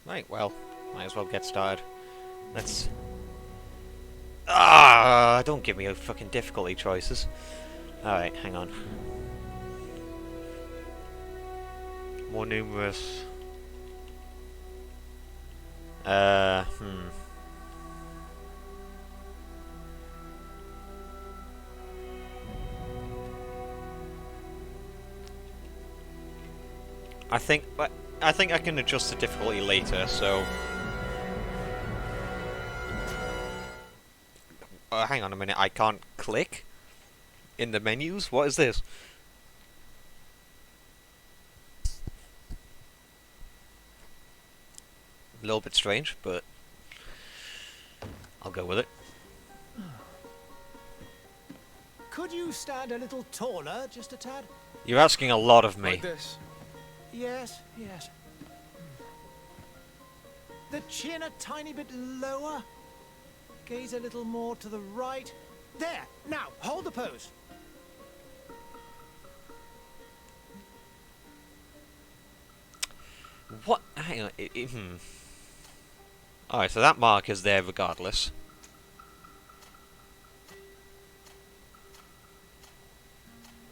Right, well, might as well get started. Let's... don't give me a fucking difficulty choices. Alright, hang on. More numerous. Uh, hmm. I think I can adjust the difficulty later, so... hang on a minute, I can't click in the menus? What is this? A little bit strange, but I'll go with it. Could you stand a little taller, just a tad? You're asking a lot of me. Like this. Yes, yes. The chin a tiny bit lower. Gaze a little more to the right. There! Now, hold the pose. What? Hang on. Alright, so that mark is there regardless.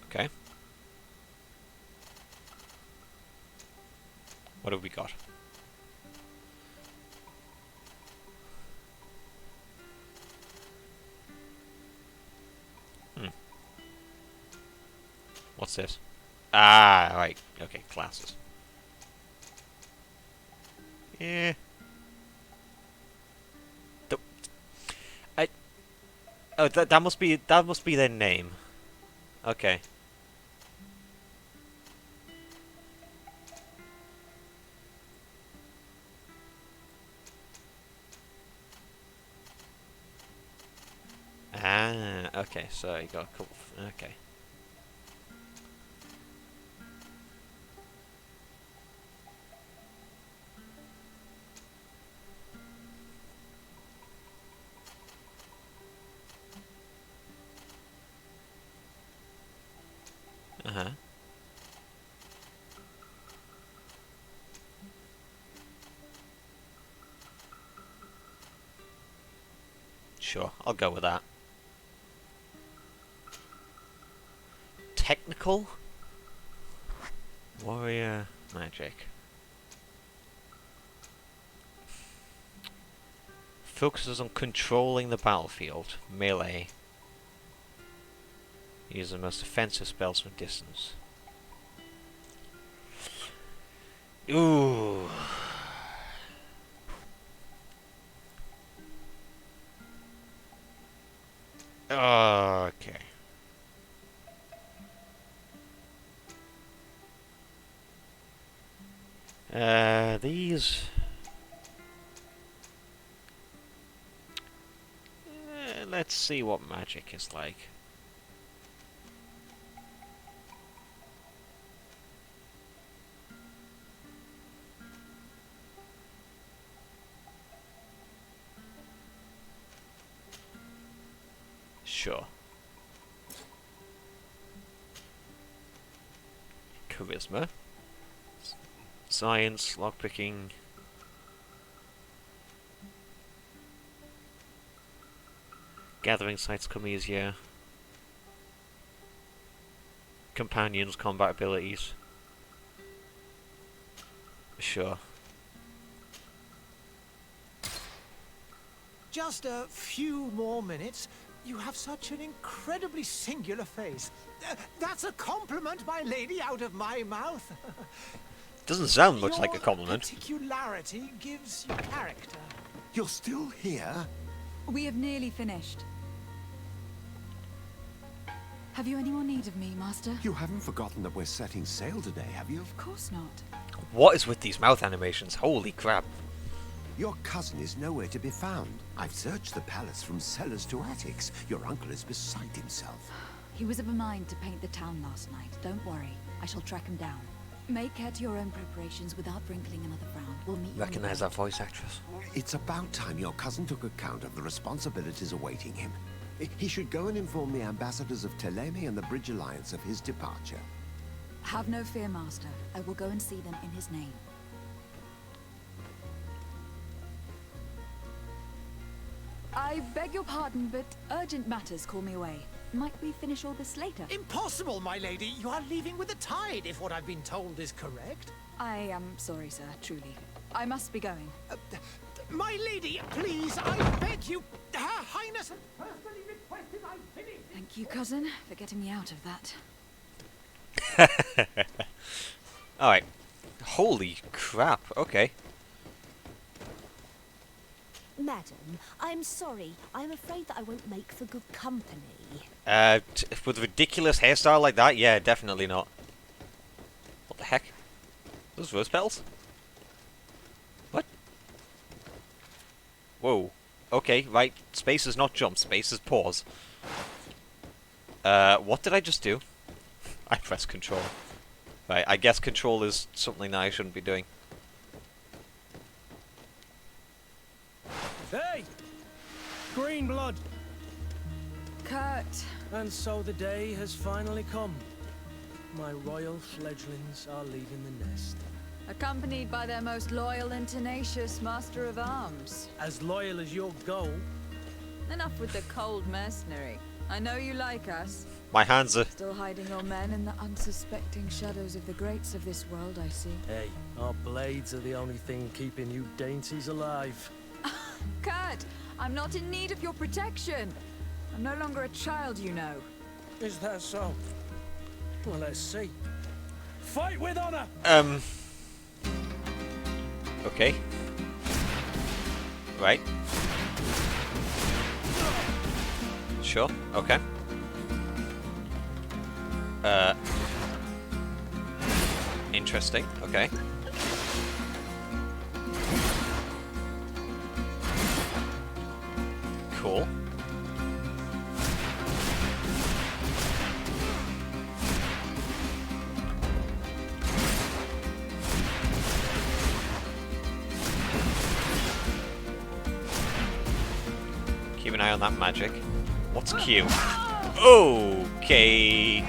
Okay. What have we got? What's this? Ah, right. Okay, classes. Yeah. Oh, that must be their name. Okay. Ah, okay. So you got a couple. Okay. Uh-huh. Sure, I'll go with that. Technical? Warrior magic. Focuses on controlling the battlefield. Melee. Use the most offensive spells from distance. Ooh. Okay. These... let's see what magic is like. Sure. Charisma. Science, lockpicking. Gathering sites come easier. Companions, combat abilities. Sure. Just a few more minutes. You have such an incredibly singular face. That's a compliment, my lady, out of my mouth. Doesn't sound much like a compliment. Your particularity gives you character. You're still here? We have nearly finished. Have you any more need of me, Master? You haven't forgotten that we're setting sail today, have you? Of course not. What is with these mouth animations? Holy crap. Your cousin is nowhere to be found. I've searched the palace from cellars to attics. Your uncle is beside himself. He was of a mind to paint the town last night. Don't worry. I shall track him down. Make care to your own preparations without wrinkling another frown. We'll meet you. Recognize that voice actress? It's about time your cousin took account of the responsibilities awaiting him. He should go and inform the ambassadors of Teleme and the Bridge Alliance of his departure. Have no fear, Master. I will go and see them in his name. I beg your pardon, but urgent matters call me away. Might we finish all this later? Impossible, my lady. You are leaving with the tide, if what I've been told is correct. I am sorry, sir, truly. I must be going. My lady, please, I beg you. Her Highness has personally requested I finish. Thank you, cousin, for getting me out of that. Alright. Holy crap, okay. Madam, I'm sorry. I'm afraid that I won't make for good company. With a ridiculous hairstyle like that, yeah, definitely not. What the heck? Those rose petals? What? Whoa. Okay, right. Space is not jump, space is pause. What did I just do? I pressed control. Right, I guess control is something that I shouldn't be doing. Hey! Green blood! Kurt. And so the day has finally come. My royal fledglings are leaving the nest. Accompanied by their most loyal and tenacious master of arms. As loyal as your goal. Enough with the cold mercenary. I know you like us. My hands are... Still hiding your men in the unsuspecting shadows of the greats of this world, I see. Hey, our blades are the only thing keeping you dainties alive. Kurt, I'm not in need of your protection. I'm no longer a child, you know. Is that so? Well, let's see. Fight with honor! Okay. Right. Sure, okay. Interesting, okay. Cool. Keep an eye on that magic. What's Q? Okay.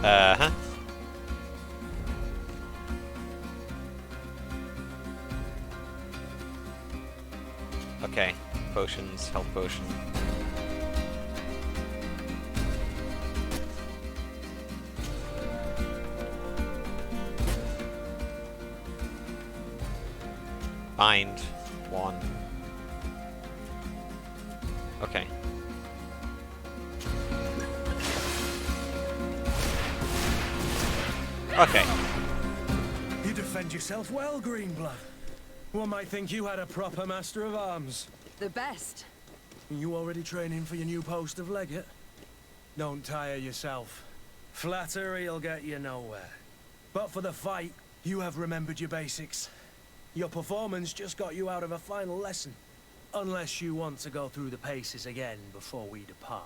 Uh-huh. Okay. Potions, health potion. Bind. 1. Okay. Okay. You defend yourself well, Greenblood. One might think you had a proper master of arms. The best. You already training for your new post of legate? Don't tire yourself. Flattery'll get you nowhere. But for the fight, you have remembered your basics. Your performance just got you out of a final lesson. Unless you want to go through the paces again before we depart.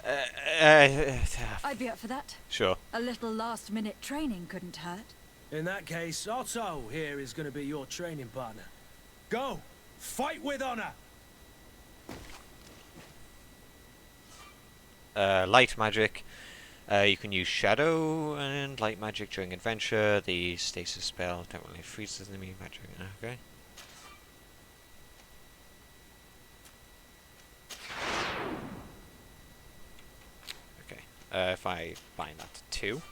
I'd be up for that. Sure. A little last-minute training couldn't hurt. In that case, Otto here is going to be your training partner. Go! Fight with honor! Light magic. You can use shadow and light magic during adventure. The stasis spell temporarily freezes enemy magic. Okay. Okay. If I bind that to 2.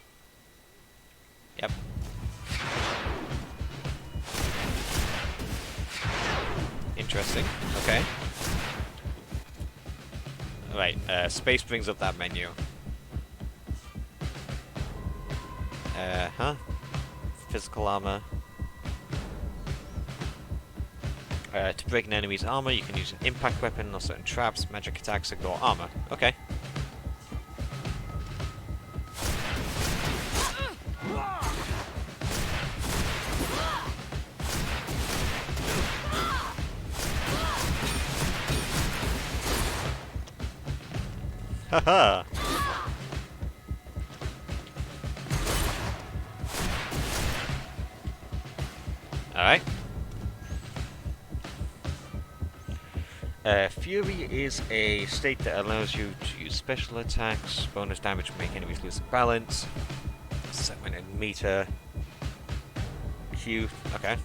Yep. Interesting. Okay. Right. Space brings up that menu. Physical armor. To break an enemy's armor, you can use an impact weapon or certain traps, magic attacks, ignore armor. Okay. Haha. Alright. Fury is a state that allows you to use special attacks, bonus damage to make enemies lose their balance, 7 meter. few. Okay.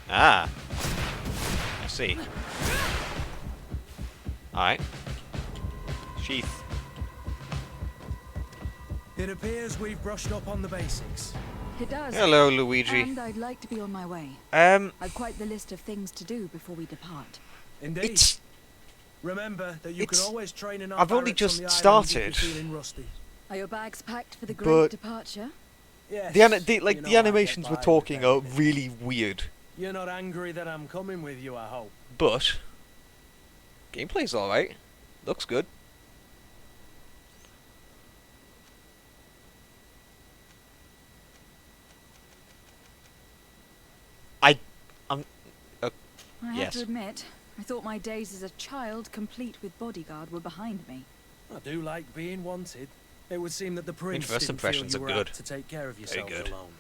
Ah. I see. Alright. Sheath. It appears we've brushed up on the basics. It does. Hello, Luigi. And I'd like to be on my way. Um, I've quite the list of things to do before we depart. Indeed. it's... Remember that you can it's- always train in our I've only barracks on just the island started. if you're feeling rusty. Are your bags packed for the But- great departure? Yes. the you know the I animations get we're by talking with are everything. really weird, You're not angry that I'm coming with you, I hope. but gameplay's all right. Looks good. I have Yes. to admit, I thought my days as a child, complete with bodyguard, were behind me. I do like being wanted. It would seem that the prince first didn't feel impressions you are were good. apt to take care of Very yourselves good. alone.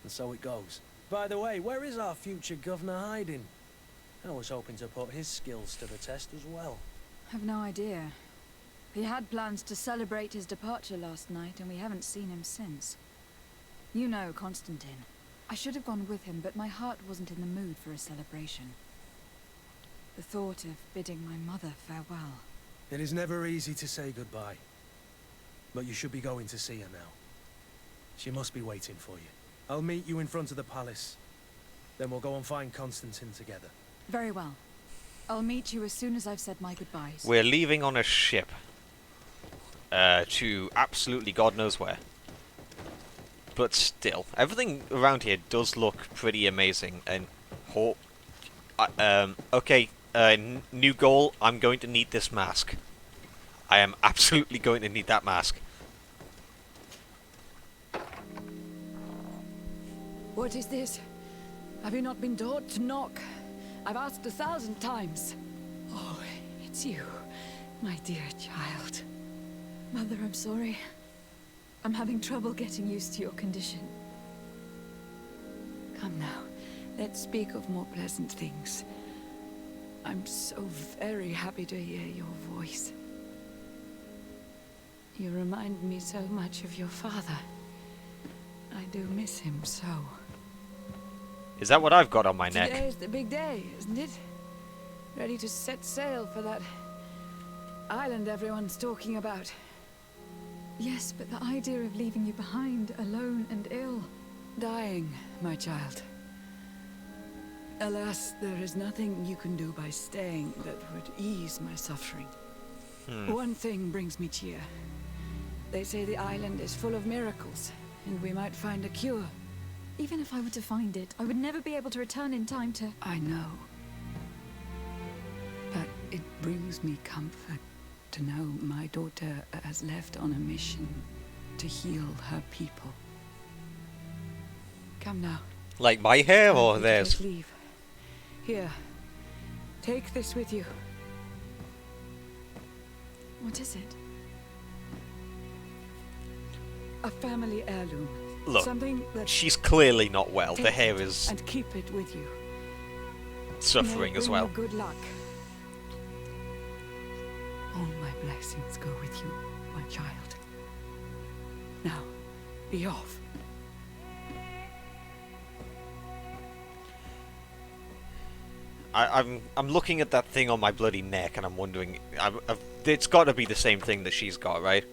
And so it goes. By the way, where is our future governor hiding? I was hoping to put his skills to the test as well. I've no idea. He had plans to celebrate his departure last night, and we haven't seen him since. You know Constantine. I should have gone with him, but my heart wasn't in the mood for a celebration. The thought of bidding my mother farewell. It is never easy to say goodbye. But you should be going to see her now. She must be waiting for you. I'll meet you in front of the palace. Then we'll go and find Constantine together. Very well. I'll meet you as soon as I've said my goodbyes. We're leaving on a ship. To absolutely God knows where. But still, everything around here does look pretty amazing. And okay, new goal. I'm going to need this mask. I am absolutely going to need that mask. What is this? Have you not been taught to knock? I've asked 1,000 times. Oh, it's you, my dear child. Mother, I'm sorry. I'm having trouble getting used to your condition. Come now, let's speak of more pleasant things. I'm so very happy to hear your voice. You remind me so much of your father. I do miss him so. Is that what I've got on my neck? Today's the big day, isn't it? Ready to set sail for that island everyone's talking about. Yes, but the idea of leaving you behind, alone and ill. Dying, my child. Alas, there is nothing you can do by staying that would ease my suffering. One thing brings me cheer. They say the island is full of miracles, and we might find a cure. Even if I were to find it, I would never be able to return in time to... I know. But it brings me comfort to know my daughter has left on a mission to heal her people. Come now. Like my hair Time or for you to theirs? take leave. Here, take this with you. What is it? A family heirloom. Look, Something that she's clearly not well. The Take hair it is and keep it with you. suffering May it as bring well. you good luck. All my blessings go with you, my child. Now, be off. I'm looking at that thing on my bloody neck, and I'm wondering. It's got to be the same thing that she's got, right?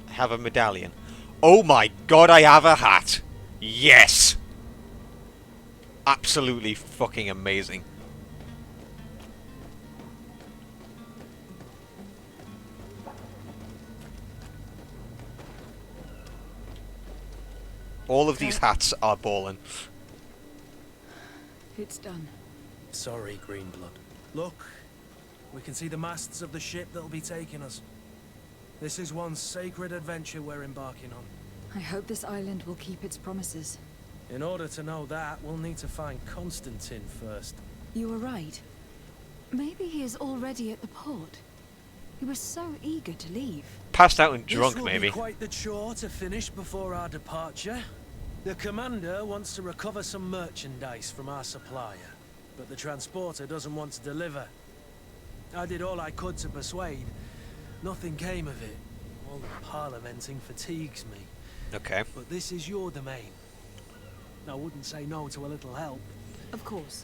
I have a medallion. Oh my god! I have a hat. Yes. Absolutely fucking amazing. All of these hats are ballin'. It's done. Sorry, Greenblood. Look, we can see the masts of the ship that'll be taking us. This is one sacred adventure we're embarking on. I hope this island will keep its promises. In order to know that, we'll need to find Constantine first. You were right. Maybe he is already at the port. He was so eager to leave. Passed out and This drunk, will maybe. be quite the chore to finish before our departure. The commander wants to recover some merchandise from our supplier, but the transporter doesn't want to deliver. I did all I could to persuade. Nothing came of it. All the parliamenting fatigues me. Okay. But this is your domain. I wouldn't say no to a little help. Of course.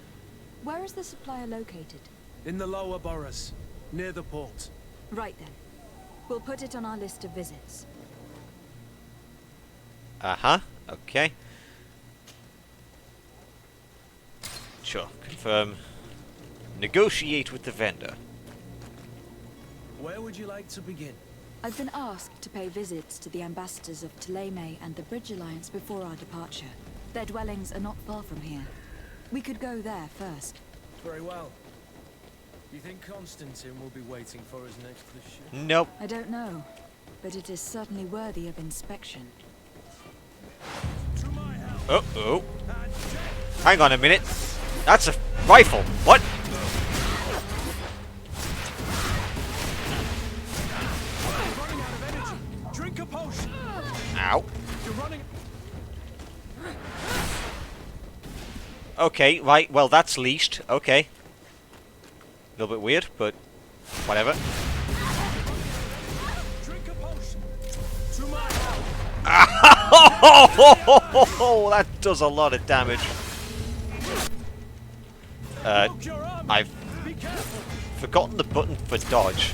Where is the supplier located? In the lower boroughs, near the port. Right then. We'll put it on our list of visits. Uh-huh. Okay. Sure. Confirm. Negotiate with the vendor. Where would you like to begin? I've been asked to pay visits to the ambassadors of Thélème and the Bridge Alliance before our departure. Their dwellings are not far from here. We could go there first. Very well. You think Constantine will be waiting for us next to the ship? Nope. I don't know, but it is certainly worthy of inspection. To my help. Uh-oh. And death. Hang on a minute. That's a rifle. What? You're running out of energy. Drink a potion. Ow. You're running. Okay, right. Well, that's leashed. Okay. A little bit weird, but whatever. Drink a potion. To my help. Oh, that does a lot of damage. Look your armor. I've Be careful. forgotten the button for dodge.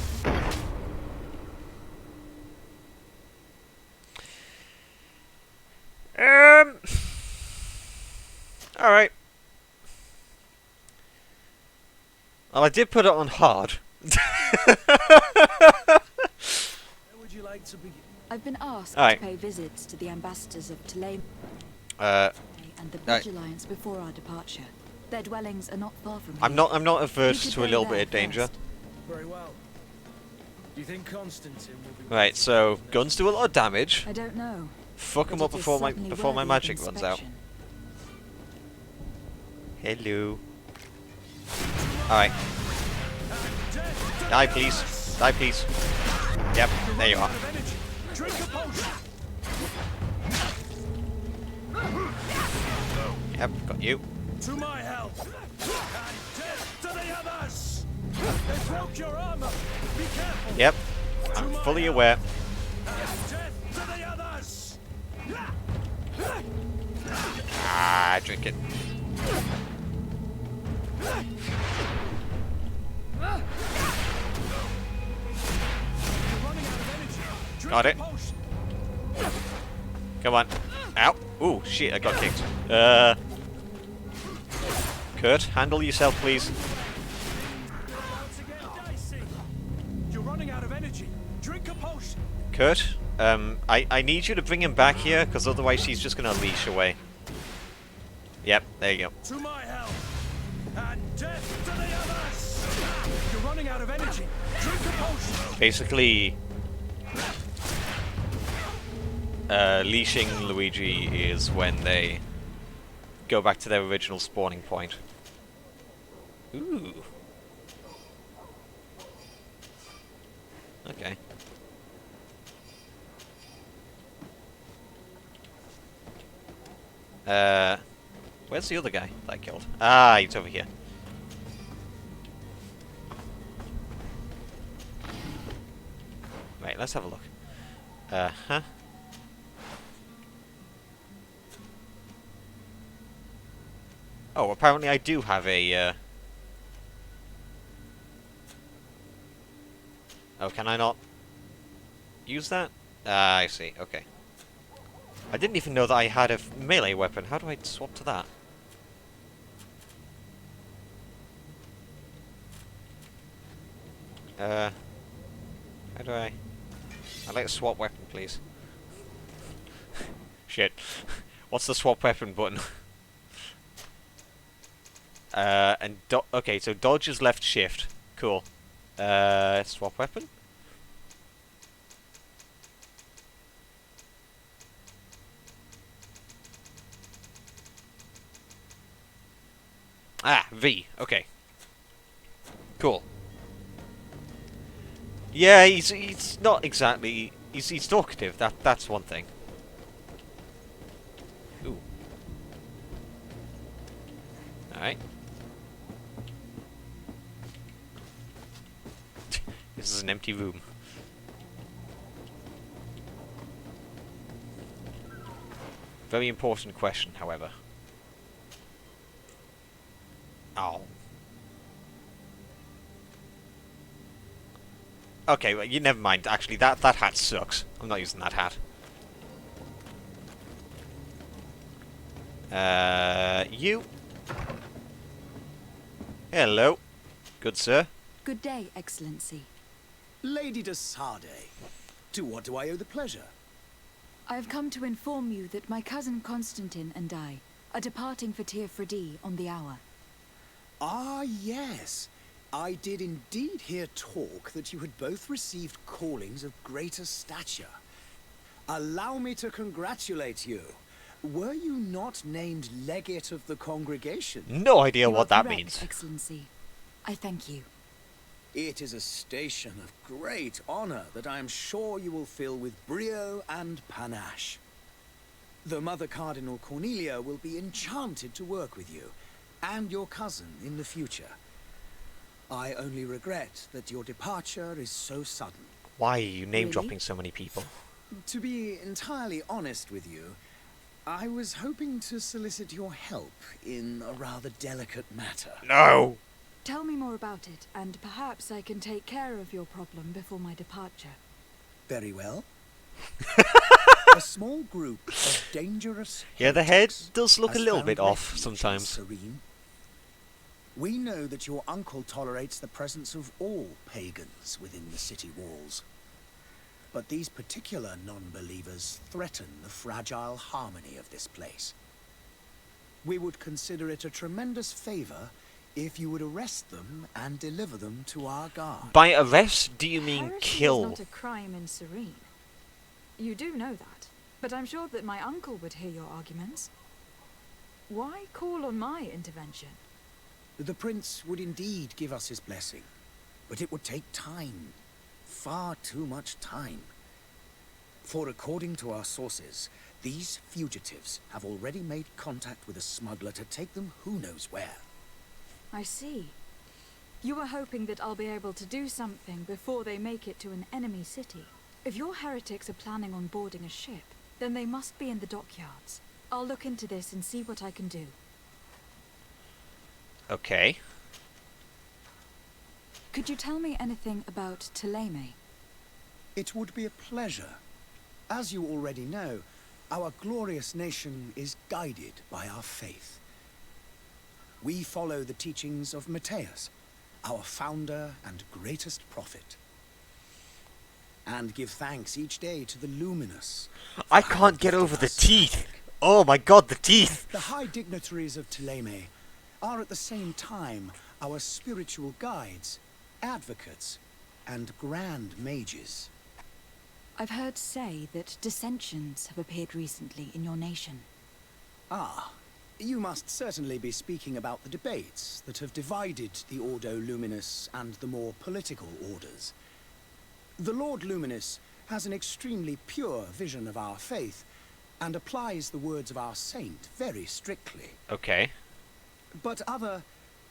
Alright. Well, I did put it on hard. Where would you like to begin? I've been asked Alright. to pay visits to the ambassadors of Thélème and the Alright. Bridge Alliance before our departure. Their dwellings are not far from here. I'm not We averse could to a go little there bit of danger. first. Very well. Do you think Constantine will be Right, so guns do a lot of damage. I don't know. Fuck them but up it is before certainly my worthy of magic runs out. inspection. Hello. Alright. Die please. Die please. Yep, there you are. out of energy? Drink a potion. Yep, got you. To my help. And death to the others. They broke your armor. Be careful. Yep, I'm fully aware. And death to the others. Ah, drink it. You're running out of energy. Drink Got a it. potion. Come on. Ow. Ooh, shit, I got kicked. Kurt, handle yourself, please. About to get dicey. You're running out of energy. Drink a potion. Kurt, I need you to bring him back here, because otherwise he's just gonna leash away. Yep, there you go. To my help. And death to the others. You're running out of energy. Drink a potion. Basically, leashing Luigi is when they go back to their original spawning point. Ooh. Okay. Where's the other guy that I killed? Ah, he's over here. Right, let's have a look. Uh-huh. Oh, apparently I do have a, Oh, can I not use that? Ah, I see. Okay. I didn't even know that I had a melee weapon. How do I swap to that? How do I... I'd like to swap weapon, please. Shit. What's the swap weapon button? And okay, so dodge is left shift. Cool. Swap weapon? Ah, V. Okay. Cool. Yeah, he's not exactly. He's talkative. That's one thing. Ooh. All right. This is an empty room. Very important question, however. Oh. Okay, well, you never mind. Actually, that hat sucks. I'm not using that hat. You. Hello. Good sir. Good day, Excellency. Lady de Sade, to what do I owe the pleasure? I have come to inform you that my cousin Constantine and I are departing for Teofredi on the hour. Ah, yes. I did indeed hear talk that you had both received callings of greater stature. Allow me to congratulate you. Were you not named legate of the congregation? No idea You what are that correct, means. Excellency. I thank you. It is a station of great honor that I am sure you will fill with brio and panache. The Mother Cardinal Cornelia will be enchanted to work with you, and your cousin in the future. I only regret that your departure is so sudden. Why are you name Really? dropping so many people? To be entirely honest with you, I was hoping to solicit your help in a rather delicate matter. No! Tell me more about it, and perhaps I can take care of your problem before my departure. Very well. A small group of dangerous Yeah, the head heretics does look a has little found bit off refuge in sometimes. Serene. We know that your uncle tolerates the presence of all pagans within the city walls. But these particular non-believers threaten the fragile harmony of this place. We would consider it a tremendous favor if you would arrest them and deliver them to our guard. By arrest, do you mean Heresy kill? is not a crime in Serene. You do know that, but I'm sure that my uncle would hear your arguments. Why call on my intervention? The prince would indeed give us his blessing, but it would take time. Far too much time. For according to our sources, these fugitives have already made contact with a smuggler to take them who knows where. I see. You are hoping that I'll be able to do something before they make it to an enemy city. If your heretics are planning on boarding a ship, then they must be in the dockyards. I'll look into this and see what I can do. Okay. Could you tell me anything about Ptolemy? It would be a pleasure. As you already know, our glorious nation is guided by our faith. We follow the teachings of Matthias, our founder and greatest prophet. And give thanks each day to the luminous. I can't get over the teeth! Oh my god, the teeth! The high dignitaries of Ptolemy are at the same time our spiritual guides, advocates, and grand mages. I've heard say that dissensions have appeared recently in your nation. Ah, you must certainly be speaking about the debates that have divided the Ordo Luminis and the more political orders. The Lord Luminous has an extremely pure vision of our faith and applies the words of our saint very strictly. Okay. But other,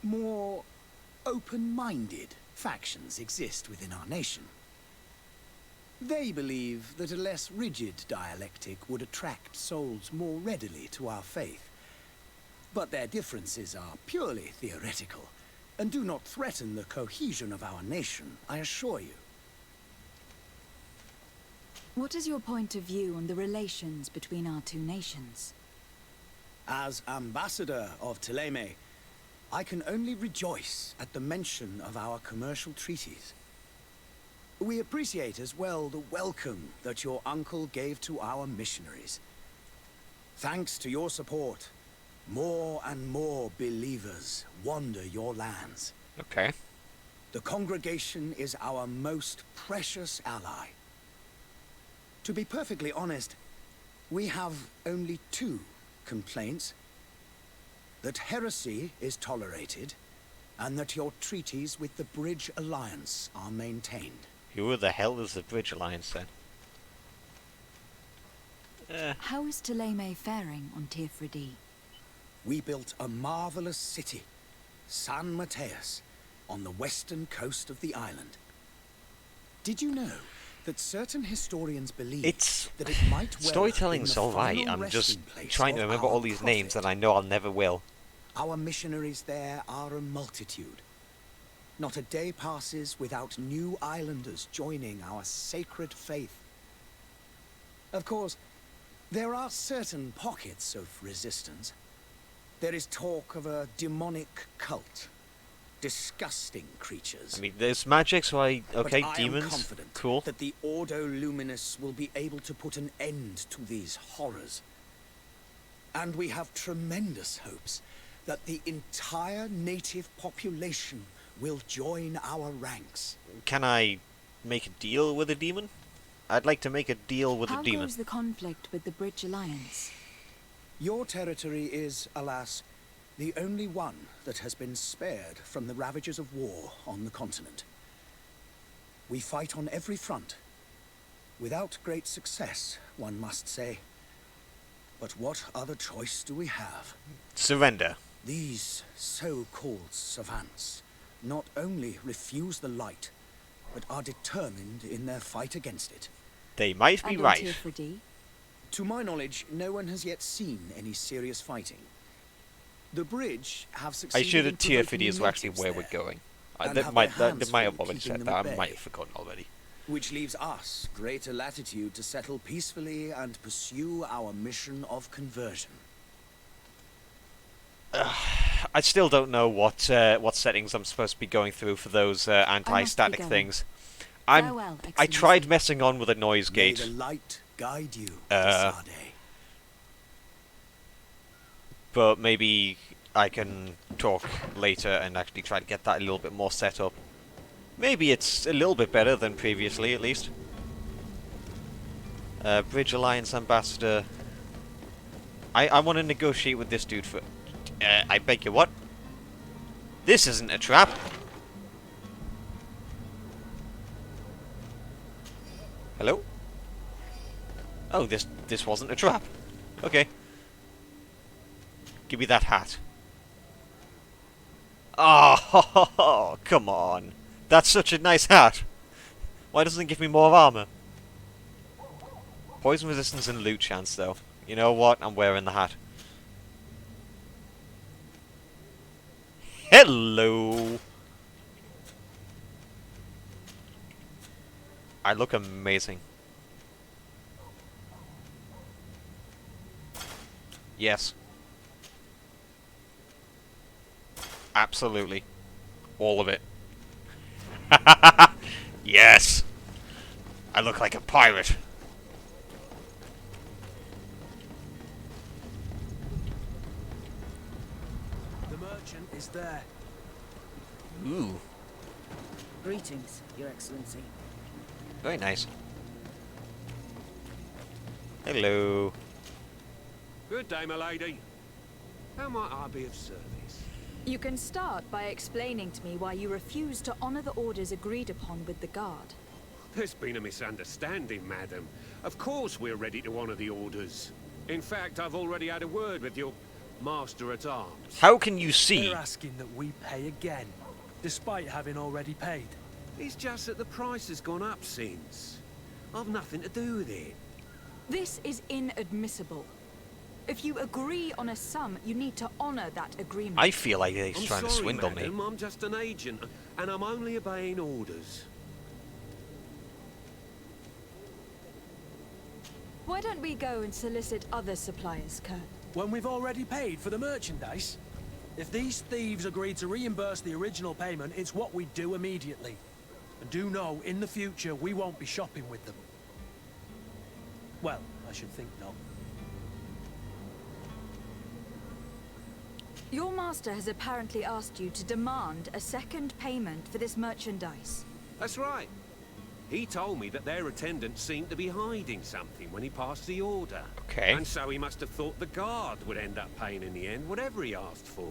more open-minded factions exist within our nation. They believe that a less rigid dialectic would attract souls more readily to our faith. But their differences are purely theoretical, and do not threaten the cohesion of our nation, I assure you. What is your point of view on the relations between our two nations? As ambassador of Ptolemy, I can only rejoice at the mention of our commercial treaties. We appreciate as well the welcome that your uncle gave to our missionaries. Thanks to your support, more and more believers wander your lands. Okay. The congregation is our most precious ally. To be perfectly honest, we have only two complaints. That heresy is tolerated, and that your treaties with the Bridge Alliance are maintained. Who the hell is the Bridge Alliance then? How is Thélème faring on Tirfredi? We built a marvelous city, San Mateus, on the western coast of the island. Did you know that certain historians believe that it might well storytelling's have been the alright. final I'm just resting place trying to of remember our all these names prophet? and I know I'll never will. Our missionaries there are a multitude. Not a day passes without new islanders joining our sacred faith. Of course, there are certain pockets of resistance. There is talk of a demonic cult. Disgusting creatures. I mean, there's magic, so okay, But I demons, am confident cool. that the Ordo Luminous will be able to put an end to these horrors. And we have tremendous hopes that the entire native population will join our ranks. Can I make a deal with a demon? I'd like to make a deal with How a demon. goes the conflict with the Bridge Alliance? Your territory is, alas, the only one that has been spared from the ravages of war on the continent. We fight on every front. Without great success, one must say. But what other choice do we have? Surrender. These so-called savants not only refuse the light, but are determined in their fight against it. They might be And on right. Tirfredi? To my knowledge, no one has yet seen any serious fighting. The bridge have I succeeded should in have tier provoking is actually natives where there, we're going. and That have might their that hands might have full already keeping said them that. at I might bay. have forgotten already. which leaves us greater latitude to settle peacefully and pursue our mission of conversion. I still don't know what settings I'm supposed to be going through for those anti-static going. things. Farewell, I tried Excellency. messing on with a noise May gate. the light guide you, Uh, Desade. But maybe I can talk later and actually try to get that a little bit more set up. Maybe it's a little bit better than previously, at least. Bridge Alliance Ambassador. I want to negotiate with this dude for... I beg you, what? This isn't a trap. Hello? Oh, this wasn't a trap. Okay. Give me that hat. Oh, come on. That's such a nice hat. Why doesn't it give me more armor? Poison resistance and loot chance, though. You know what? I'm wearing the hat. Hello! I look amazing. Yes. Absolutely. All of it. Yes! I look like a pirate. The merchant is there. Ooh. Greetings, Your Excellency. Very nice. Hello. Good day, my lady. How might I be of service? You can start by explaining to me why you refuse to honor the orders agreed upon with the guard. There's been a misunderstanding, madam. Of course we're ready to honor the orders. In fact, I've already had a word with your master-at-arms. How can you see? They're asking that we pay again, despite having already paid. It's just that the price has gone up since. I've nothing to do with it. This is inadmissible. If you agree on a sum, you need to honor that agreement. I feel like he's I'm trying sorry, to swindle madam. me. I'm just an agent, and I'm only obeying orders. Why don't we go and solicit other suppliers, Kurt? When we've already paid for the merchandise? If these thieves agree to reimburse the original payment, it's what we do immediately. And do know, in the future, we won't be shopping with them. Well, I should think not. Your master has apparently asked you to demand a second payment for this merchandise. That's right. He told me that their attendants seemed to be hiding something when he passed the order. Okay. And so he must have thought the guard would end up paying in the end, whatever he asked for.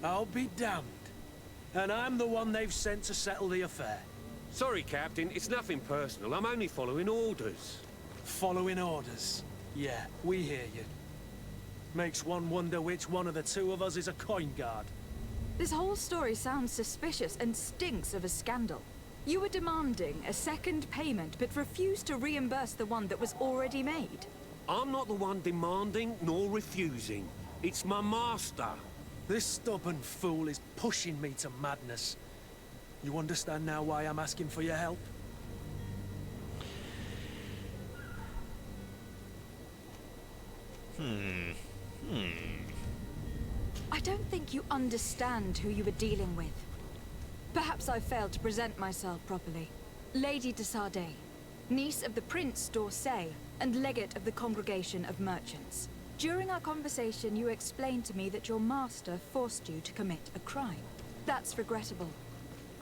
I'll be damned. And I'm the one they've sent to settle the affair. Sorry, Captain, it's nothing personal. I'm only following orders. Following orders. Yeah, we hear you. Makes one wonder which one of the two of us is a coin guard. This whole story sounds suspicious and stinks of a scandal. You were demanding a second payment, but refused to reimburse the one that was already made. I'm not the one demanding nor refusing. It's my master. This stubborn fool is pushing me to madness. You understand now why I'm asking for your help? I don't think you understand who you were dealing with. Perhaps I failed to present myself properly. Lady de Sardet, niece of the Prince d'Orsay, and legate of the Congregation of Merchants. During our conversation, you explained to me that your master forced you to commit a crime. That's regrettable,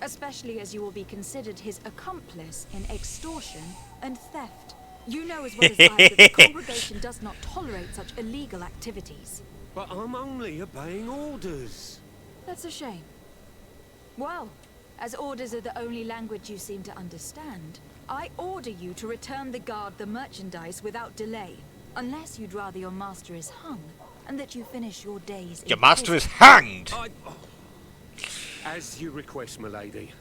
especially as you will be considered his accomplice in extortion and theft. You know as well as I that the Congregation does not tolerate such illegal activities. But I'm only obeying orders. That's a shame. Well, as orders are the only language you seem to understand, I order you to return the guard the merchandise without delay, unless you'd rather your master is hung, and that you finish your days in Your master is prison. hanged! As you request, my lady.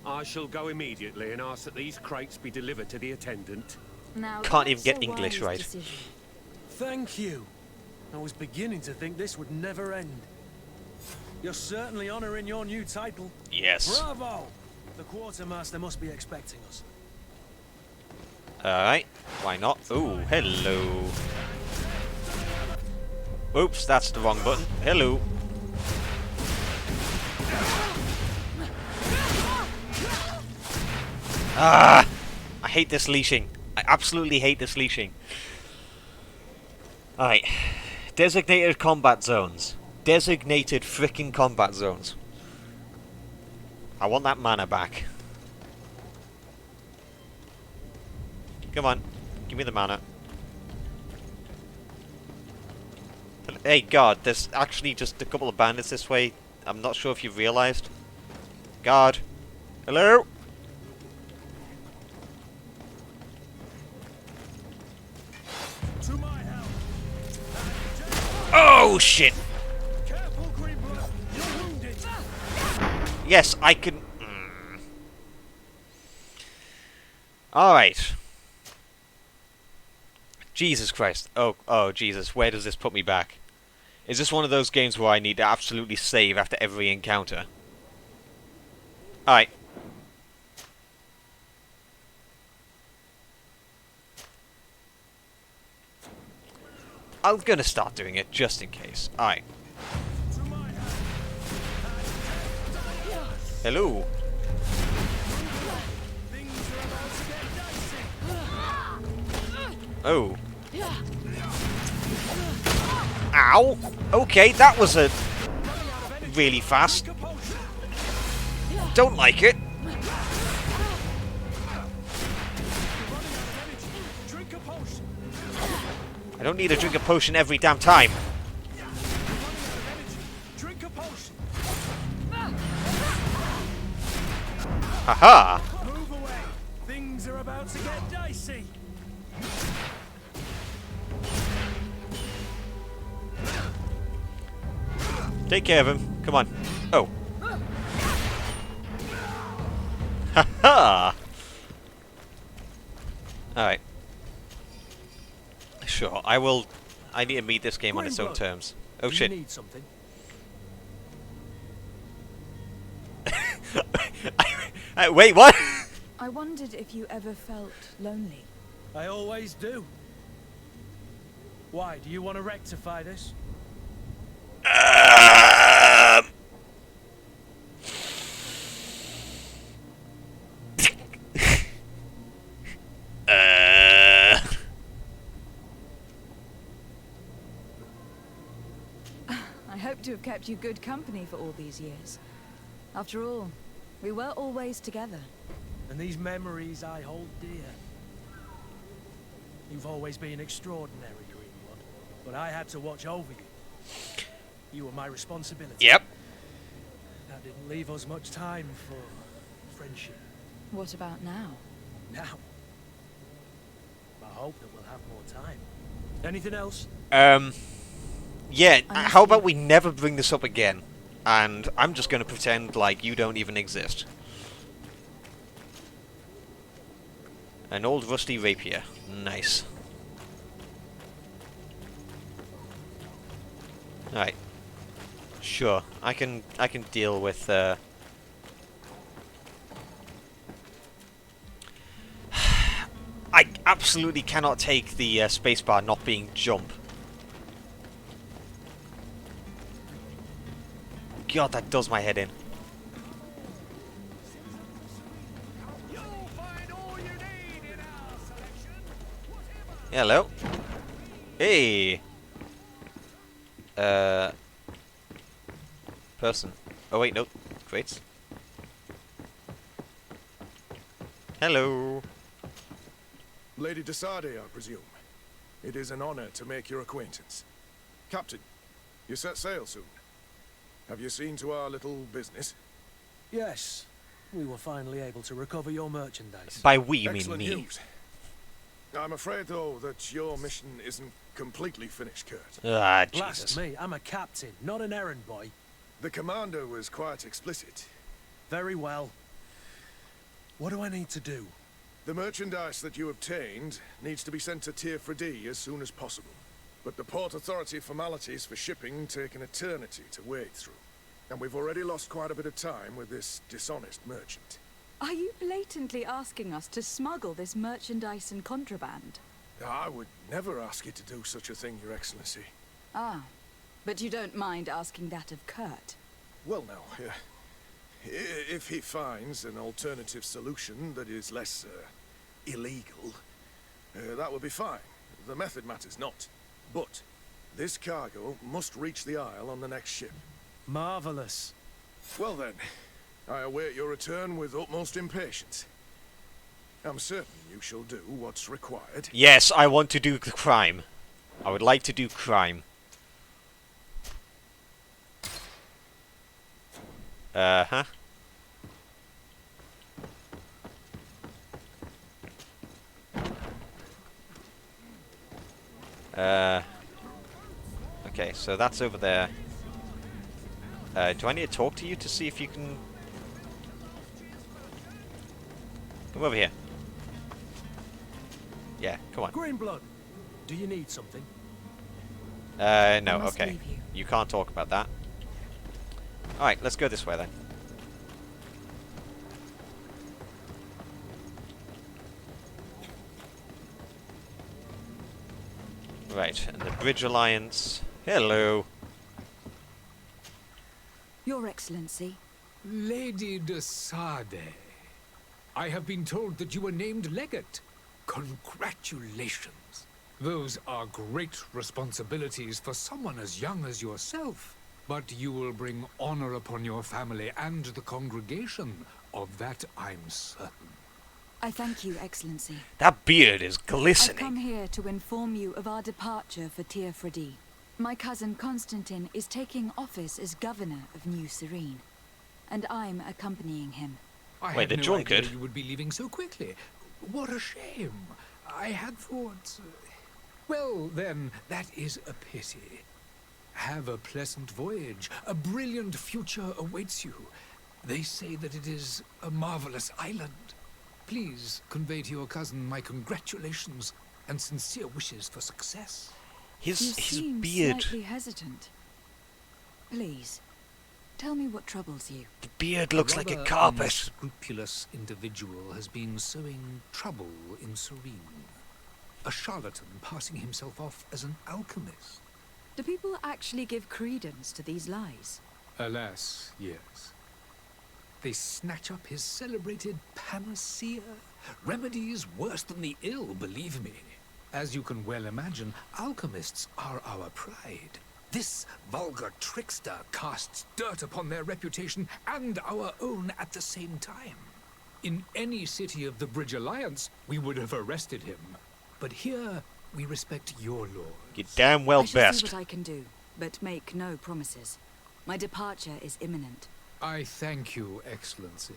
I shall go immediately and ask that these crates be delivered to the attendant. Now, Can't even that's get a English wise right. decision. Thank you. I was beginning to think this would never end. You're certainly honoring your new title. Yes. Bravo! The quartermaster must be expecting us. Alright, why not? Ooh, hello. Oops, that's the wrong button. Hello. Ah! I hate this leashing. I absolutely hate this leashing. Alright. Designated combat zones. Designated frickin' combat zones. I want that mana back. Come on. Give me the mana. Hey, guard, there's actually just a couple of bandits this way. I'm not sure if you've realised. Guard. Hello? To my help. Oh, shit! Careful, Greenblood. You're wounded. Yes, I can... Alright. Jesus Christ. Oh, Jesus. Where does this put me back? Is this one of those games where I need to absolutely save after every encounter? Alright. I'm gonna start doing it, just in case. Alright. Hello. Oh. Ow! Okay, that was a really fast. Don't like it. I don't need to drink a potion every damn time. Haha! Move away. Things are about to get dicey. Take care of him. Come on. Oh. Haha! Alright. Sure, I will... I need to meet this game on its own terms. Oh shit. You need something? Wait, what? I wondered if you ever felt lonely. I always do. Why, do you want to rectify this? I hope to have kept you good company for all these years. After all, we were always together. And these memories I hold dear. You've always been extraordinary, Greenblood, but I had to watch over you. You were my responsibility. Yep. That didn't leave us much time for friendship. What about now? Now. I hope that we'll have more time. Anything else? Yeah, how about we never bring this up again? And I'm just going to pretend like you don't even exist. An old rusty rapier. Nice. Alright. Sure, I can deal with I absolutely cannot take the spacebar not being jump. God, that does my head in. Hello. Hey. Person. Oh wait, no. Crates. Hello. Lady de Sardet, I presume. It is an honor to make your acquaintance. Captain, you set sail soon. Have you seen to our little business? Yes. We were finally able to recover your merchandise. By we, you mean Excellent me. news. I'm afraid, though, that your mission isn't completely finished, Kurt. Ah, Blast Jesus. me, I'm a captain, not an errand boy. The commander was quite explicit. Very well. What do I need to do? The merchandise that you obtained needs to be sent to Tier 4D as soon as possible. But the Port Authority formalities for shipping take an eternity to wade through. And we've already lost quite a bit of time with this dishonest merchant. Are you blatantly asking us to smuggle this merchandise and contraband? I would never ask you to do such a thing, Your Excellency. Ah, but you don't mind asking that of Kurt? Well, no. If he finds an alternative solution that is less illegal, that would be fine. The method matters not. But this cargo must reach the Isle on the next ship. Marvelous. Well then, I await your return with utmost impatience. I'm certain you shall do what's required. Yes, I want to do the crime. I would like to do crime. Uh-huh. Okay, so that's over there. Do I need to talk to you to see if you can... Come over here. Yeah, come on. Greenblood, do you need something? No, must okay. leave you. You can't talk about that. Alright, let's go this way then. Right, and the Bridge Alliance. Hello. Your Excellency. Lady de Sardet, I have been told that you were named legate. Congratulations. Those are great responsibilities for someone as young as yourself. But you will bring honor upon your family and the congregation. Of that I'm certain. I thank you, Excellency. That beard is I've glistening. come here to inform you of our departure for Tier 4D. My cousin Constantine is taking office as governor of New Serene, and I'm accompanying him. I Wait, had the no idea drunkard? you would be leaving so quickly. What a shame. I had thought... Well, then, that is a pity. Have a pleasant voyage. A brilliant future awaits you. They say that it is a marvelous island. Please convey to your cousin my congratulations and sincere wishes for success. You His seem beard. slightly hesitant. Please, tell me what troubles you. The beard looks like a rather carpet. unscrupulous individual has been sowing trouble in Serene. A charlatan passing himself off as an alchemist. Do people actually give credence to these lies? Alas, yes. They snatch up his celebrated panacea. Remedies worse than the ill, believe me. As you can well imagine, alchemists are our pride. This vulgar trickster casts dirt upon their reputation and our own at the same time. In any city of the Bridge Alliance, we would have arrested him. But here, we respect your laws. You damn well I shall best. see what I can do, but make no promises. My departure is imminent. I thank you, Excellency.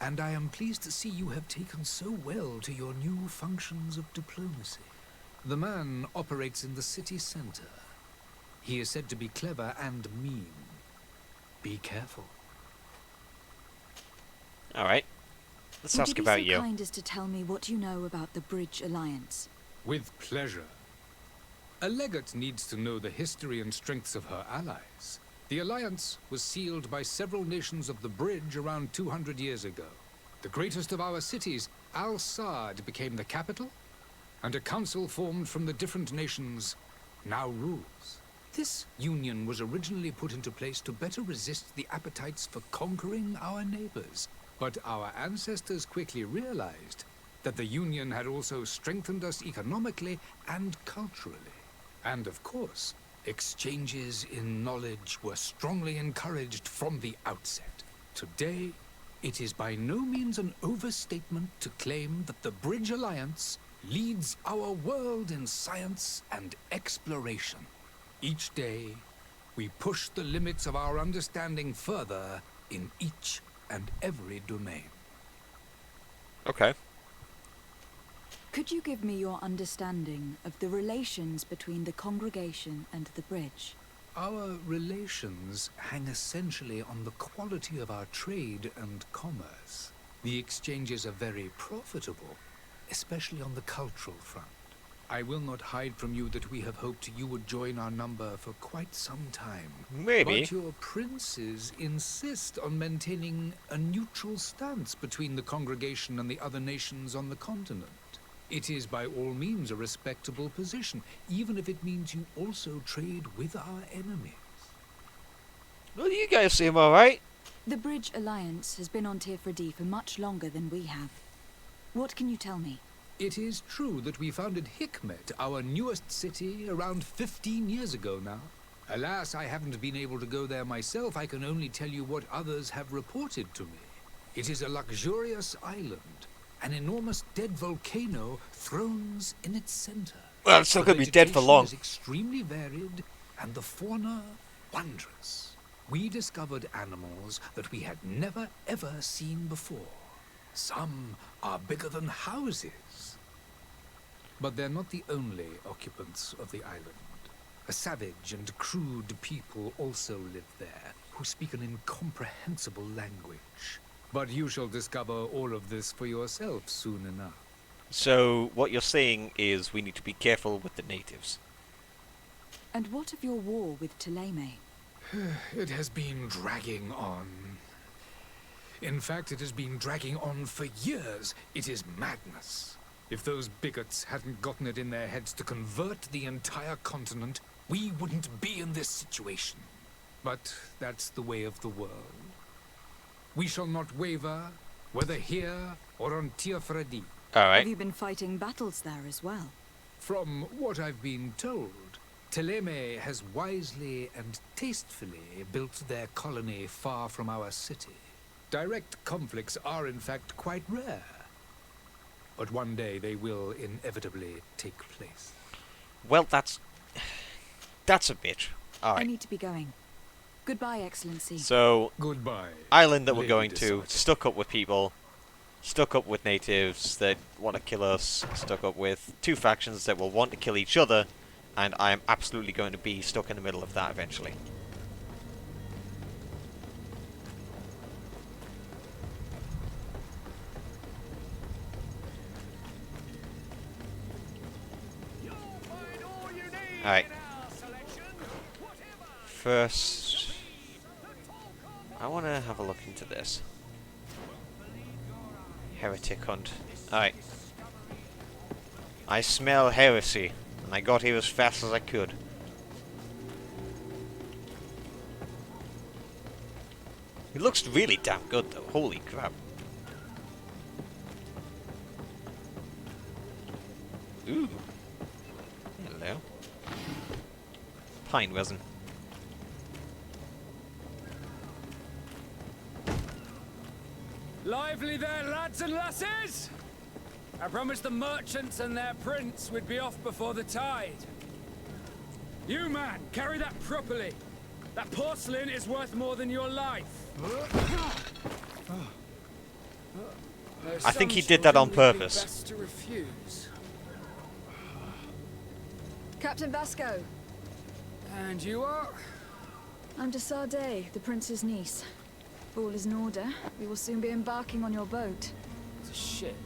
and I am pleased to see you have taken so well to your new functions of diplomacy. The man operates in the city center. He is said to be clever and mean. Be careful. Alright. Let's ask Would about you be so you. kind as to tell me what you know about the Bridge Alliance? With pleasure. A legate needs to know the history and strengths of her allies. The alliance was sealed by several nations of the Bridge around 200 years ago. The greatest of our cities, Al-Saad, became the capital, and a council formed from the different nations now rules. This union was originally put into place to better resist the appetites for conquering our neighbors. But our ancestors quickly realized that the union had also strengthened us economically and culturally. And of course, exchanges in knowledge were strongly encouraged from the outset. Today, it is by no means an overstatement to claim that the Bridge Alliance leads our world in science and exploration. Each day, we push the limits of our understanding further in each and every domain. Okay. Could you give me your understanding of the relations between the congregation and the Bridge? Our relations hang essentially on the quality of our trade and commerce. The exchanges are very profitable, especially on the cultural front. I will not hide from you that we have hoped you would join our number for quite some time. Maybe. But your princes insist on maintaining a neutral stance between the congregation and the other nations on the continent. It is by all means a respectable position, even if it means you also trade with our enemies. Well, you guys seem alright. The Bridge Alliance has been on Tirfredi for much longer than we have. What can you tell me? It is true that we founded Hikmet, our newest city, around 15 years ago now. Alas, I haven't been able to go there myself. I can only tell you what others have reported to me. It is a luxurious island. An enormous dead volcano thrones in its center. Well, it's still The going to be dead for vegetation long. is extremely varied, and the fauna wondrous. We discovered animals that we had never ever seen before. Some are bigger than houses. But they're not the only occupants of the island. A savage and crude people also live there, who speak an incomprehensible language. But you shall discover all of this for yourself soon enough. So, what you're saying is we need to be careful with the natives. And what of your war with Thélème? It has been dragging on. In fact, it has been dragging on for years. It is madness. If those bigots hadn't gotten it in their heads to convert the entire continent, we wouldn't be in this situation. But that's the way of the world. We shall not waver, whether here or on Tirfredi. Alright. Have you been fighting battles there as well? From what I've been told, Thélème has wisely and tastefully built their colony far from our city. Direct conflicts are in fact quite rare. But one day they will inevitably take place. Well, that's a bitch. I Alright. need to be going. Goodbye, Excellency. So, Goodbye. island that we're Lady going to, Decided. stuck up with people, stuck up with natives that want to kill us, stuck up with two factions that will want to kill each other, and I am absolutely going to be stuck in the middle of that eventually. Alright. First, I want to have a look into this. Heretic hunt. Alright. I smell heresy, and I got here as fast as I could. It looks really damn good though, holy crap. Ooh. Hello. Pine resin. Lively there, lads and lasses! I promised the merchants and their prince we'd be off before the tide. You, man, carry that properly. That porcelain is worth more than your life. I think he did that on purpose. Best to refuse. Captain Vasco. And you are? I'm de Sade, the prince's niece. If all is in order, we will soon be embarking on your boat. It's a ship.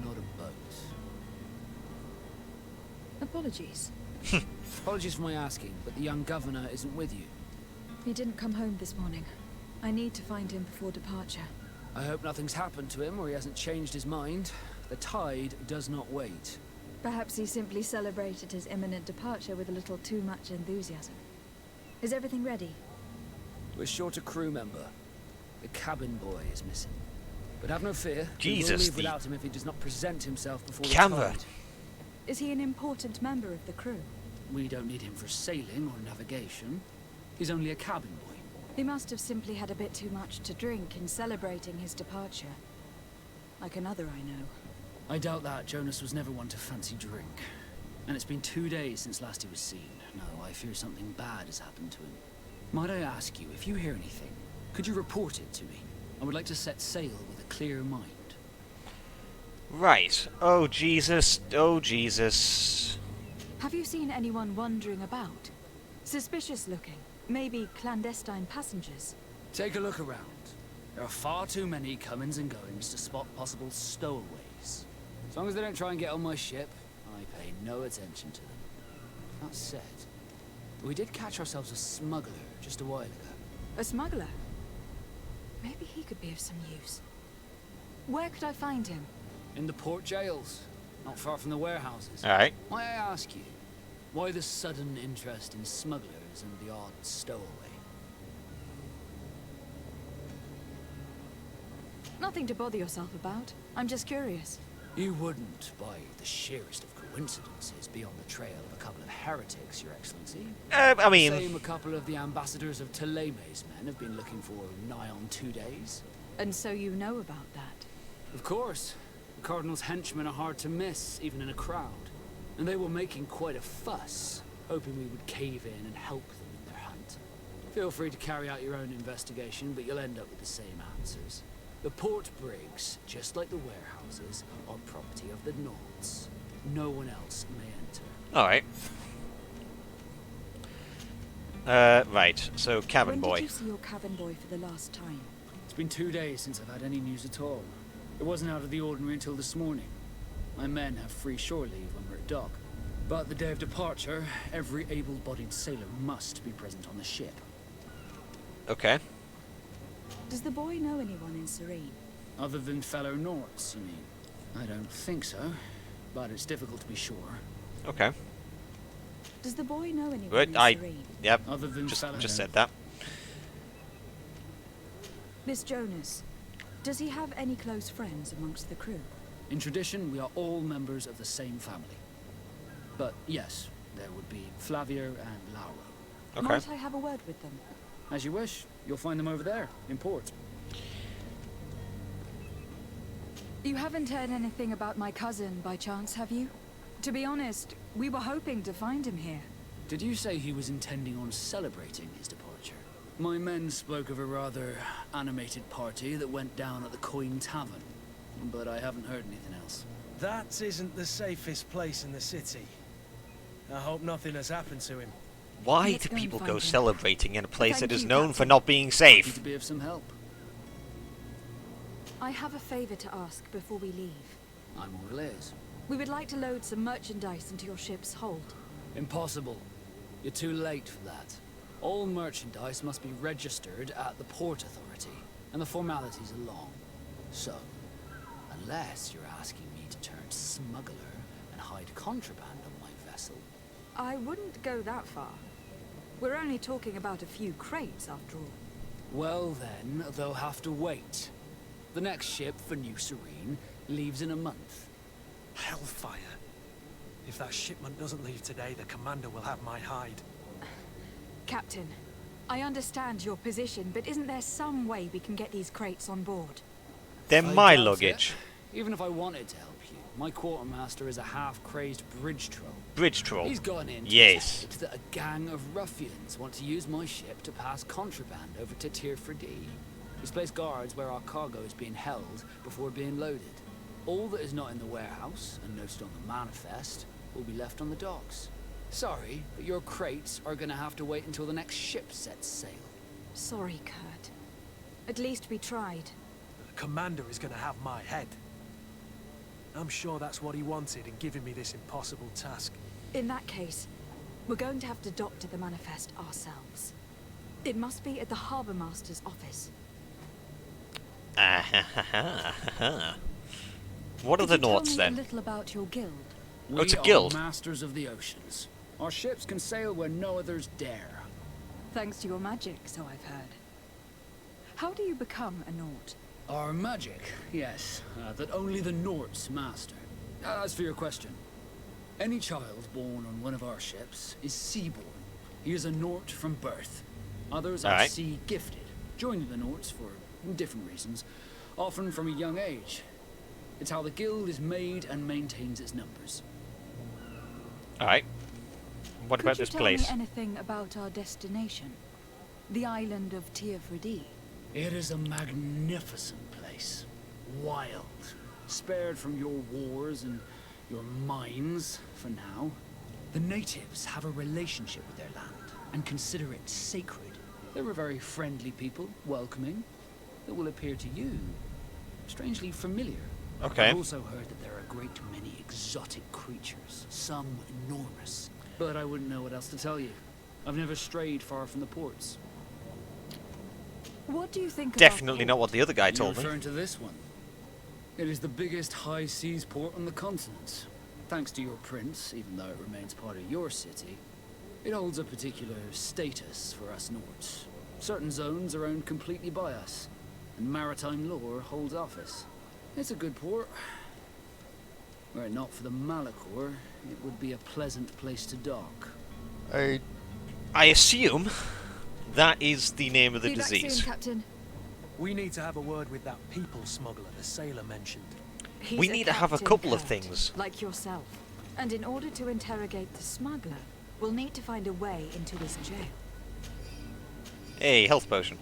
Not a boat. Apologies. Apologies for my asking, but the young governor isn't with you. He didn't come home this morning. I need to find him before departure. I hope nothing's happened to him or he hasn't changed his mind. The tide does not wait. Perhaps he simply celebrated his imminent departure with a little too much enthusiasm. Is everything ready? We're short a crew member. The cabin boy is missing. But have no fear. Jesus, we will leave the without him if he does not present himself before camera. the tide. Is he an important member of the crew? We don't need him for sailing or navigation. He's only a cabin boy. He must have simply had a bit too much to drink in celebrating his departure. Like another I know. I doubt that. Jonas was never one to fancy drink. And it's been 2 days since last he was seen. No, I fear something bad has happened to him. Might I ask you, if you hear anything, could you report it to me? I would like to set sail with a clear mind. Right. Oh, Jesus. Oh, Jesus. Have you seen anyone wandering about? Suspicious looking. Maybe clandestine passengers. Take a look around. There are far too many comings and goings to spot possible stowaways. As long as they don't try and get on my ship, I pay no attention to them. That said, we did catch ourselves a smuggler just a while ago. A smuggler? Maybe he could be of some use. Where could I find him? In the port jails, not far from the warehouses. Alright. May I ask you, why the sudden interest in smugglers and the odd stowaway? Nothing to bother yourself about. I'm just curious. You wouldn't, by the sheerest of coincidences, be on the trail of a couple of heretics, Your Excellency. I mean... Same a couple of the ambassadors of Ptolemy's men have been looking for nigh on 2 days. And so you know about that? Of course. The Cardinal's henchmen are hard to miss, even in a crowd. And they were making quite a fuss, hoping we would cave in and help them in their hunt. Feel free to carry out your own investigation, but you'll end up with the same answers. The port brigs, just like the warehouses, are property of the Nords. No one else may enter. Alright. Right, so cabin boy. When did you see your cabin boy for the last time? It's been 2 days since I've had any news at all. It wasn't out of the ordinary until this morning. My men have free shore leave when we're at dock. But the day of departure, every able-bodied sailor must be present on the ship. Okay. Does the boy know anyone in Serene? Other than fellow Nords, you mean? I don't think so, but it's difficult to be sure. Okay. Does the boy know anyone Good. in Serene? Yep. Other than Just said that. Miss Jonas, does he have any close friends amongst the crew? In tradition, we are all members of the same family. But yes, there would be Flavio and Lauro. Okay. Might I have a word with them? As you wish. You'll find them over there, in port. You haven't heard anything about my cousin by chance, have you? To be honest, we were hoping to find him here. Did you say he was intending on celebrating his departure? My men spoke of a rather animated party that went down at the Coin Tavern, but I haven't heard anything else. That isn't the safest place in the city. I hope nothing has happened to him. Why Let's do go and people find go him. celebrating in a place Thank that is you, known for Captain. not being Happy safe? to be of some help. I have a favor to ask before we leave. I'm all ears. We would like to load some merchandise into your ship's hold. Impossible. You're too late for that. All merchandise must be registered at the Port Authority, and the formalities are long. So, unless you're asking me to turn smuggler and hide contraband on my vessel, I wouldn't go that far. We're only talking about a few crates, after all. well then, they'll have to wait. The next ship for New Serene leaves in a month. Hellfire. If that shipment doesn't leave today, the commander will have my hide. Captain, I understand your position, but isn't there some way we can get these crates on board? They're I my doubt luggage. it. Even if I wanted to help you, my quartermaster is a half-crazed bridge troll. Bridge troll. He's gone in to Yes. detect that a gang of ruffians want to use my ship to pass contraband over to Tirfredi. This place guards where our cargo is being held before being loaded. All that is not in the warehouse, and noted on the manifest, will be left on the docks. Sorry, but your crates are gonna have to wait until the next ship sets sail. Sorry, Kurt. At least we tried. The commander is going to have my head. I'm sure that's what he wanted in giving me this impossible task. In that case, we're going to have to doctor the manifest ourselves. It must be at the Harbour Master's office. What are the Noughts Tell me then? a little about your guild. Oh, it's a We guild. are masters of the oceans. Our ships can sail where no others dare. Thanks to your magic, so I've heard. How do you become a Naut? Our magic, yes, that only the Norts master. As for your question, any child born on one of our ships is seaborn. He is a Nort from birth. Others are sea gifted, joining the Norts for different reasons, often from a young age. It's how the guild is made and maintains its numbers. Alright. What about this place? Could you tell me anything about our destination? The island of Teofredi? It is a magnificent place. Wild. Spared from your wars and your mines, for now. The natives have a relationship with their land and consider it sacred. They're a very friendly people, welcoming. That will appear to you strangely familiar. Okay. I've also heard that there are a great many exotic creatures, some enormous. But I wouldn't know what else to tell you. I've never strayed far from the ports. What do you think Definitely about not what the other guy You're told me. referring to this one. It is the biggest high seas port on the continent. Thanks to your prince, even though it remains part of your city, it holds a particular status for us Nords. Certain zones are owned completely by us, and maritime law holds office. It's a good port. Were it not for the Malachor, it would be a pleasant place to dock. I assume that is the name of the Be back disease. soon, Captain. We need to have a word with that people smuggler the sailor mentioned. He's We need to have a captain, couple of Kurt, things. like yourself. And in order to interrogate the smuggler, we'll need to find a way into his jail. Hey, health potion.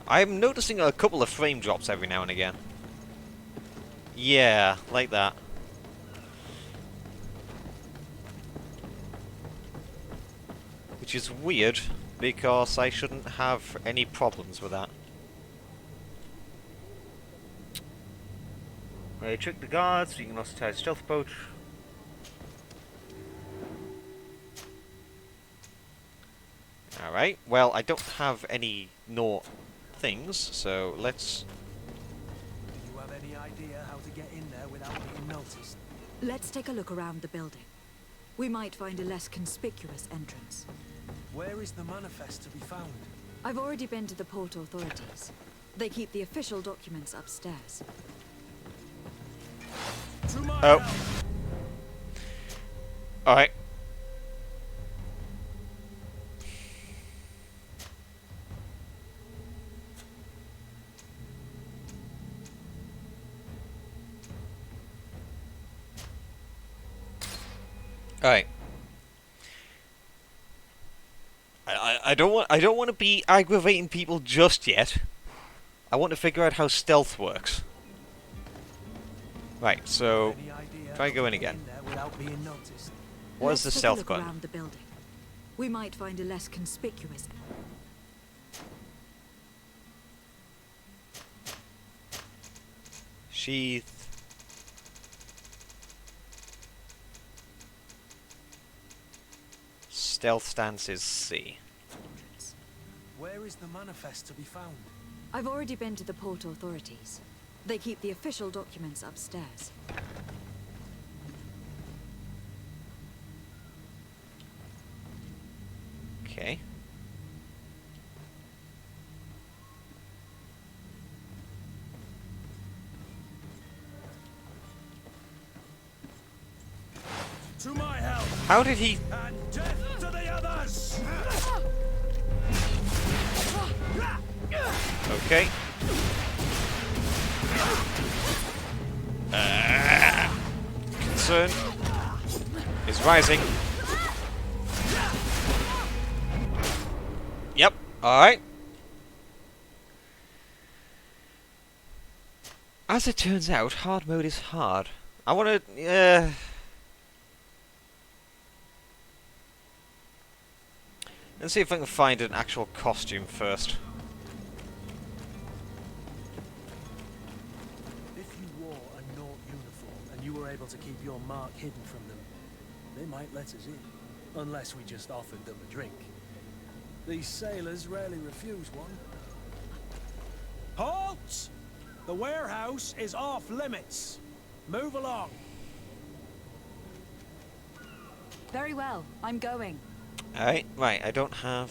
I'm noticing a couple of frame drops every now and again. Yeah, like that. Which is weird, because I shouldn't have any problems with that. I trick the guards, so you can also try stealth poach. Alright, well, I don't have any Naught things, so let's... Do you have any idea how to get in there without being noticed? Let's take a look around the building. We might find a less conspicuous entrance. Where is the manifest to be found? I've already been to the port authorities. They keep the official documents upstairs. Oh. Alright. Alright. I don't want to be aggravating people just yet. I want to figure out how stealth works. Right, so try go in again. What is the Let's take a stealth look gun? around the building. We might find a less conspicuous. Sheath. Stealth stance is C. Where is the manifest to be found? I've already been to the port authorities. They keep the official documents upstairs. Okay. To my help! How did he... And death to the others! Okay. Concern is rising. Alright. As it turns out, hard mode is hard. I want to... Let's see if I can find an actual costume first. If you wore a Naught uniform and you were able to keep your mark hidden from them, they might let us in. Unless we just offered them a drink. These sailors rarely refuse one. Halt! The warehouse is off limits. Move along. Very well, I'm going. Alright, right, I don't have...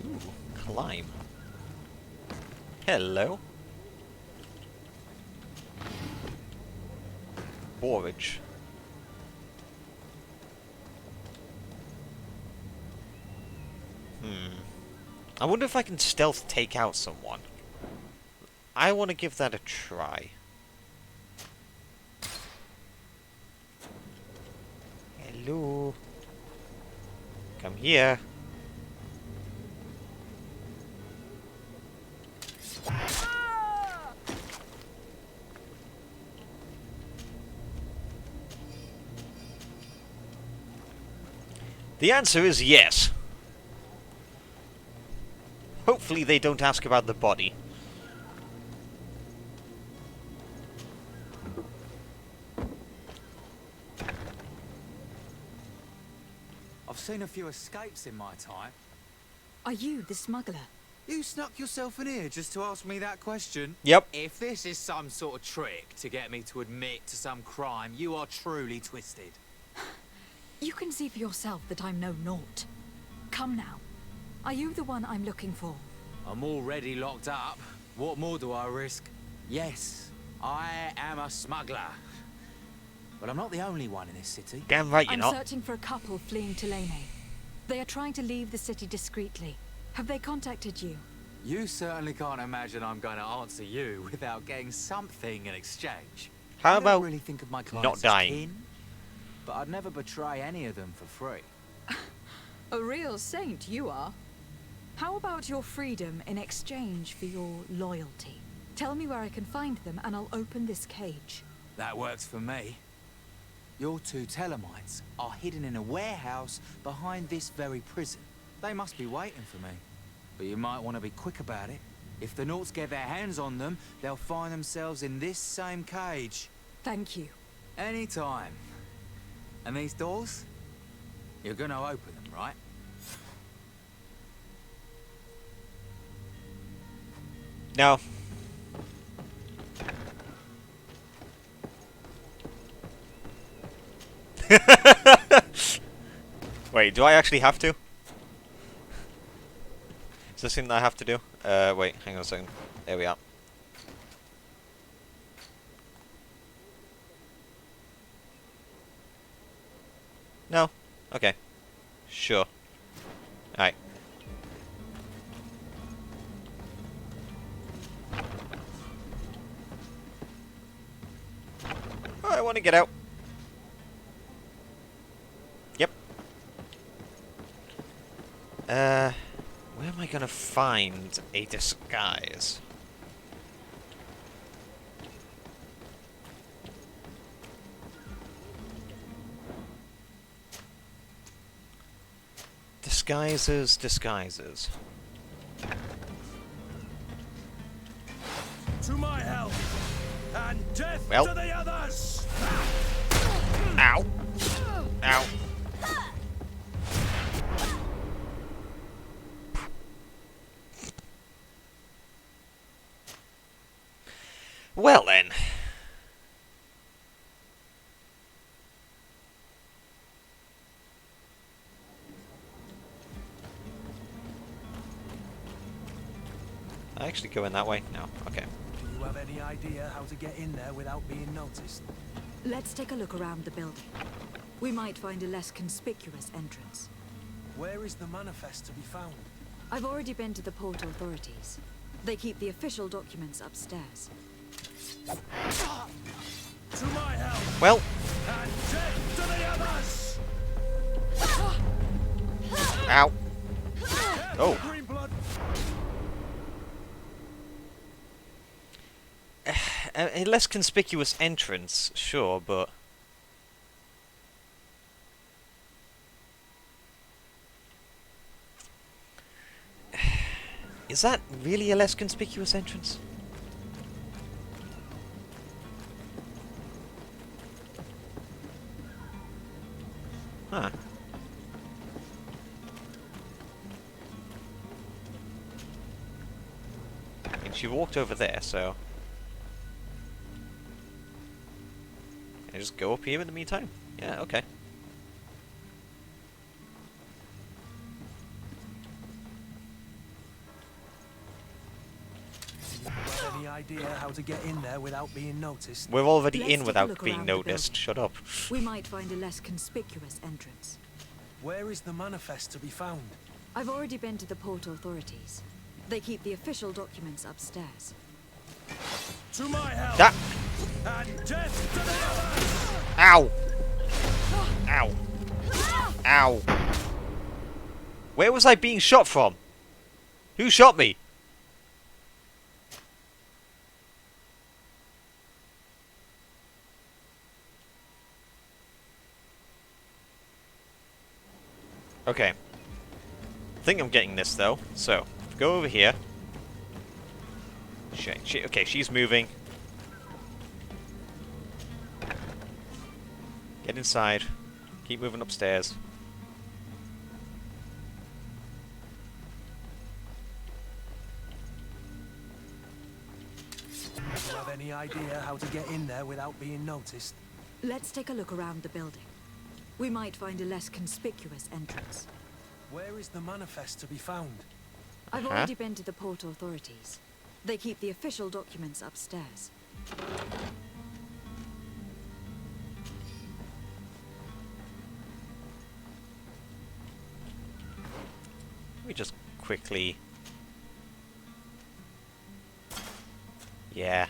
Ooh, climb. Hello. Borage. I wonder if I can stealth take out someone. I want to give that a try. Hello. Come here. The answer is yes. Hopefully they don't ask about the body. I've seen a few escapes in my time. Are you the smuggler? You snuck yourself in here just to ask me that question? Yep. If this is some sort of trick to get me to admit to some crime, you are truly twisted. You can see for yourself that I'm no naught. Come now. Are you the one I'm looking for? I'm already locked up. What more do I risk? Yes, I am a smuggler. But I'm not the only one in this city. Damn right you're not. I'm searching for a couple fleeing Thegoodtwo. They are trying to leave the city discreetly. Have they contacted you? You certainly can't imagine I'm going to answer you without getting something in exchange. How I about don't really think of my clients not dying? as kin, but I'd never betray any of them for free. A real saint you are. How about your freedom in exchange for your loyalty? Tell me where I can find them and I'll open this cage. That works for me. Your two Telemites are hidden in a warehouse behind this very prison. They must be waiting for me. But you might want to be quick about it. If the Naughts get their hands on them, they'll find themselves in this same cage. Thank you. Anytime. And these doors? You're gonna open them, right? No. Wait, do I actually have to? Is this something that I have to do? Wait, hang on a second. There we are. No? Okay. Sure. Alright. Oh, I want to get out. Yep. Where am I gonna find a disguise? Disguises, disguises. To my help, and death Well. to the others! Ow! Ow! Well then. I actually go in that way? No. Okay. Do you have any idea how to get in there without being noticed? Let's take a look around the building. We might find a less conspicuous entrance. Where is the manifest to be found? I've already been to the port authorities. They keep the official documents upstairs. To my help! Well, And death to the others! Ow. Oh. Green blood. A less conspicuous entrance, sure, but... Is that really a less conspicuous entrance? Huh. I mean, she walked over there, so... Can I just go up here in the meantime? Yeah, okay. Any idea how to get in there without being noticed? We're already Let's in take a without look being around the noticed. Shut up. We might find a less conspicuous entrance. Where is the manifest to be found? I've already been to the port authorities. They keep the official documents upstairs. To my help! That. And death to the others! Ow! Ow! Ow! Where was I being shot from? Who shot me? Okay. I think I'm getting this though. So, go over here. Okay, she's moving. Get inside. Keep moving upstairs. Do you have any idea how to get in there without being noticed? Let's take a look around the building. We might find a less conspicuous entrance. Where is the manifest to be found? I've already been to the port authorities. They keep the official documents upstairs. Let me just quickly... Yeah.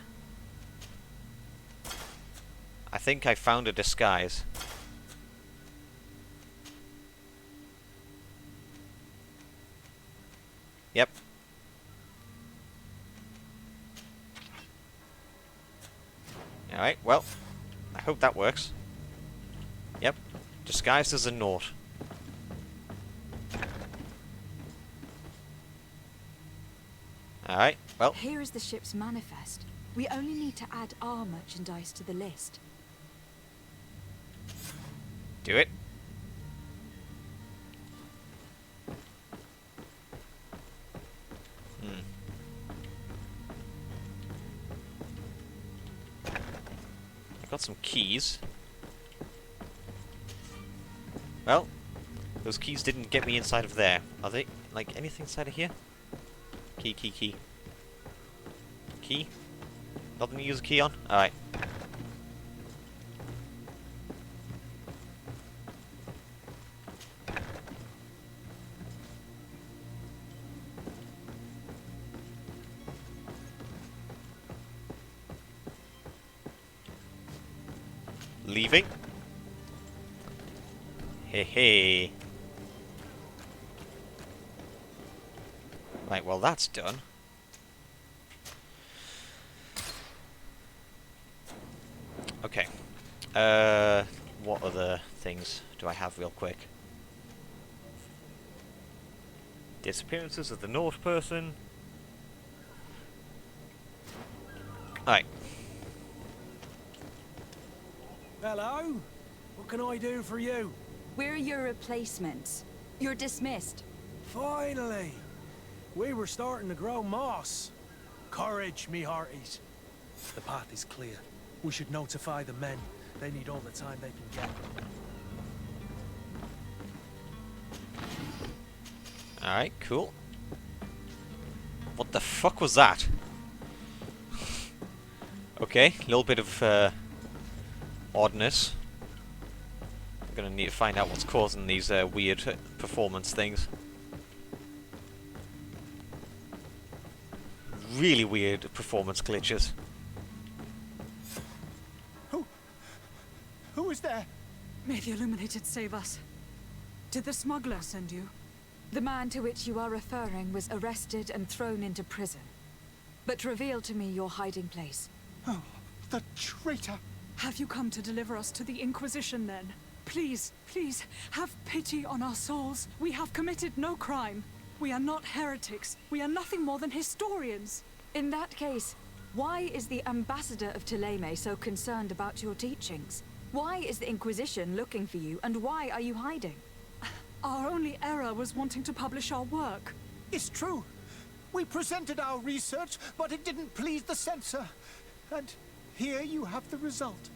I think I found a disguise. Yep. Alright, well, I hope that works. Yep. Disguised as a Naut. Alright, well. Here is the ship's manifest. We only need to add our merchandise to the list. Do it. Got some keys. Well, those keys didn't get me inside of there. Are they, like, anything inside of here? Key, key, key. Key? Nothing to use a key on? Alright. Leaving. Hey, hey. Right, well that's done. Okay. What other things do I have real quick? Disappearances of the North person. Alright. Hello? What can I do for you? We're your replacements. You're dismissed. Finally! We were starting to grow moss. Courage, me hearties. The path is clear. We should notify the men. They need all the time they can get. Alright, cool. What the fuck was that? Okay, a little bit of oddness. I'm gonna need to find out what's causing these weird performance things. Really weird performance glitches. Who was there? May the Illuminated save us. Did the smuggler send you? The man to which you are referring was arrested and thrown into prison. But reveal to me your hiding place. Oh, the traitor! Have you come to deliver us to the Inquisition, then? Please, please, have pity on our souls. We have committed no crime. We are not heretics. We are nothing more than historians. In that case, why is the ambassador of Thélème so concerned about your teachings? Why is the Inquisition looking for you, and why are you hiding? Our only error was wanting to publish our work. It's true. We presented our research, but it didn't please the censor. And here you have the result.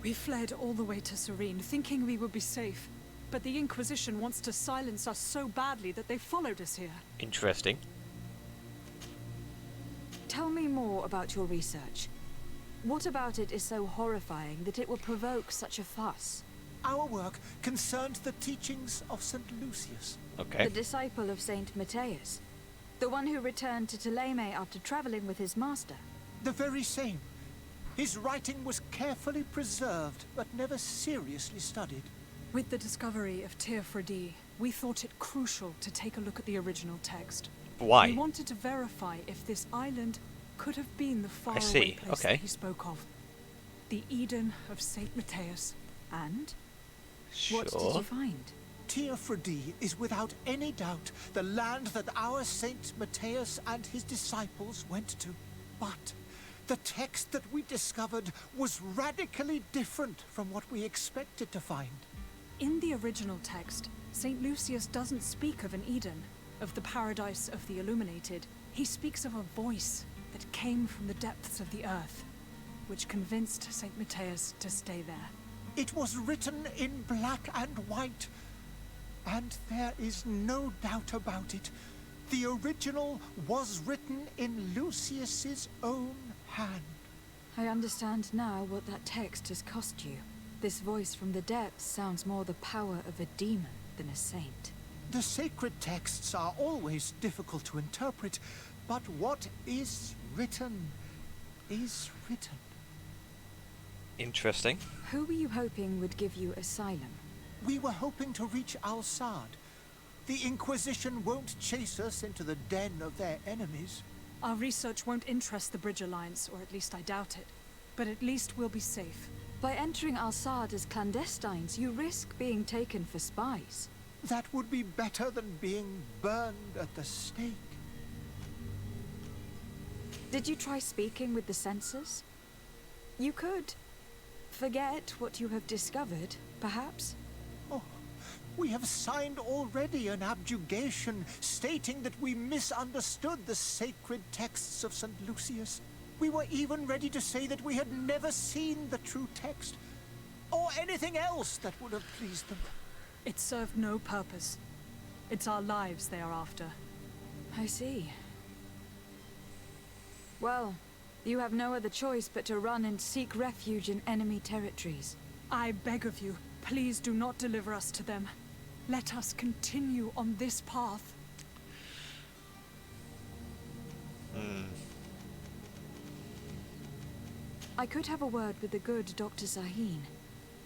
We fled all the way to Serene, thinking we would be safe. But the Inquisition wants to silence us so badly that they followed us here. Interesting. Tell me more about your research. What about it is so horrifying that it will provoke such a fuss? Our work concerned the teachings of St. Lucius. Okay. The disciple of Saint Matthias. The one who returned to Thélème after traveling with his master. The very same. His writing was carefully preserved, but never seriously studied. With the discovery of Theophrodie, we thought it crucial to take a look at the original text. Why? We wanted to verify if this island could have been the faraway place that he spoke of. The Eden of Saint Matthias. And? Sure. What did you find? Theophrodie is without any doubt the land that our Saint Matthias and his disciples went to. But the text that we discovered was radically different from what we expected to find. In the original text, St. Lucius doesn't speak of an Eden, of the paradise of the Illuminated. He speaks of a voice that came from the depths of the earth, which convinced St. Matthias to stay there. It was written in black and white, and there is no doubt about it. The original was written in Lucius's own hand. I understand now what that text has cost you. This voice from the depths sounds more the power of a demon than a saint. The sacred texts are always difficult to interpret, but what is written is written. Interesting. Who were you hoping would give you asylum? We were hoping to reach Al-Sad. The Inquisition won't chase us into the den of their enemies. Our research won't interest the Bridge Alliance, or at least I doubt it. But at least we'll be safe. By entering Al-Sad as clandestines, you risk being taken for spies. That would be better than being burned at the stake. Did you try speaking with the censors? You could. Forget what you have discovered, perhaps? Oh, we have signed already an abjugation stating that we misunderstood the sacred texts of St. Lucius. We were even ready to say that we had never seen the true text, or anything else that would have pleased them. It served no purpose. It's our lives they are after. I see. Well, you have no other choice but to run and seek refuge in enemy territories. I beg of you, please do not deliver us to them. Let us continue on this path. I could have a word with the good Dr. Zaheen,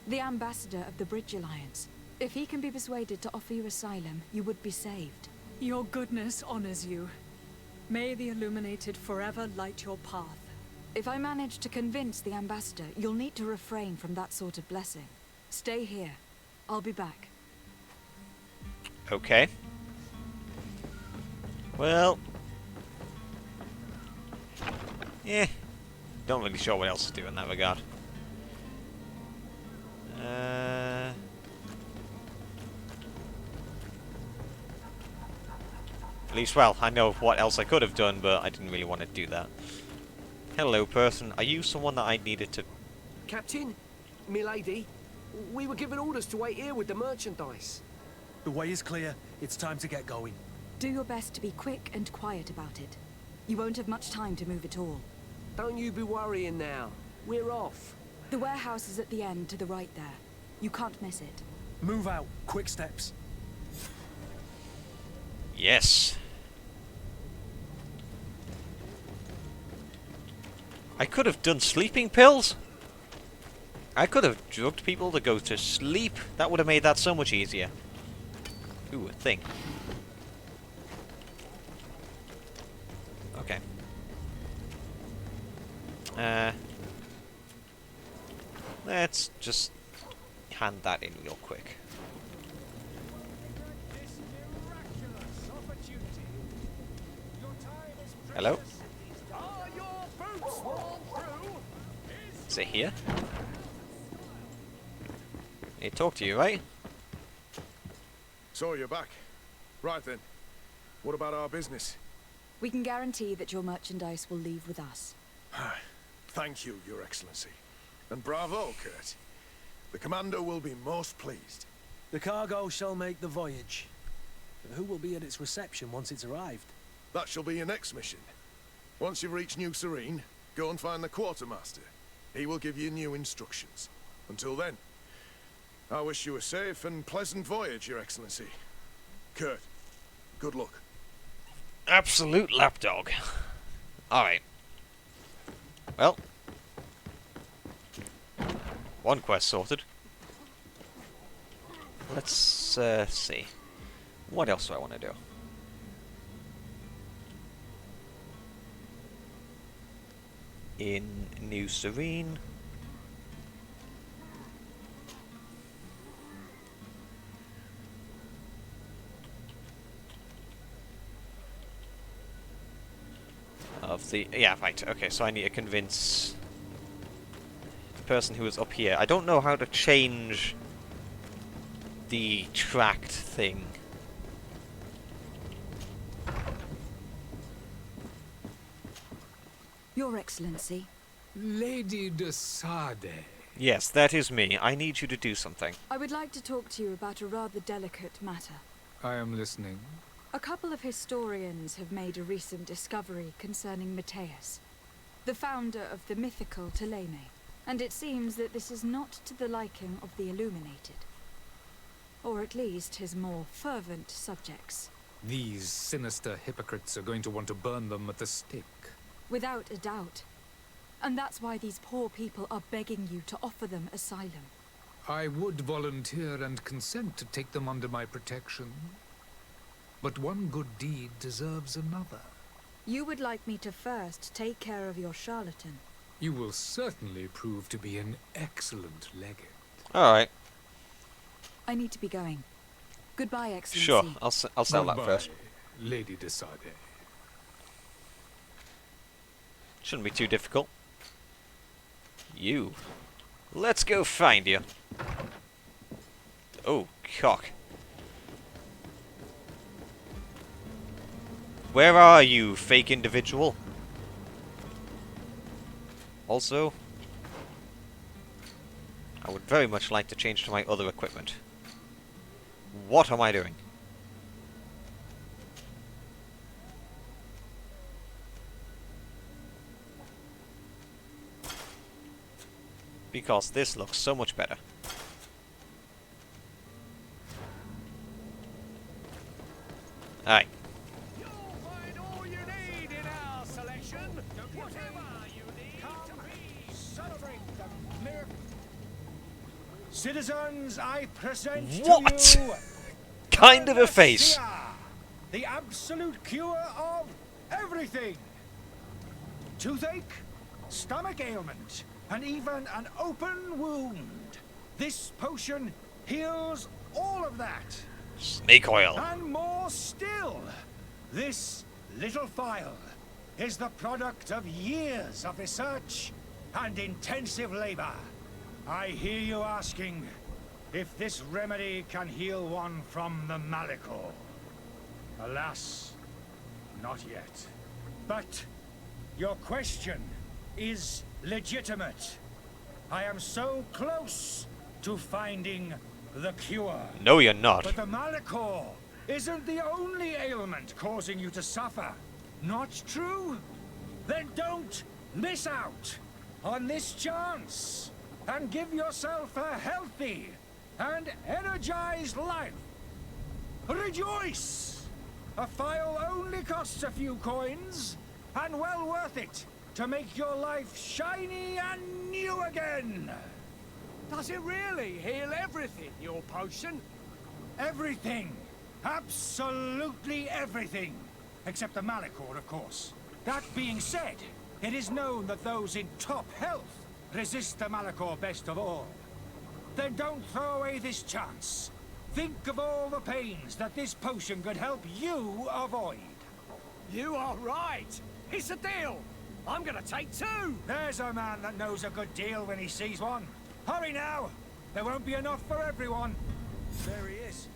the ambassador of the Bridge Alliance. If he can be persuaded to offer you asylum, you would be saved. Your goodness honors you. May the Illuminated forever light your path. If I manage to convince the ambassador, you'll need to refrain from that sort of blessing. Stay here. I'll be back. Okay. Well. Yeah. Don't really sure what else to do in that regard. At least, well, I know what else I could have done, but I didn't really want to do that. Hello, person. Are you someone that I needed to... Captain, milady, we were given orders to wait here with the merchandise. The way is clear. It's time to get going. Do your best to be quick and quiet about it. You won't have much time to move at all. Don't you be worrying now. We're off. The warehouse is at the end to the right there. You can't miss it. Move out. Quick steps. Yes. I could have done sleeping pills. I could have drugged people to go to sleep. That would have made that so much easier. Ooh, a thing. Okay. Let's just hand that in real quick. Hello? Is it here? They talk to you, right? So you're back. Right then. What about our business? We can guarantee that your merchandise will leave with us. Thank you, Your Excellency. And bravo, Kurt. The Commander will be most pleased. The cargo shall make the voyage. But who will be at its reception once it's arrived? That shall be your next mission. Once you've reached New Serene, go and find the Quartermaster. He will give you new instructions. Until then, I wish you a safe and pleasant voyage, Your Excellency. Kurt, good luck. Absolute lapdog. Alright. Well. One quest sorted. Let's see. What else do I want to do? In New Serene. Yeah, right, okay, so I need to convince the person who is up here. I don't know how to change the tracked thing. Your Excellency. Lady de Sade. Yes, that is me. I need you to do something. I would like to talk to you about a rather delicate matter. I am listening. A couple of historians have made a recent discovery concerning Mateus, the founder of the mythical Thélème, and it seems that this is not to the liking of the Illuminated. Or at least his more fervent subjects. These sinister hypocrites are going to want to burn them at the stake. Without a doubt. And that's why these poor people are begging you to offer them asylum. I would volunteer and consent to take them under my protection. But one good deed deserves another. You would like me to first take care of your charlatan. You will certainly prove to be an excellent legate. Alright. I need to be going. Goodbye, Excellency. Sure, I'll sell that first. Lady de Sade. Shouldn't be too difficult. You. Let's go find you. Oh, cock. Where are you, fake individual? Also, I would very much like to change to my other equipment. What am I doing? Because this looks so much better. Alright. Citizens, I present What? to you Kind of a face. the absolute cure of everything. Toothache, stomach ailment, and even an open wound. This potion heals all of that. Snake oil. And more still. This little phial is the product of years of research and intensive labor. I hear you asking if this remedy can heal one from the Malichor. Alas, not yet. But your question is legitimate. I am so close to finding the cure. No, you're not. But the Malichor isn't the only ailment causing you to suffer. Not true? Then don't miss out on this chance and give yourself a healthy and energized life. Rejoice! A phial only costs a few coins, and well worth it to make your life shiny and new again. Does it really heal everything, your potion? Everything! Absolutely everything! Except the Malachor, of course. That being said, it is known that those in top health resist the Malachor best of all. Then don't throw away this chance. Think of all the pains that this potion could help you avoid. You are right! It's a deal! I'm gonna take 2! There's a man that knows a good deal when he sees one. Hurry now! There won't be enough for everyone. There he is.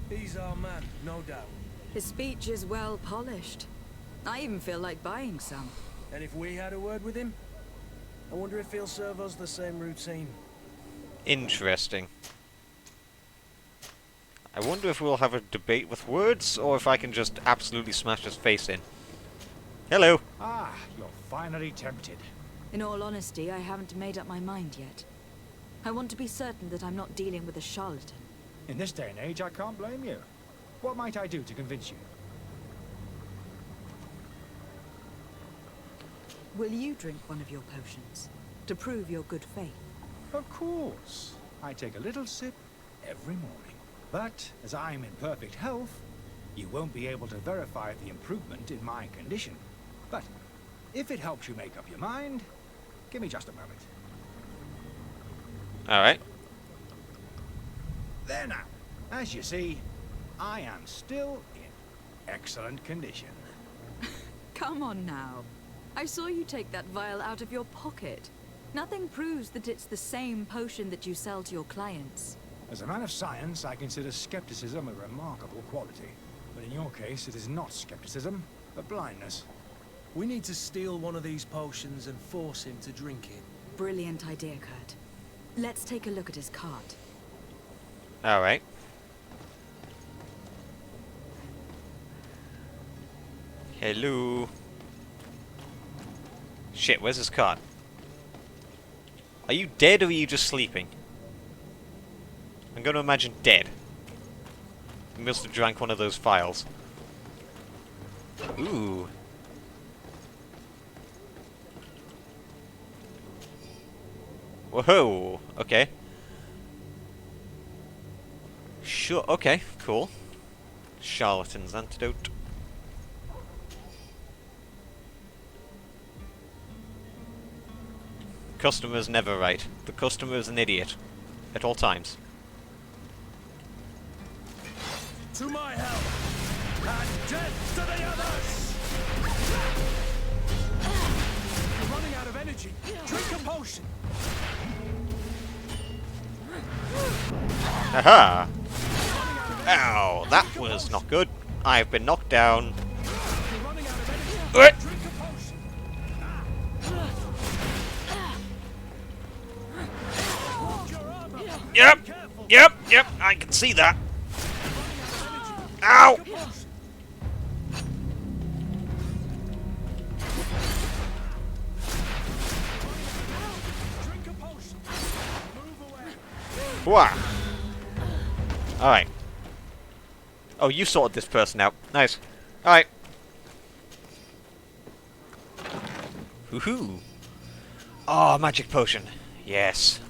He's our man, no doubt. His speech is well polished. I even feel like buying some. And if we had a word with him, I wonder if he'll serve us the same routine. Interesting. I wonder if we'll have a debate with words, or if I can just absolutely smash his face in. Hello. Ah, you're finally tempted. In all honesty, I haven't made up my mind yet. I want to be certain that I'm not dealing with a charlatan. In this day and age, I can't blame you. What might I do to convince you? Will you drink one of your potions, to prove your good faith? Of course. I take a little sip every morning. But, as I'm in perfect health, you won't be able to verify the improvement in my condition. But, if it helps you make up your mind, give me just a moment. Alright. There now. As you see, I am still in excellent condition. Come on now. I saw you take that vial out of your pocket. Nothing proves that it's the same potion that you sell to your clients. As a man of science, I consider skepticism a remarkable quality. But in your case, it is not skepticism, but blindness. We need to steal one of these potions and force him to drink it. Brilliant idea, Kurt. Let's take a look at his cart. Alright. Hello. Shit, where's his cart? Are you dead or are you just sleeping? I'm going to imagine dead. He must have drank one of those vials. Ooh. Whoa. Okay. Sure. Okay. Cool. Charlatan's antidote. Customer's never right. The customer is an idiot. At all times. To my help! And death to the others! You're running out of energy. Drink a potion! Aha! Ow! That was not good. I've been knocked down. You're running out of energy. Drink a potion! Yep, I can see that. Ow! Wah! Alright. Oh, you sorted this person out. Nice. Alright. Woohoo! Oh, magic potion. Yes.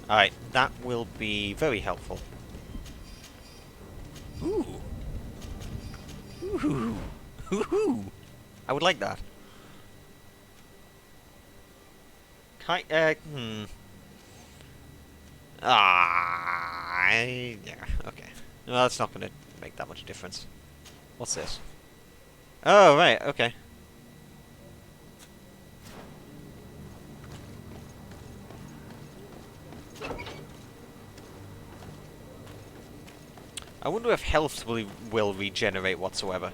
Alright, that will be very helpful. Ooh. Ooh. Ooh. I would like that. Yeah, okay. Well, that's not going to make that much difference. What's this? Oh, right, okay. I wonder if health will regenerate whatsoever.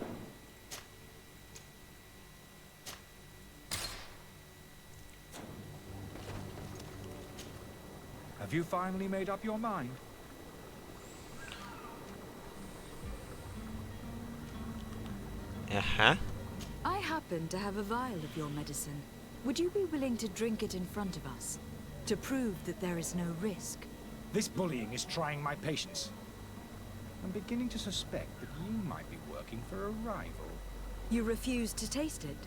Have you finally made up your mind? Uh-huh. I happen to have a vial of your medicine. Would you be willing to drink it in front of us? To prove that there is no risk? This bullying is trying my patience. I'm beginning to suspect that you might be working for a rival. You refuse to taste it?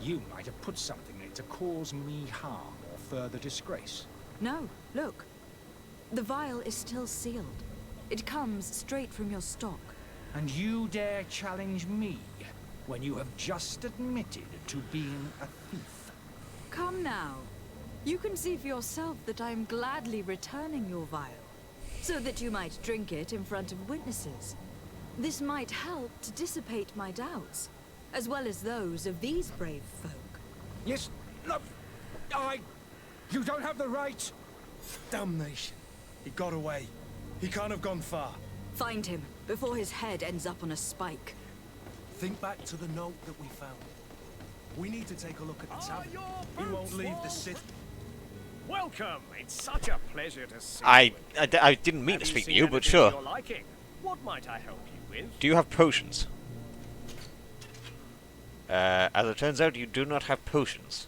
You might have put something in it to cause me harm or further disgrace. No, look. The vial is still sealed. It comes straight from your stock. And you dare challenge me when you have just admitted to being a thief? Come now. You can see for yourself that I am gladly returning your vial, so that you might drink it in front of witnesses. This might help to dissipate my doubts, as well as those of these brave folk. Yes, look, You don't have the right! Damnation. He got away. He can't have gone far. Find him, before his head ends up on a spike. Think back to the note that we found. We need to take a look at the tavern. He won't leave the city. Welcome. It's such a pleasure to see I you. didn't mean to Have speak to seen you, but anything sure. to your liking? What might I help you with? Do you have potions? As it turns out, you do not have potions.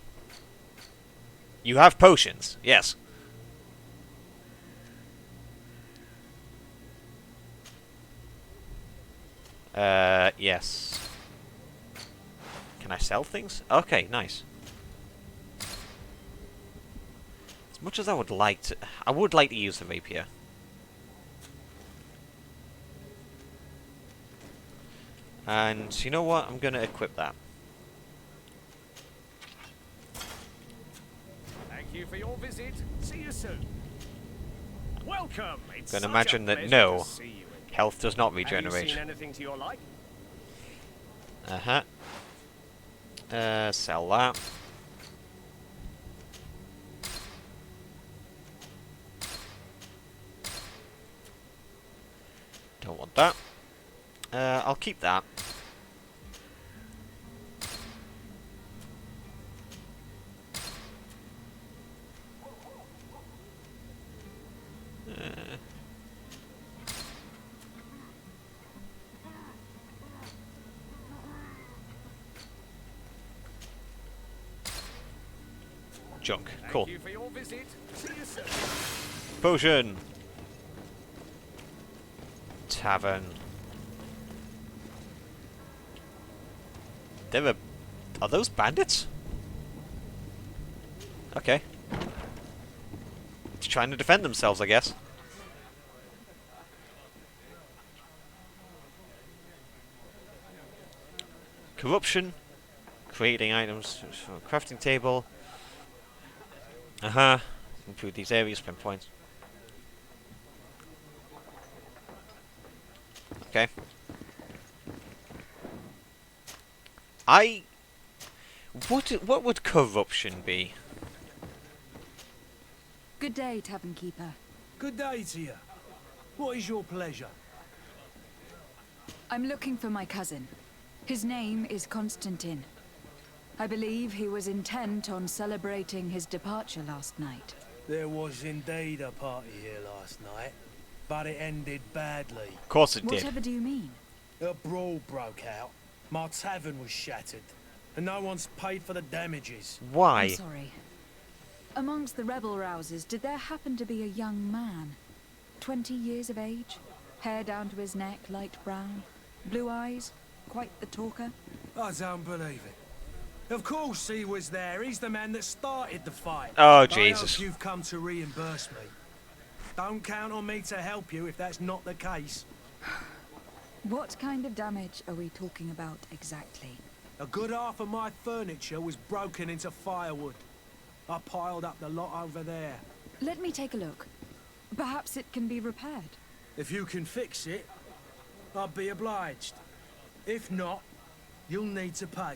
You have potions, yes. Yes. Can I sell things? Okay, nice. As much as I would like to... I would like to use the rapier. And you know what? I'm going to equip that. Thank you for your visit. See you soon. Welcome. It's I'm going to such imagine a that pleasure no, to see you again. health does not Have you regenerate. seen anything to your like? Uh-huh. Sell that. Don't want that. I'll keep that. Junk. Cool. Thank you for your visit. See you soon. Potion. Tavern. Are those bandits? Okay. Just trying to defend themselves, I guess. Corruption. Creating items for a crafting table. Improve these areas, spend points. Okay. What would corruption be? Good day, Tavern Keeper. Good day to you. What is your pleasure? I'm looking for my cousin. His name is Constantine. I believe he was intent on celebrating his departure last night. There was indeed a party here last night, but it ended badly. Of course it did. Whatever do you mean? A brawl broke out. My tavern was shattered, and no one's paid for the damages. Why? I'm sorry. Amongst the rebel rousers, did there happen to be a young man? 20 years of age? Hair down to his neck, light brown? Blue eyes? Quite the talker? I don't believe it. Of course he was there. He's the man that started the fight. Oh, Jesus. I hope you've come to reimburse me. Don't count on me to help you if that's not the case. What kind of damage are we talking about exactly? A good half of my furniture was broken into firewood. I piled up the lot over there. Let me take a look. Perhaps it can be repaired. If you can fix it, I'd be obliged. If not, you'll need to pay.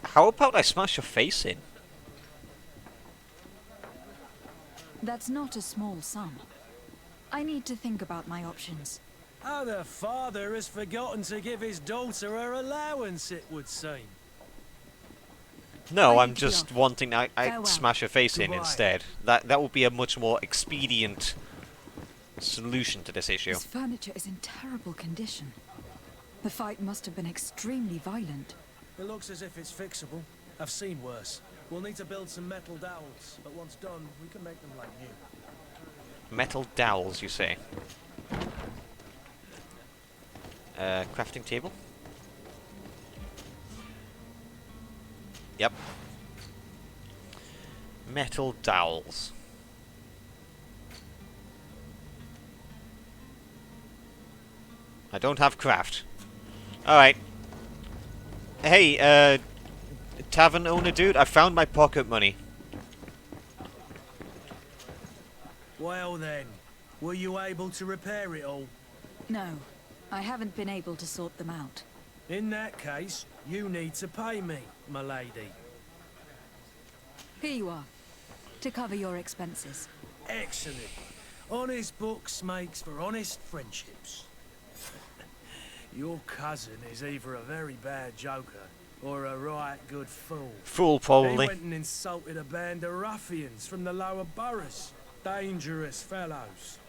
How about I smash your face in? That's not a small sum. I need to think about my options. Oh, the father has forgotten to give his daughter her allowance, it would seem. No, I I'm need to be just off. wanting I Farewell. smash her face in Goodbye. instead. That would be a much more expedient solution to this issue. This furniture is in terrible condition. The fight must have been extremely violent. It looks as if it's fixable. I've seen worse. We'll need to build some metal dowels, but once done, we can make them like new. Metal dowels, you say? Crafting table? Yep. Metal dowels. I don't have craft. Alright. Hey, tavern owner dude, I found my pocket money. Well then, were you able to repair it all? No, I haven't been able to sort them out. In that case, you need to pay me, my lady. Here you are, to cover your expenses. Excellent. Honest books makes for honest friendships. Your cousin is either a very bad joker or a right good fool. Fool, probably. He went and insulted a band of ruffians from the lower boroughs. Dangerous fellows.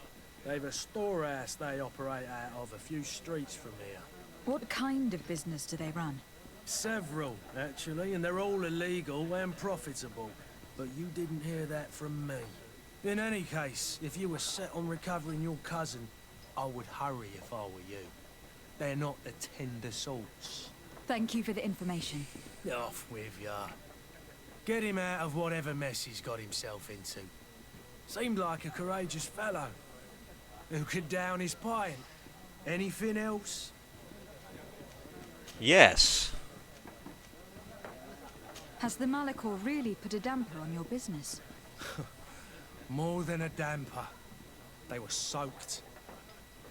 They've a storehouse they operate out of a few streets from here. What kind of business do they run? Several, actually, and they're all illegal and profitable. But you didn't hear that from me. In any case, if you were set on recovering your cousin, I would hurry if I were you. They're not the tender sorts. Thank you for the information. Off with ya. Get him out of whatever mess he's got himself into. Seemed like a courageous fellow. Who could down his pint? Anything else? Yes. Has the Malachor really put a damper on your business? More than a damper. They were soaked.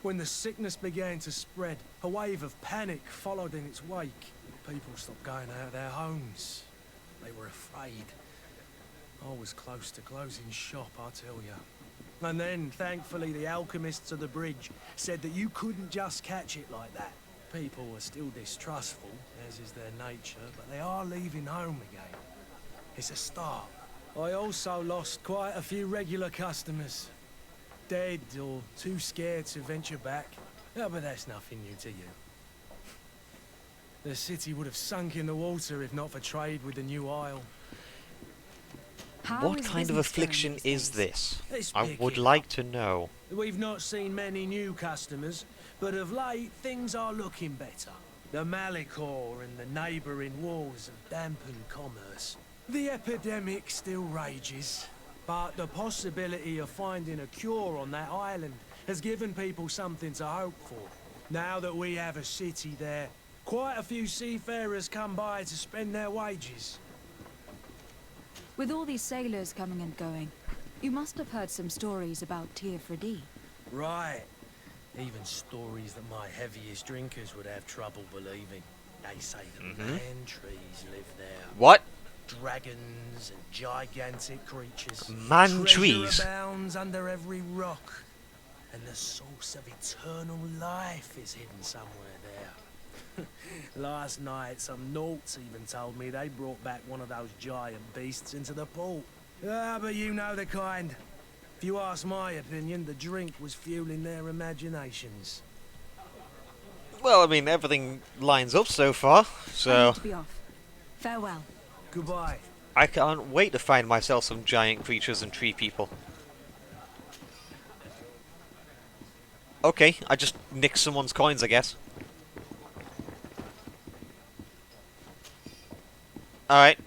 When the sickness began to spread, a wave of panic followed in its wake. People stopped going out of their homes. They were afraid. I was close to closing shop, I tell you. And then, thankfully, the alchemists of the bridge said that you couldn't just catch it like that. People are still distrustful, as is their nature, but they are leaving home again. It's a start. I also lost quite a few regular customers. Dead or too scared to venture back. Oh, but that's nothing new to you. The city would have sunk in the water if not for trade with the new isle. What kind of affliction is this? It's I would like to know. We've not seen many new customers, but of late things are looking better. The Malachor and the neighbouring wars have dampened commerce. The epidemic still rages, but the possibility of finding a cure on that island has given people something to hope for. Now that we have a city there, quite a few seafarers come by to spend their wages. With all these sailors coming and going, you must have heard some stories about Teofredi. Right. Even stories that my heaviest drinkers would have trouble believing. They say the man trees live there. What? Dragons and gigantic creatures. Man trees? Treasure abounds under every rock. And the source of eternal life is hidden somewhere there. Last night, some Nauts even told me they brought back one of those giant beasts into the port. Ah, but you know the kind. If you ask my opinion, the drink was fueling their imaginations. Well, I mean, everything lines up so far, I so... need to be off. Farewell. Goodbye. I can't wait to find myself some giant creatures and tree people. Okay, I just nicked someone's coins, I guess. Alright.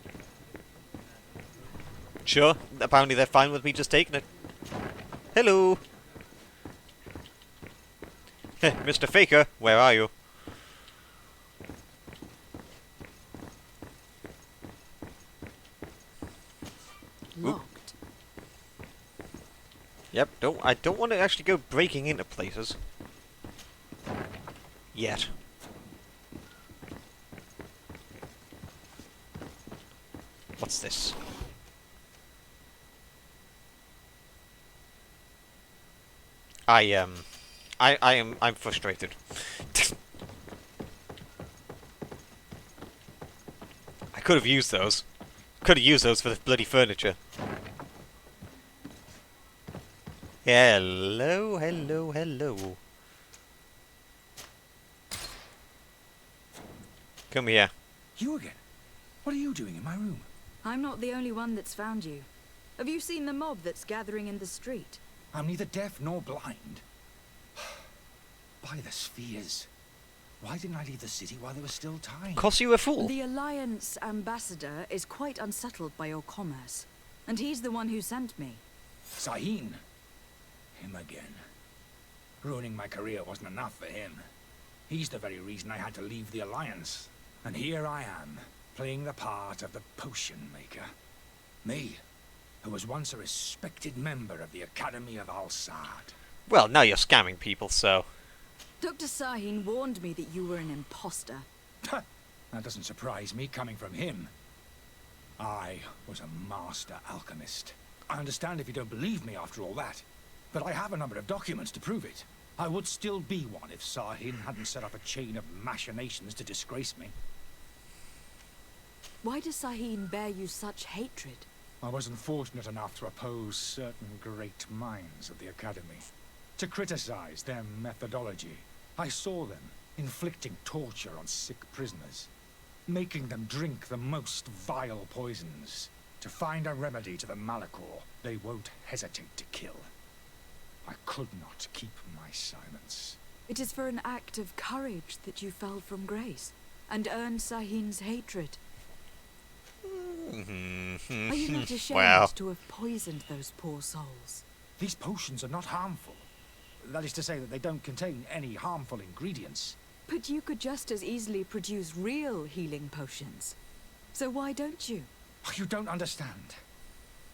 Sure, apparently they're fine with me just taking it. Hello! Mr. Faker, where are you? Locked. Yep, I don't want to actually go breaking into places. Yet. What's this? I'm frustrated. I could have used those. Could have used those for the bloody furniture. Hello, hello, hello. Come here. You again? What are you doing in my room? I'm not the only one that's found you. Have you seen the mob that's gathering in the street? I'm neither deaf nor blind. By the spheres. Why didn't I leave the city while there was still time? 'Cause you a fool. The Alliance ambassador is quite unsettled by your commerce. And he's the one who sent me. Sahin. Him again. Ruining my career wasn't enough for him. He's the very reason I had to leave the Alliance. And here I am, playing the part of the potion maker. Me, who was once a respected member of the Academy of Al-Sad. Well, now you're scamming people, so... Dr. Sahin warned me that you were an imposter. That doesn't surprise me, coming from him. I was a master alchemist. I understand if you don't believe me after all that, but I have a number of documents to prove it. I would still be one if Sahin hadn't set up a chain of machinations to disgrace me. Why does Sahin bear you such hatred? I wasn't fortunate enough to oppose certain great minds of the Academy. To criticize their methodology. I saw them inflicting torture on sick prisoners, making them drink the most vile poisons. To find a remedy to the Malachor, they won't hesitate to kill. I could not keep my silence. It is for an act of courage that you fell from grace, and earned Sahin's hatred. Are you not ashamed to have poisoned those poor souls? These potions are not harmful. That is to say that they don't contain any harmful ingredients. But you could just as easily produce real healing potions. So why don't you? You don't understand.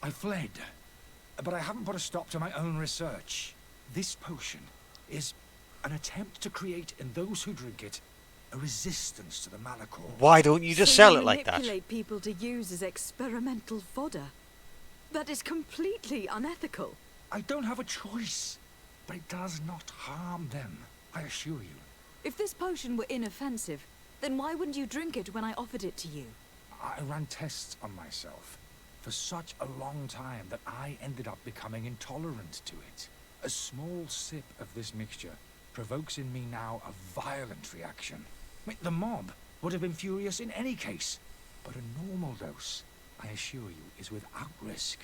I fled, but I haven't put a stop to my own research. This potion is an attempt to create in those who drink it a resistance to the Malachor. Why don't you just sell it like that? Manipulate people to use as experimental fodder. That is completely unethical. I don't have a choice, but it does not harm them, I assure you. If this potion were inoffensive, then why wouldn't you drink it when I offered it to you? I ran tests on myself for such a long time that I ended up becoming intolerant to it. A small sip of this mixture provokes in me now a violent reaction. The mob would have been furious in any case, but a normal dose, I assure you, is without risk.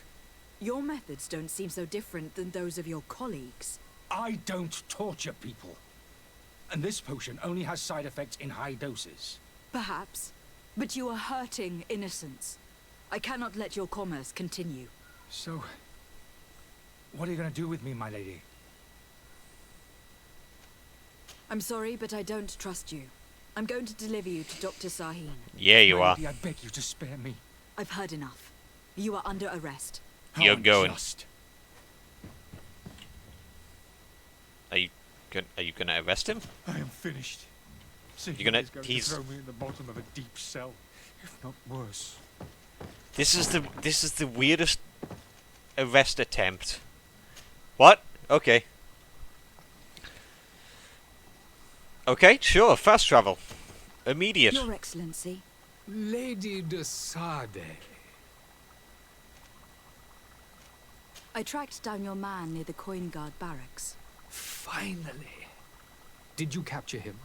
Your methods don't seem so different than those of your colleagues. I don't torture people. And this potion only has side effects in high doses. Perhaps, but you are hurting innocents. I cannot let your commerce continue. So, what are you going to do with me, my lady? I'm sorry, but I don't trust you. I'm going to deliver you to Dr. Sahin. Yeah, you are. I beg you to spare me. I've heard enough. You are under arrest. You're going. Are you gonna arrest him? I am finished. You're gonna. He's throw me in the bottom of a deep cell, if not worse. This is the weirdest arrest attempt. What? Okay. Okay, sure. Fast travel. Immediate. Your Excellency. Lady de Sade. I tracked down your man near the Coin Guard barracks. Finally. Did you capture him?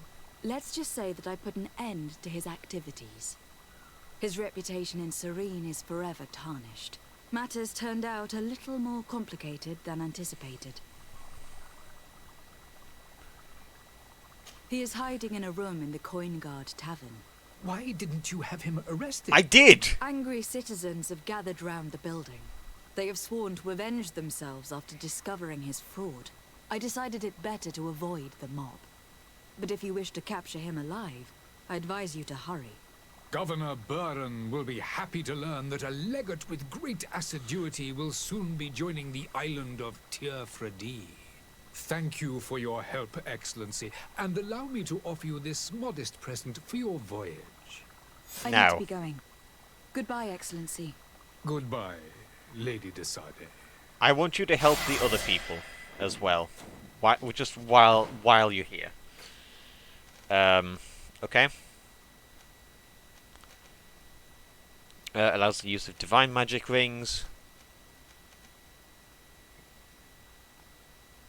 Let's just say that I put an end to his activities. His reputation in Serene is forever tarnished. Matters turned out a little more complicated than anticipated. He is hiding in a room in the Coin Guard Tavern. Why didn't you have him arrested? I did! Angry citizens have gathered round the building. They have sworn to avenge themselves after discovering his fraud. I decided it better to avoid the mob. But if you wish to capture him alive, I advise you to hurry. Governor Buren will be happy to learn that a legate with great assiduity will soon be joining the island of Tir-Fredi. Thank you for your help, Excellency, and allow me to offer you this modest present for your voyage. I need to be going. Goodbye, Excellency. Goodbye, Lady de Sade. I want you to help the other people as well. Just while you're here. Okay. Allows the use of divine magic rings.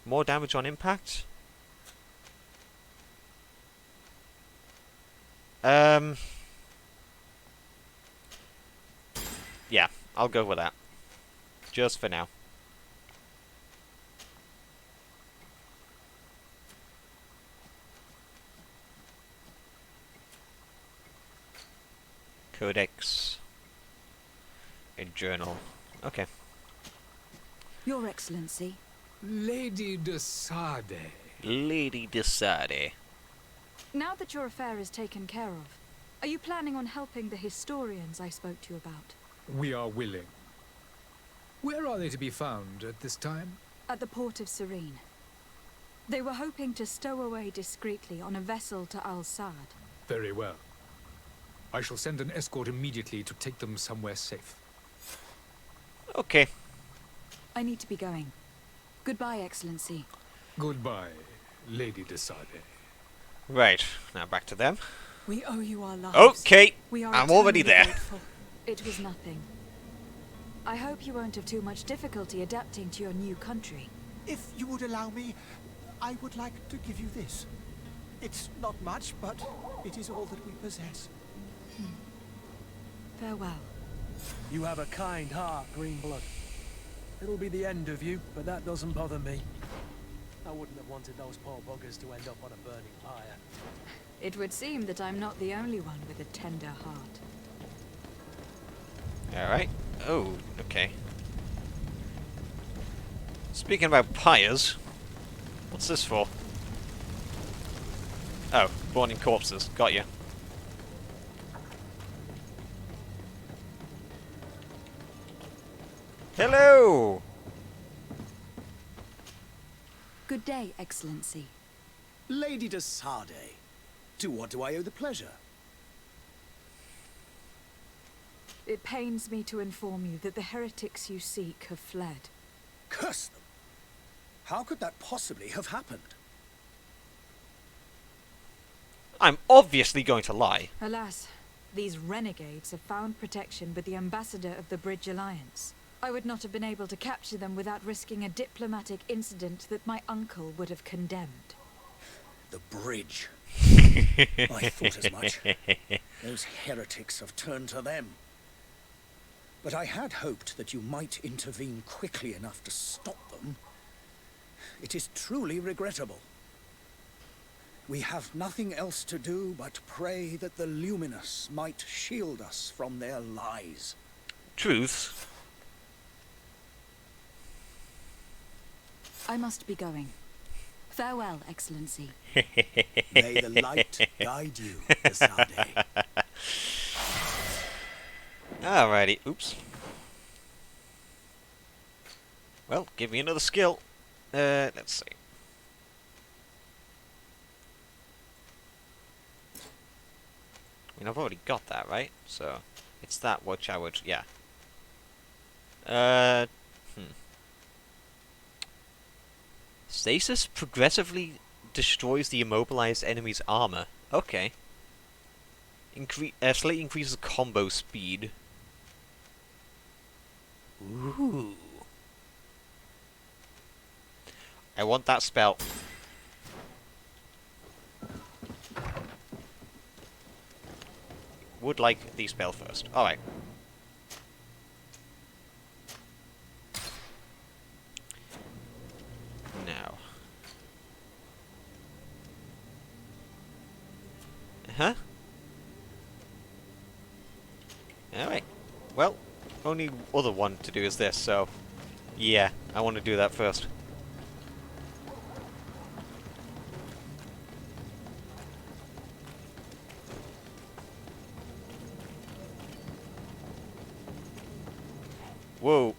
More damage on impact. Yeah, I'll go with that. Just for now. Codex. A journal. Okay. Your Excellency. Lady de Sade. Lady de Sade. Now that your affair is taken care of, are you planning on helping the historians I spoke to you about? We are willing. Where are they to be found at this time? At the port of Serene. They were hoping to stow away discreetly on a vessel to Al-Sad. Very well. I shall send an escort immediately to take them somewhere safe. Okay. I need to be going. Goodbye, Excellency. Goodbye, Lady de Sade. Right, now back to them. We owe you our lives. Okay, We are I'm already eternally there. grateful. It was nothing. I hope you won't have too much difficulty adapting to your new country. If you would allow me, I would like to give you this. It's not much, but it is all that we possess. Farewell. You have a kind heart, Greenblood. It'll be the end of you, but that doesn't bother me. I wouldn't have wanted those poor buggers to end up on a burning pyre. It would seem that I'm not the only one with a tender heart. Alright. Oh, okay. Speaking about pyres, what's this for? Oh, burning corpses. Got you. Hello! Good day, Excellency. Lady de Sade, to what do I owe the pleasure? It pains me to inform you that the heretics you seek have fled. Curse them! How could that possibly have happened? I'm obviously going to lie. Alas, these renegades have found protection with the ambassador of the Bridge Alliance. I would not have been able to capture them without risking a diplomatic incident that my uncle would have condemned. The bridge. I thought as much. Those heretics have turned to them. But I had hoped that you might intervene quickly enough to stop them. It is truly regrettable. We have nothing else to do but pray that the Luminous might shield us from their lies. Truth. I must be going. Farewell, Excellency. May the light guide you, de Sade. Alrighty, oops. Well, give me another skill. Let's see. I mean, I've already got that, right? So, it's that which I would, yeah. Stasis progressively destroys the immobilized enemy's armor. Okay. Slightly increases combo speed. Ooh. I want that spell. Would like the spell first. Alright. Now. Huh? Alright. Well, only other one to do is this, so... yeah, I want to do that first. Whoa.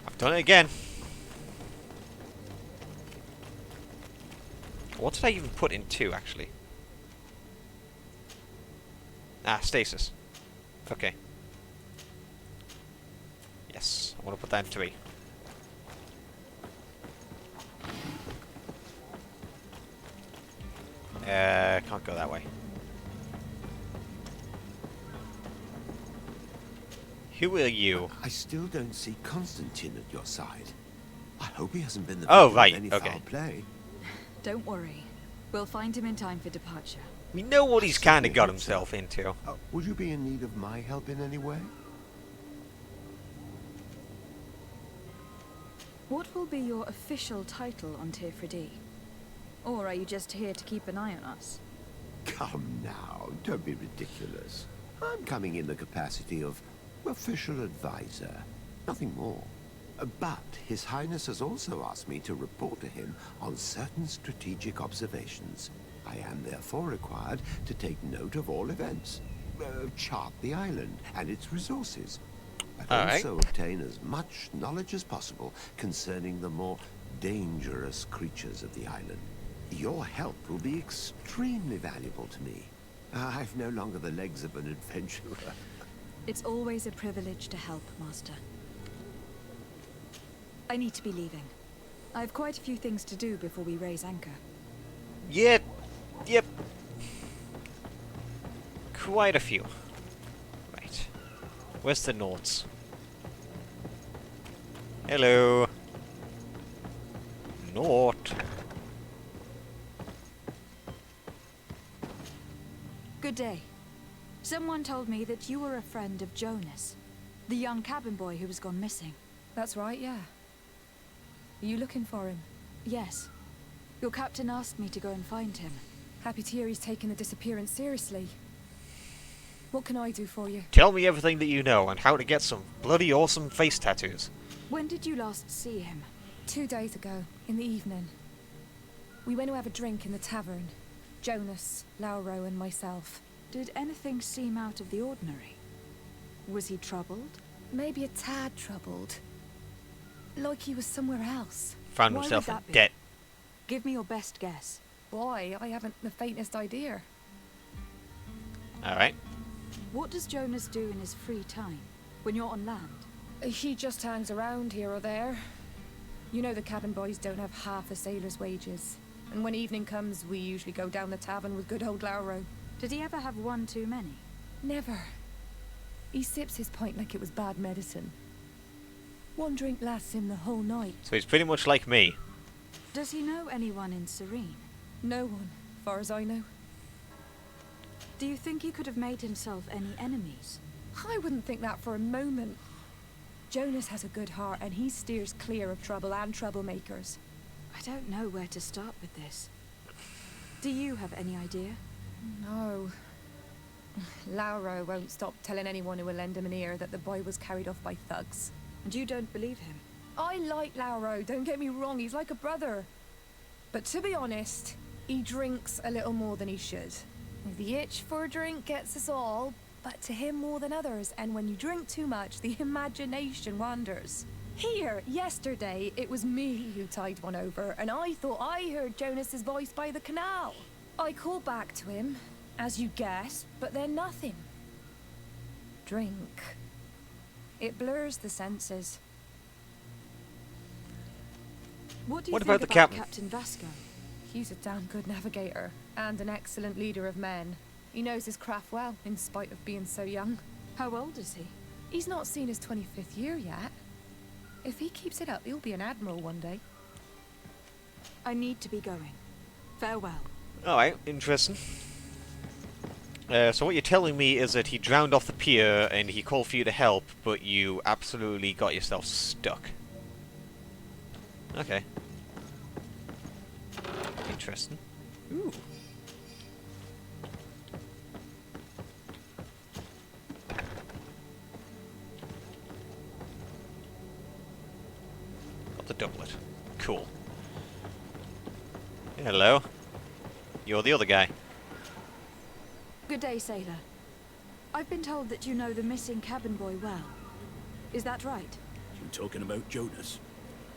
I've done it again. What did I even put in 2, actually? Ah, stasis. Okay. Yes, I want to put that in 3. Can't go that way. Who are you? I still don't see Constantine at your side. I hope he hasn't been the Oh, victim right, of any okay. foul play. Don't worry. We'll find him in time for departure. We know what he's kind of certainly got hope so. himself into. Would you be in need of my help in any way? What will be your official title on Tifredi? Or are you just here to keep an eye on us? Come now, don't be ridiculous. I'm coming in the capacity of official advisor, nothing more. But His Highness has also asked me to report to him on certain strategic observations. I am therefore required to take note of all events, chart the island and its resources, but also obtain as much knowledge as possible concerning the more dangerous creatures of the island. Your help will be extremely valuable to me. I've no longer the legs of an adventurer. It's always a privilege to help, Master. I need to be leaving. I have quite a few things to do before we raise anchor. Yeah, yep. Quite a few. Right. Where's the notes? Hello. Note. Good day. Someone told me that you were a friend of Jonas, the young cabin boy who was gone missing. That's right, yeah. Are you looking for him? Yes. Your captain asked me to go and find him. Happy to hear he's taken the disappearance seriously. What can I do for you? Tell me everything that you know and how to get some bloody awesome face tattoos. When did you last see him? 2 days ago, in the evening. We went to have a drink in the tavern. Jonas, Lauro and myself. Did anything seem out of the ordinary? Was he troubled? Maybe a tad troubled. Like he was somewhere else. Found Why himself would in that be? debt. Give me your best guess. Why? I haven't the faintest idea. Alright. What does Jonas do in his free time, when you're on land? He just hangs around here or there. You know the cabin boys don't have half a sailor's wages. And when evening comes, we usually go down the tavern with good old Lauro. Did he ever have one too many? Never. He sips his pint like it was bad medicine. One drink lasts him the whole night. So he's pretty much like me. Does he know anyone in Serene? No one, far as I know. Do you think he could have made himself any enemies? I wouldn't think that for a moment. Jonas has a good heart and he steers clear of trouble and troublemakers. I don't know where to start with this. Do you have any idea? No. Lauro won't stop telling anyone who will lend him an ear that the boy was carried off by thugs. And you don't believe him? I like Lauro, don't get me wrong, he's like a brother. But to be honest, he drinks a little more than he should. The itch for a drink gets us all, but to him more than others, and when you drink too much, the imagination wanders. Here, yesterday, it was me who tied one over, and I thought I heard Jonas's voice by the canal. I called back to him, as you guessed, but then nothing. Drink. It blurs the senses. What do you What think about the captain? Captain Vasco? He's a damn good navigator, and an excellent leader of men. He knows his craft well, in spite of being so young. How old is he? He's not seen his 25th year yet. If he keeps it up, he'll be an admiral one day. I need to be going. Farewell. Alright, interesting. So what you're telling me is that he drowned off the pier and he called for you to help, but you absolutely got yourself stuck. Okay. Interesting. Ooh. Got the doublet. Cool. Hello. You're the other guy. Good day, sailor. I've been told that you know the missing cabin boy well. Is that right? You talking about Jonas?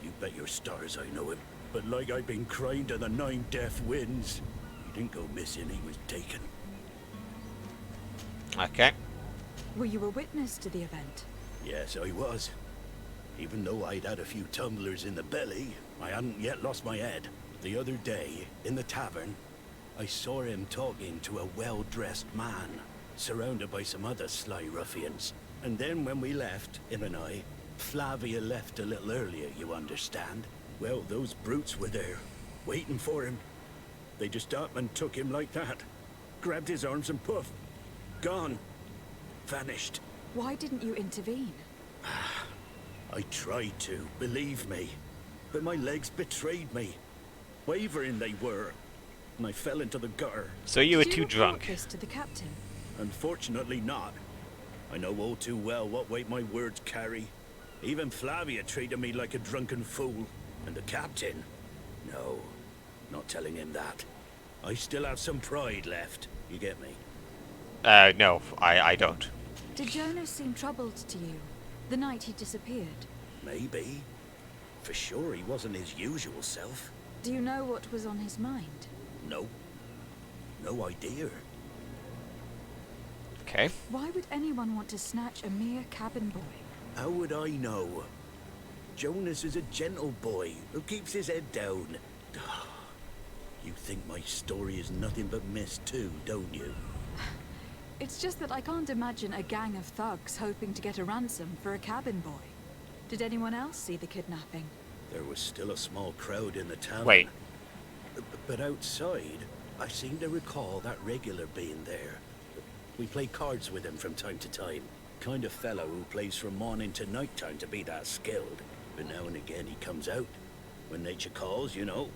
You bet your stars I know him. But like I've been crying to the 9 deaf winds, he didn't go missing, he was taken. Okay. Were you a witness to the event? Yes, I was. Even though I'd had a few tumblers in the belly, I hadn't yet lost my head. The other day, in the tavern, I saw him talking to a well-dressed man, surrounded by some other sly ruffians. And then when we left, him and I, Flavia left a little earlier, you understand. Well, those brutes were there, waiting for him. They just up and took him like that. Grabbed his arms and poof. Gone. Vanished. Why didn't you intervene? I tried to, believe me. But my legs betrayed me. Wavering they were. And I fell into the gutter. So you were Did too drunk. This to the captain? Unfortunately not. I know all too well what weight my words carry. Even Flavia treated me like a drunken fool. And the captain? No, not telling him that. I still have some pride left. You get me? No, I don't. Did Jonas seem troubled to you the night he disappeared? Maybe. For sure he wasn't his usual self. Do you know what was on his mind? No. No idea. Okay. Why would anyone want to snatch a mere cabin boy? How would I know? Jonas is a gentle boy who keeps his head down. You think my story is nothing but mist too, don't you? It's just that I can't imagine a gang of thugs hoping to get a ransom for a cabin boy. Did anyone else see the kidnapping? There was still a small crowd in the town. Wait. But outside, I seem to recall that regular being there. We play cards with him from time to time. Kind of fellow who plays from morning to night time to be that skilled. But now and again he comes out. When nature calls, you know.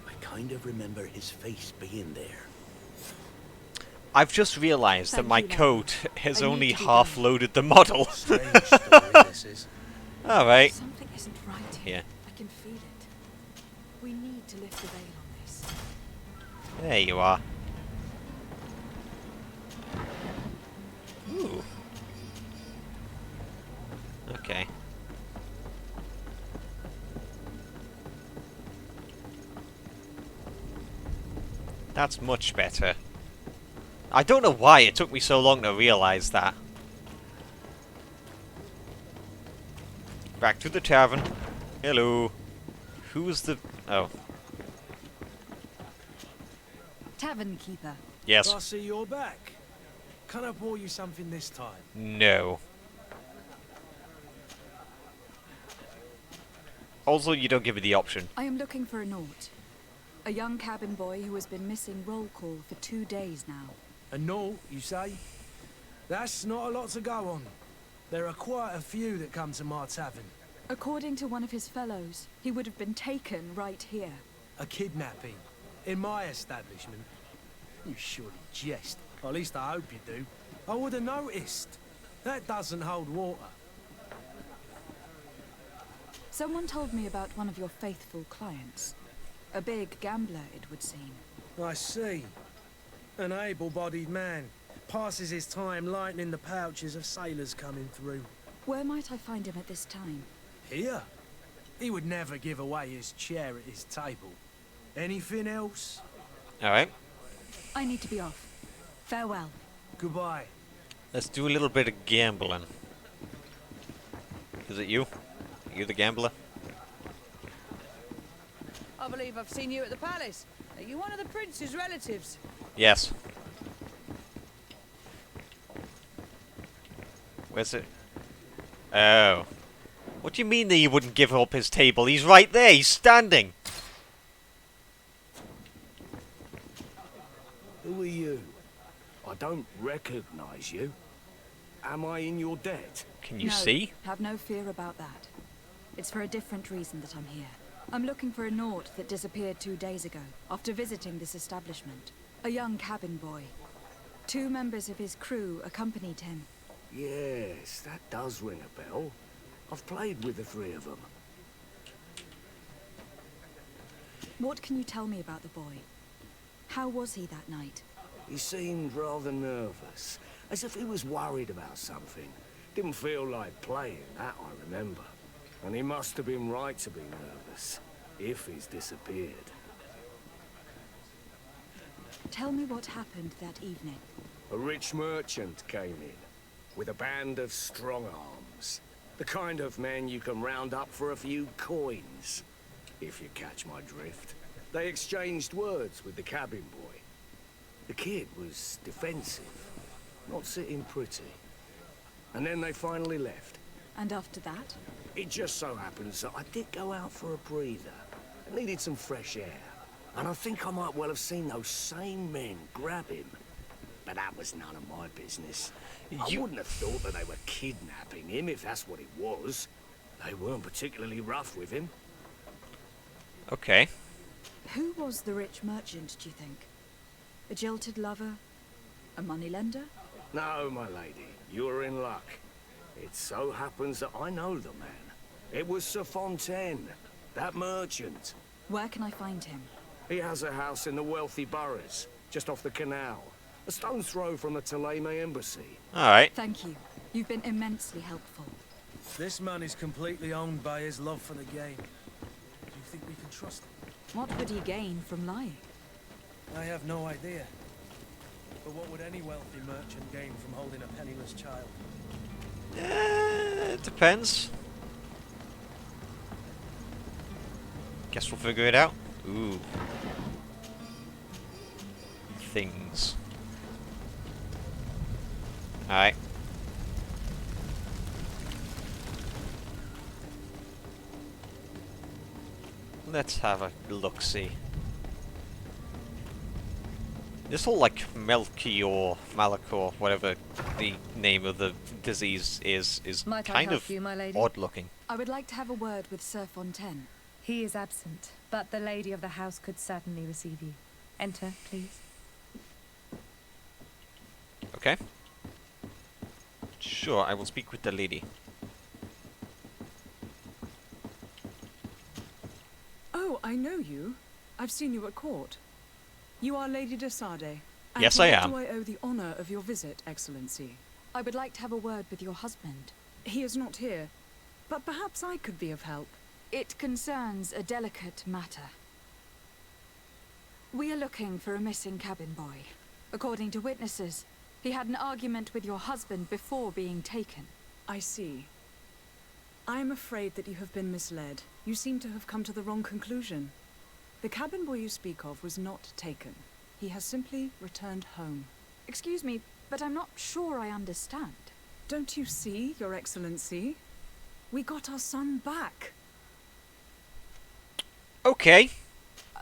I kind of remember his face being there. I've just realised that Thank my you, Larry. code has I need only to be half going. loaded the model. Strange story this is. Alright. Something isn't right here. Yeah. I can feel it. We need to lift the veil on this. There you are. Ooh. Okay. That's much better. I don't know why it took me so long to realise that. Back to the tavern. Hello. Who's the... Oh. Tavern keeper. Yes. I see you're back. Can I pour you something this time? No. Also, you don't give me the option. I am looking for a Naut. A young cabin boy who has been missing roll call for 2 days now. A Naut, you say? That's not a lot to go on. There are quite a few that come to my tavern. According to one of his fellows, he would have been taken right here. A kidnapping. In my establishment. You surely jest. Or at least I hope you do. I would have noticed. That doesn't hold water. Someone told me about one of your faithful clients. A big gambler, it would seem. I see. An able-bodied man. Passes his time lightening the pouches of sailors coming through. Where might I find him at this time? Here? He would never give away his chair at his table. Anything else? Alright. I need to be off. Farewell. Goodbye. Let's do a little bit of gambling. Is it you? Are you the gambler? I believe I've seen you at the palace. Are you one of the prince's relatives? Yes. Where's it? Oh. What do you mean that he wouldn't give up his table? He's right there. He's standing. Who are you? I don't recognize you. Am I in your debt? Can you No, see? Have no fear about that. It's for a different reason that I'm here. I'm looking for a Naut that disappeared 2 days ago, after visiting this establishment. A young cabin boy. 2 members of his crew accompanied him. Yes, that does ring a bell. I've played with the 3 of them. What can you tell me about the boy? How was he that night? He seemed rather nervous, as if he was worried about something. Didn't feel like playing, that I remember. And he must have been right to be nervous, if he's disappeared. Tell me what happened that evening. A rich merchant came in, with a band of strong-arms. The kind of men you can round up for a few coins, if you catch my drift. They exchanged words with the cabin boy. The kid was defensive, not sitting pretty. And then they finally left. And after that? It just so happens that I did go out for a breather. I needed some fresh air. And I think I might well have seen those same men grab him. But that was none of my business. I wouldn't have thought that they were kidnapping him, if that's what it was. They weren't particularly rough with him. Okay. Who was the rich merchant, do you think? A jilted lover? A moneylender? No, my lady. You're in luck. It so happens that I know the man. It was Sir Fontaine, that merchant. Where can I find him? He has a house in the wealthy boroughs, just off the canal. A stone's throw from the Thélème embassy. Alright. Thank you. You've been immensely helpful. This man is completely owned by his love for the game. Do you think we can trust him? What would he gain from lying? I have no idea. But what would any wealthy merchant gain from holding a penniless child? It depends. Guess we'll figure it out. Ooh. Things. Alright. Let's have a look-see. This whole, like, Melchior, Malachor, whatever the name of the disease is Might I kind help of you, my lady? odd-looking. I would like to have a word with Sir Fontaine. He is absent, but the lady of the house could certainly receive you. Enter, please. Okay. Sure, I will speak with the lady. Oh, I know you. I've seen you at court. You are Lady de Sade. And Yes, to I what am. do I owe the honor of your visit, Excellency? I would like to have a word with your husband. He is not here, but perhaps I could be of help. It concerns a delicate matter. We are looking for a missing cabin boy. According to witnesses, he had an argument with your husband before being taken. I see. I am afraid that you have been misled. You seem to have come to the wrong conclusion. The cabin boy you speak of was not taken. He has simply returned home. Excuse me, but I'm not sure I understand. Don't you see, Your Excellency? We got our son back. Okay.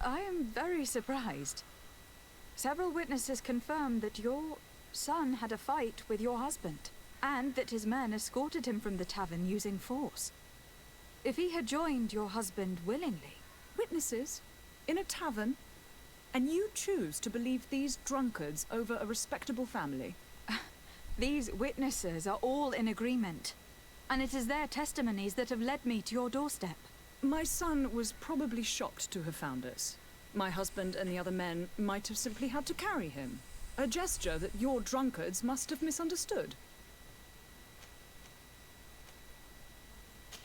I am very surprised. Several witnesses confirmed that your son had a fight with your husband, and that his men escorted him from the tavern using force. If he had joined your husband willingly... Witnesses? In a tavern? And you choose to believe these drunkards over a respectable family? These witnesses are all in agreement, and it is their testimonies that have led me to your doorstep. My son was probably shocked to have found us. My husband and the other men might have simply had to carry him. A gesture that your drunkards must have misunderstood.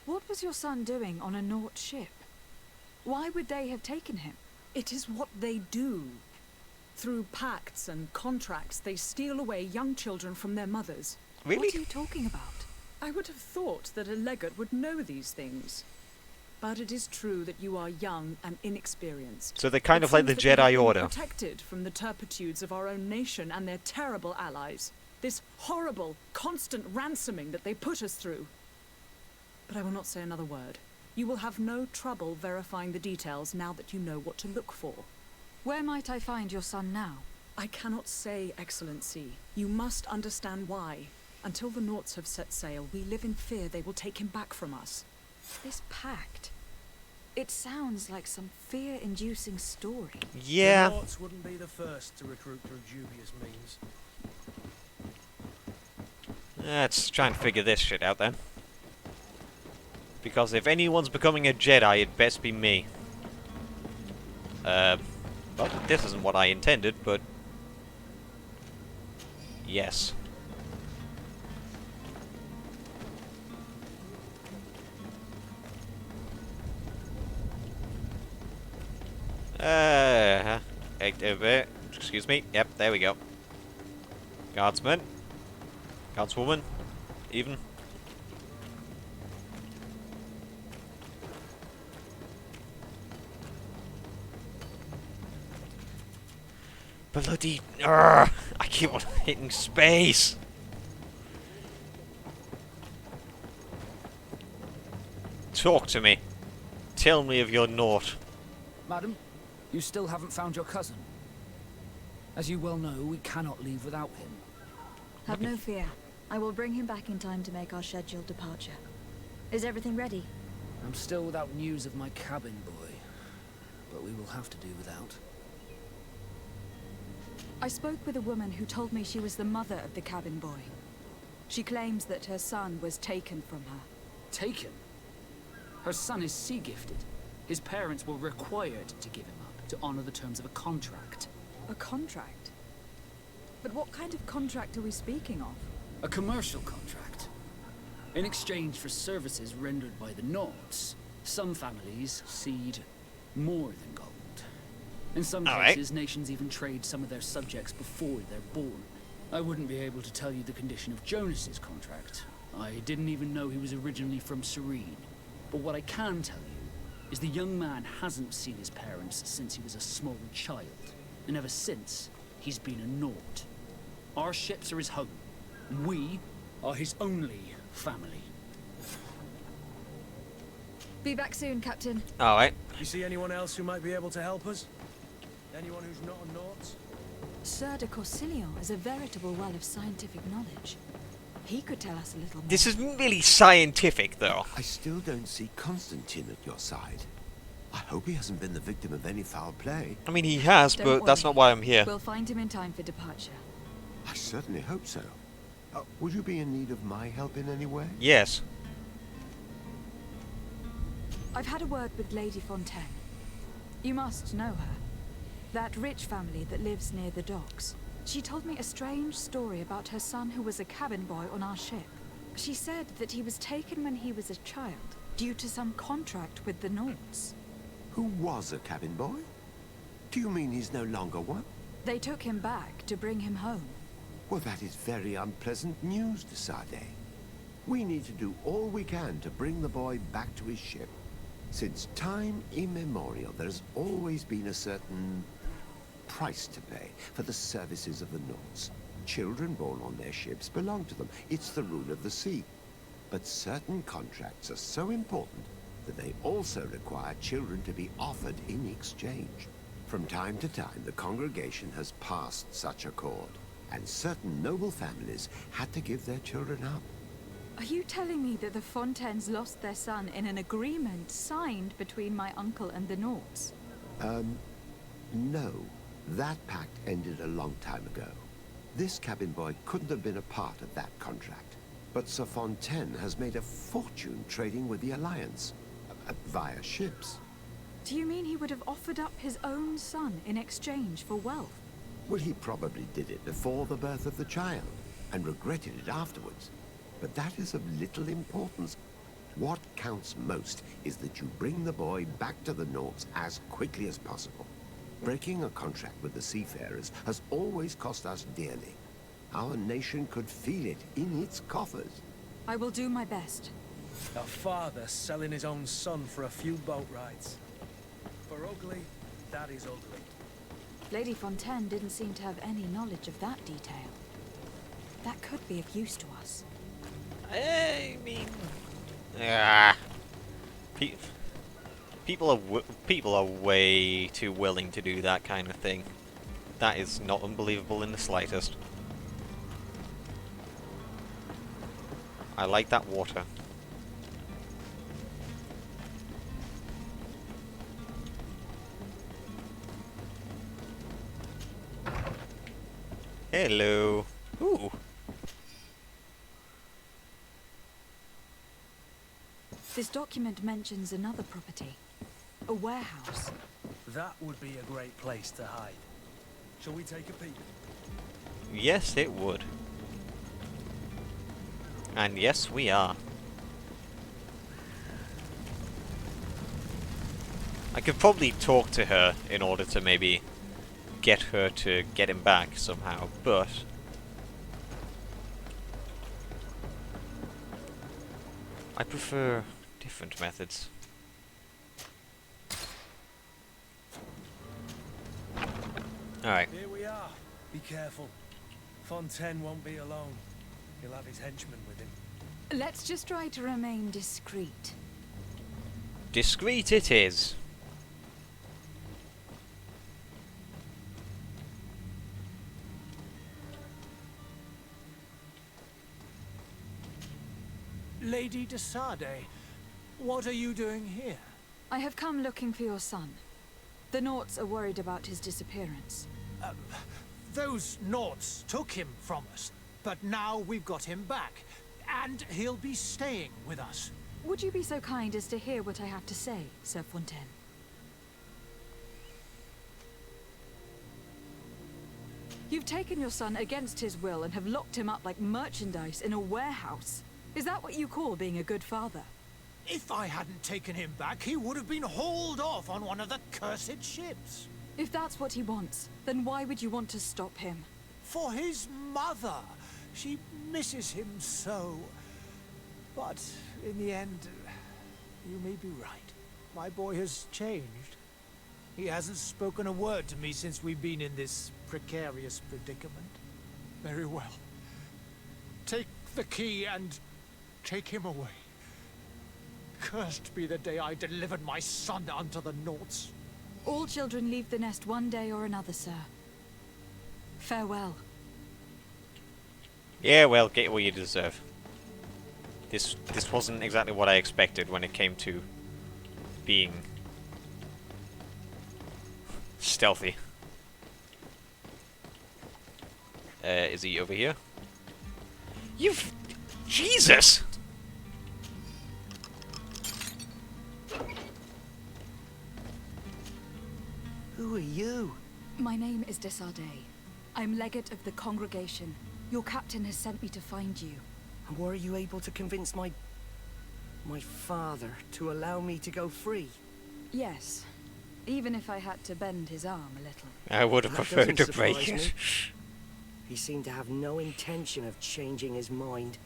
What was your son doing on a Naut ship? Why would they have taken him? It is what they do. Through pacts and contracts, they steal away young children from their mothers. Really? What are you talking about? I would have thought that a legate would know these things. But it is true that you are young and inexperienced. So they're kind It of like the seems that we have Jedi been Order. Protected from the turpitudes of our own nation and their terrible allies. This horrible, constant ransoming that they put us through. But I will not say another word. You will have no trouble verifying the details now that you know what to look for. Where might I find your son now? I cannot say, Excellency. You must understand why. Until the Nauts have set sail, we live in fear they will take him back from us. This pact... It sounds like some fear-inducing story. Yeah. The Nauts wouldn't be the first to recruit through dubious means. Let's try and figure this shit out then. Because if anyone's becoming a Jedi, it best be me. Well, this isn't what I intended, but... Yes. Excuse me. Yep, there we go. Guardsman. Guardswoman. Even. Bloody... I keep on hitting space! Talk to me. Tell me of your Naut. Madam, you still haven't found your cousin. As you well know, we cannot leave without him. Have no fear. I will bring him back in time to make our scheduled departure. Is everything ready? I'm still without news of my cabin boy, but we will have to do without. I spoke with a woman who told me she was the mother of the cabin boy. She claims that her son was taken from her. Taken? Her son is sea-gifted. His parents were required to give him up to honor the terms of a contract. A contract? But what kind of contract are we speaking of? A commercial contract. In exchange for services rendered by the Nords, some families cede more than gold. In some cases, nations even trade some of their subjects before they're born. I wouldn't be able to tell you the condition of Jonas's contract. I didn't even know he was originally from Serene. But what I can tell you is the young man hasn't seen his parents since he was a small child. And ever since, he's been a Nord. Our ships are his home. We are his only family. Be back soon, Captain. Alright. You see anyone else who might be able to help us? Anyone who's not a Nord? Sir de Corsilion is a veritable well of scientific knowledge. He could tell us a little more. This is really scientific, though. I still don't see Constantine at your side. I hope he hasn't been the victim of any foul play. I mean, he has, Don't but that's worry. not why I'm here. We'll find him in time for departure. I certainly hope so. Would you be in need of my help in any way? Yes. I've had a word with Lady Fontaine. You must know her. That rich family that lives near the docks. She told me a strange story about her son who was a cabin boy on our ship. She said that he was taken when he was a child, due to some contract with the Nords. Who was a cabin boy? Do you mean he's no longer one? They took him back to bring him home. Well, that is very unpleasant news, de Sade. We need to do all we can to bring the boy back to his ship. Since time immemorial, there's always been a certain price to pay for the services of the Nords. Children born on their ships belong to them. It's the rule of the sea. But certain contracts are so important that they also require children to be offered in exchange. From time to time, the congregation has passed such accord, and certain noble families had to give their children up. Are you telling me that the Fontaines lost their son in an agreement signed between my uncle and the Nords? No. That pact ended a long time ago. This cabin boy couldn't have been a part of that contract. But Sir Fontaine has made a fortune trading with the Alliance, via ships. Do you mean he would have offered up his own son in exchange for wealth? Well, he probably did it before the birth of the child, and regretted it afterwards. But that is of little importance. What counts most is that you bring the boy back to the Nords as quickly as possible. Breaking a contract with the seafarers has always cost us dearly. Our nation could feel it in its coffers. I will do my best. A father selling his own son for a few boat rides. For ugly, that is ugly. Lady Fontaine didn't seem to have any knowledge of that detail. That could be of use to us. I mean, people are way too willing to do that kind of thing. That is not unbelievable in the slightest. I like that water. Hello. Ooh. This document mentions another property. A warehouse. That would be a great place to hide. Shall we take a peek? Yes, it would. And yes, we are. I could probably talk to her in order to maybe get her to get him back somehow, but I prefer different methods. Alright. Here we are. Be careful. Fontaine won't be alone. He'll have his henchmen with him. Let's just try to remain discreet. Discreet it is. Lady de Sade, what are you doing here? I have come looking for your son. The Nords are worried about his disappearance. Those Nords took him from us. But now we've got him back, and he'll be staying with us. Would you be so kind as to hear what I have to say, Sir Fontaine? You've taken your son against his will and have locked him up like merchandise in a warehouse. Is that what you call being a good father? If I hadn't taken him back, he would have been hauled off on one of the cursed ships. If that's what he wants, then why would you want to stop him? For his mother. She misses him so. But in the end, you may be right. My boy has changed. He hasn't spoken a word to me since we've been in this precarious predicament. Very well. Take the key and take him away. Cursed be the day I delivered my son unto the Nauts. All children leave the nest one day or another, sir. Farewell. Yeah, well, get what you deserve. This wasn't exactly what I expected when it came to being stealthy. Is he over here? You've... Jesus! Who are you? My name is Desardet. I'm legate of the congregation. Your captain has sent me to find you. And were you able to convince my father to allow me to go free? Yes. Even if I had to bend his arm a little. I would have preferred to break it. He seemed to have no intention of changing his mind.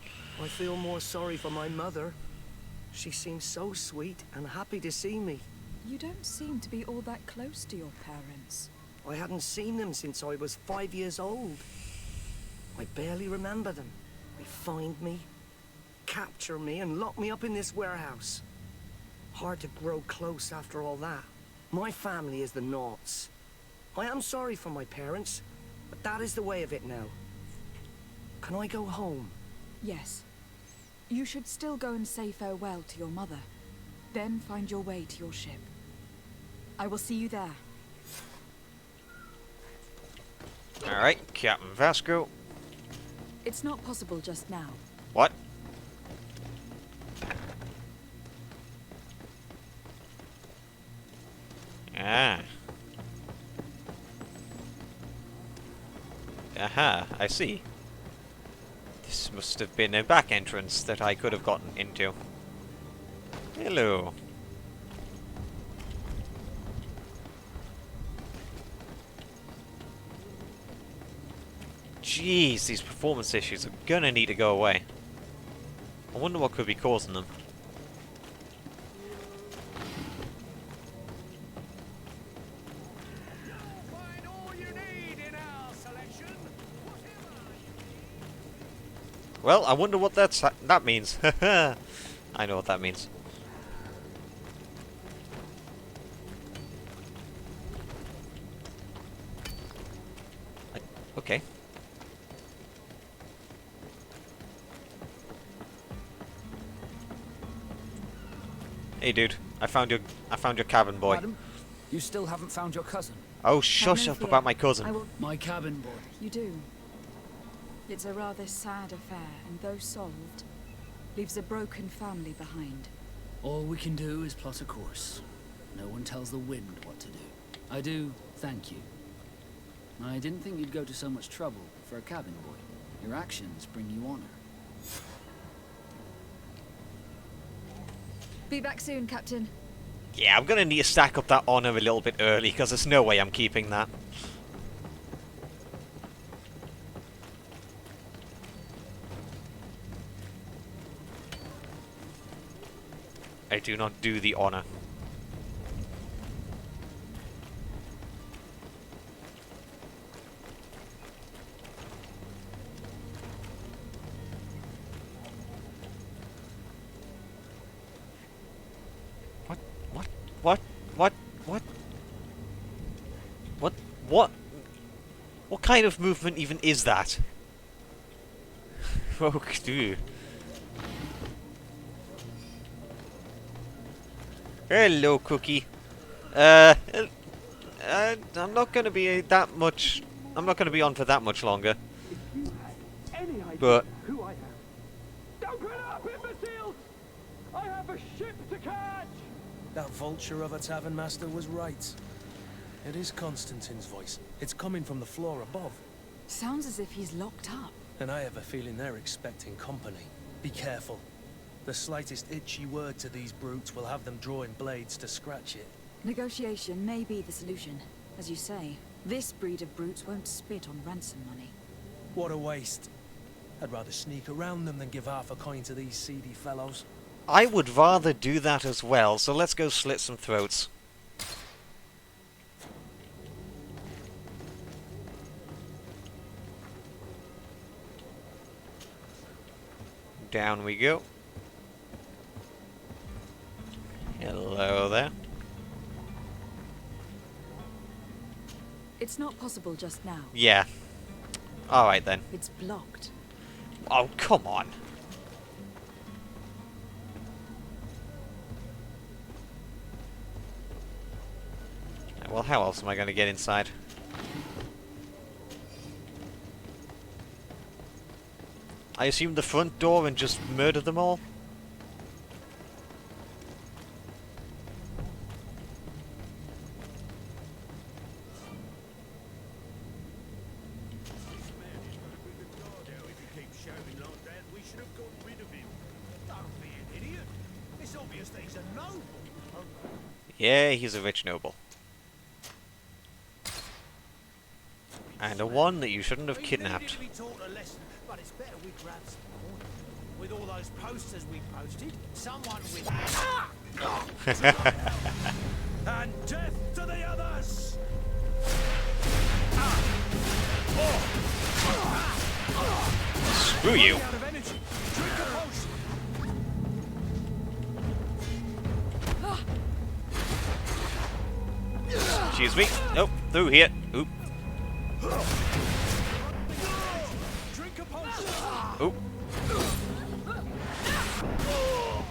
I feel more sorry for my mother. She seems so sweet and happy to see me. You don't seem to be all that close to your parents. I hadn't seen them since I was 5 years old. I barely remember them. They find me, capture me, and lock me up in this warehouse. Hard to grow close after all that. My family is the Nauts. I am sorry for my parents, but that is the way of it now. Can I go home? Yes. You should still go and say farewell to your mother. Then find your way to your ship. I will see you there. Alright, Captain Vasco. It's not possible just now. What? Ah. Aha, I see. This must have been a back entrance that I could have gotten into. Hello. Jeez, these performance issues are gonna need to go away. I wonder what could be causing them. Well, I wonder what that means. I know what that means. Okay. Hey, dude, I found your cabin boy. Madam, you still haven't found your cousin. Oh, shush up about my cousin. My cabin boy. You do. It's a rather sad affair, and though solved, leaves a broken family behind. All we can do is plot a course. No one tells the wind what to do. I do thank you. I didn't think you'd go to so much trouble for a cabin boy. Your actions bring you honor. Be back soon, Captain. Yeah, I'm gonna need to stack up that honor a little bit early, because there's no way I'm keeping that. I do not do the honor. What kind of movement even is that? Oh, dude. Hello, Cookie. I'm not gonna be that much. I'm not gonna be on for that much longer. Any but who I am. Open up, imbeciles! I have a ship to catch! That vulture of a tavern master was right. It is Constantine's voice. It's coming from the floor above. Sounds as if he's locked up. And I have a feeling they're expecting company. Be careful. The slightest itchy word to these brutes will have them drawing blades to scratch it. Negotiation may be the solution. As you say, this breed of brutes won't spit on ransom money. What a waste. I'd rather sneak around them than give half a coin to these seedy fellows. I would rather do that as well, so let's go slit some throats. Down we go. Hello there. It's not possible just now. Yeah. Alright then. It's blocked. Oh, come on. Well, how else am I going to get inside? I assume the front door and just murder them all? Yeah, he's a rich noble. And a one that you shouldn't have kidnapped. But it's better we grab some coin. With all those posters we posted, someone with... And death to the others! Screw you! Excuse me. Nope, through here. Oop. Oop.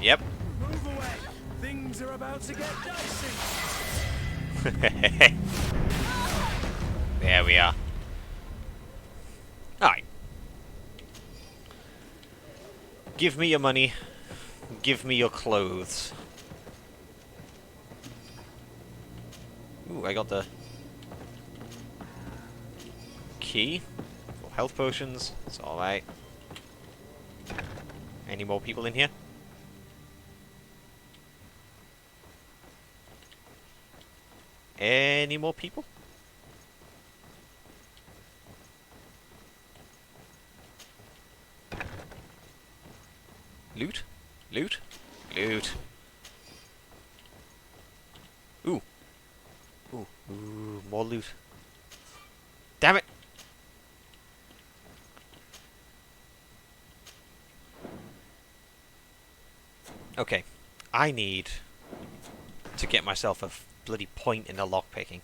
Yep. Move away. Things are about to get dicey. There we are. Alright. Give me your money. Give me your clothes. Ooh, I got the key for health potions. It's alright. Any more people in here? Any more people? Loot? Loot? Loot. Ooh. Ooh. Ooh, more loot. Damn it! Okay. I need to get myself a bloody point in the lockpicking.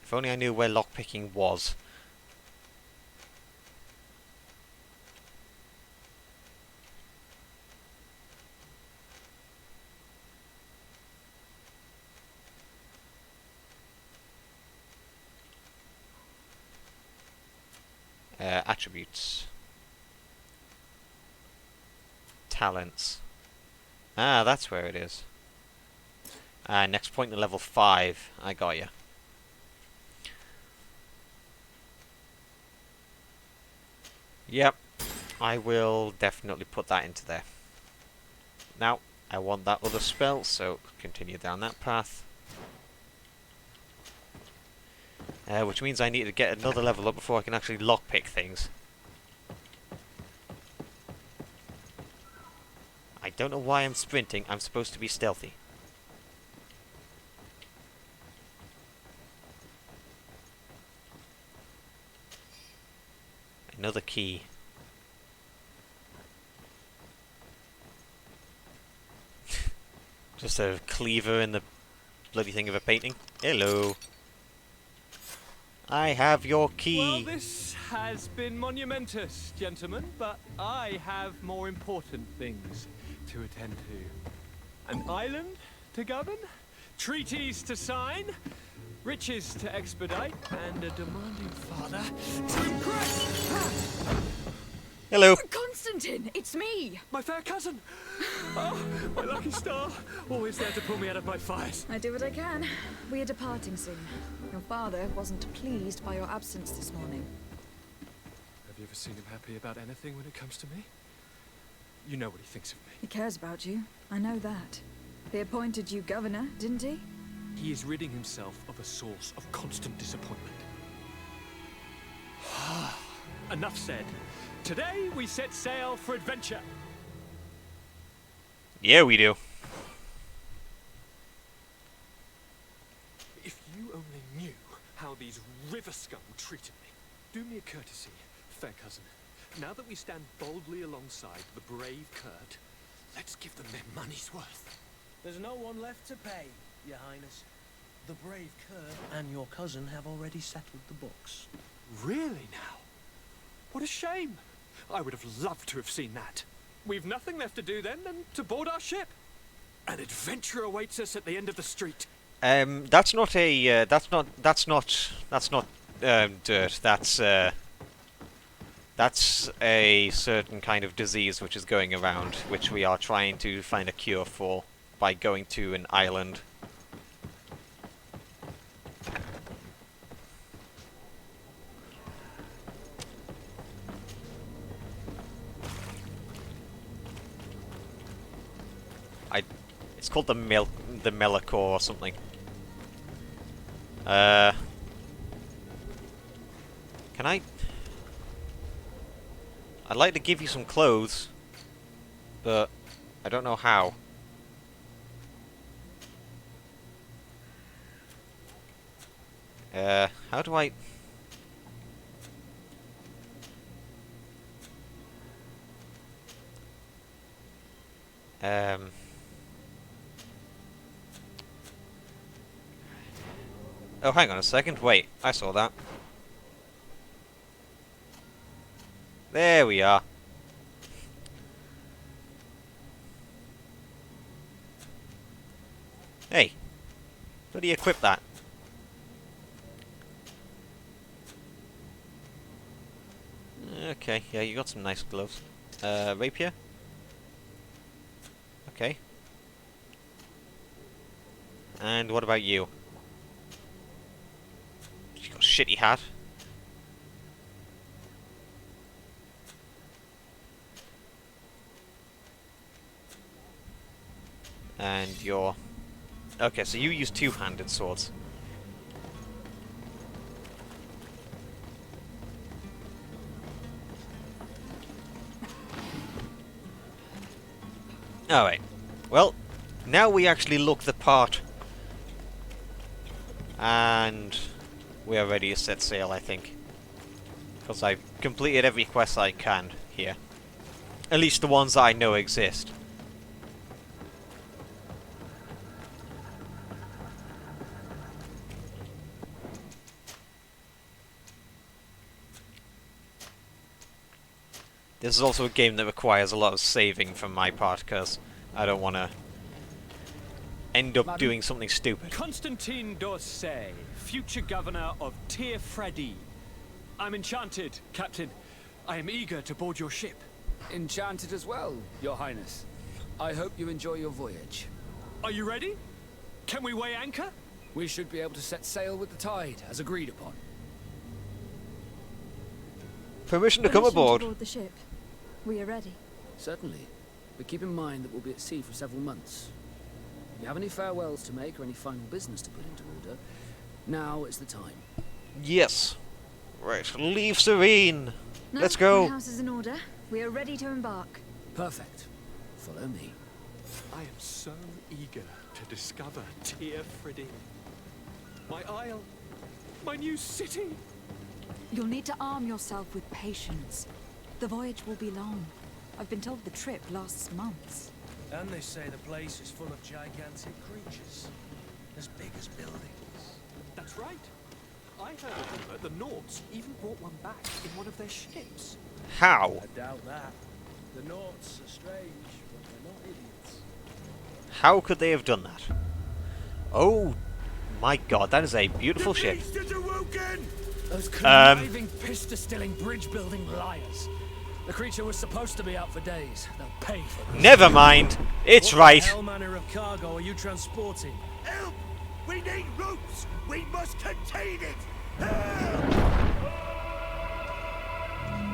If only I knew where lockpicking was. Attributes. Talents. Ah, that's where it is. Next point to level 5. I got you. Yep. I will definitely put that into there. Now, I want that other spell, so continue down that path. Which means I need to get another level up before I can actually lockpick things. I don't know why I'm sprinting. I'm supposed to be stealthy. Another key. Just a cleaver in the bloody thing of a painting. Hello. I have your key. Well, this has been monumentous, gentlemen, but I have more important things to attend to. An island to govern, treaties to sign, Riches to expedite, and a demanding father to impress. Hello. Constantine, it's me! My fair cousin! Oh, my lucky star! Always there to pull me out of my fires. I do what I can. We are departing soon. Your father wasn't pleased by your absence this morning. Have you ever seen him happy about anything when it comes to me? You know what he thinks of me. He cares about you. I know that. He appointed you governor, didn't he? He is ridding himself of a source of constant disappointment. Enough said. Today we set sail for adventure. Yeah, we do. If you only knew how these river scum treated me. Do me a courtesy, fair cousin. Now that we stand boldly alongside the brave Kurt, let's give them their money's worth. There's no one left to pay, Your Highness. The brave Kurt and your cousin have already settled the books. Really now? What a shame. I would have loved to have seen that. We've nothing left to do then than to board our ship. An adventure awaits us at the end of the street. That's not a, that's not dirt. That's a certain kind of disease which is going around, which we are trying to find a cure for by going to an island. It's called the Melacor or something. Can I? I'd like to give you some clothes, but I don't know how. How do I? Oh, hang on a second. Wait, I saw that. There we are. Hey, how do you equip that? Okay, yeah, you got some nice gloves. Rapier? Okay. And what about you? You got a shitty hat. And you're... Okay, so you use two-handed swords. Alright. Well, now we actually look the part. And we are ready to set sail, I think. Because I've completed every quest I can here. At least the ones that I know exist. This is also a game that requires a lot of saving from my part, because I don't want to end up doing something stupid. Constantine d'Orsay, future governor of Tir Fredi. I'm enchanted, Captain. I am eager to board your ship. Enchanted as well, Your Highness. I hope you enjoy your voyage. Are you ready? Can we weigh anchor? We should be able to set sail with the tide, as agreed upon. Permission to come aboard. To board the ship. We are ready. Certainly. But keep in mind that we'll be at sea for several months. If you have any farewells to make or any final business to put into order, now is the time. Yes. Right, leave Serene. No, Let's go. My house is in order. We are ready to embark. Perfect. Follow me. I am so eager to discover Tir Fredi. My isle. My new city. You'll need to arm yourself with patience. The voyage will be long. I've been told the trip lasts months. And they say the place is full of gigantic creatures. As big as buildings. That's right. I heard a rumor the Nords even brought one back in one of their ships. How? I doubt that. The Nords are strange, but they're not idiots. How could they have done that? Oh, My god, that is a beautiful ship. Those conniving, pista-stilling, bridge-building liars. The creature was supposed to be out for days. They'll pay for this. Never mind. It's What right. the hell manner of cargo are you transporting? Help! We need ropes! We must contain it!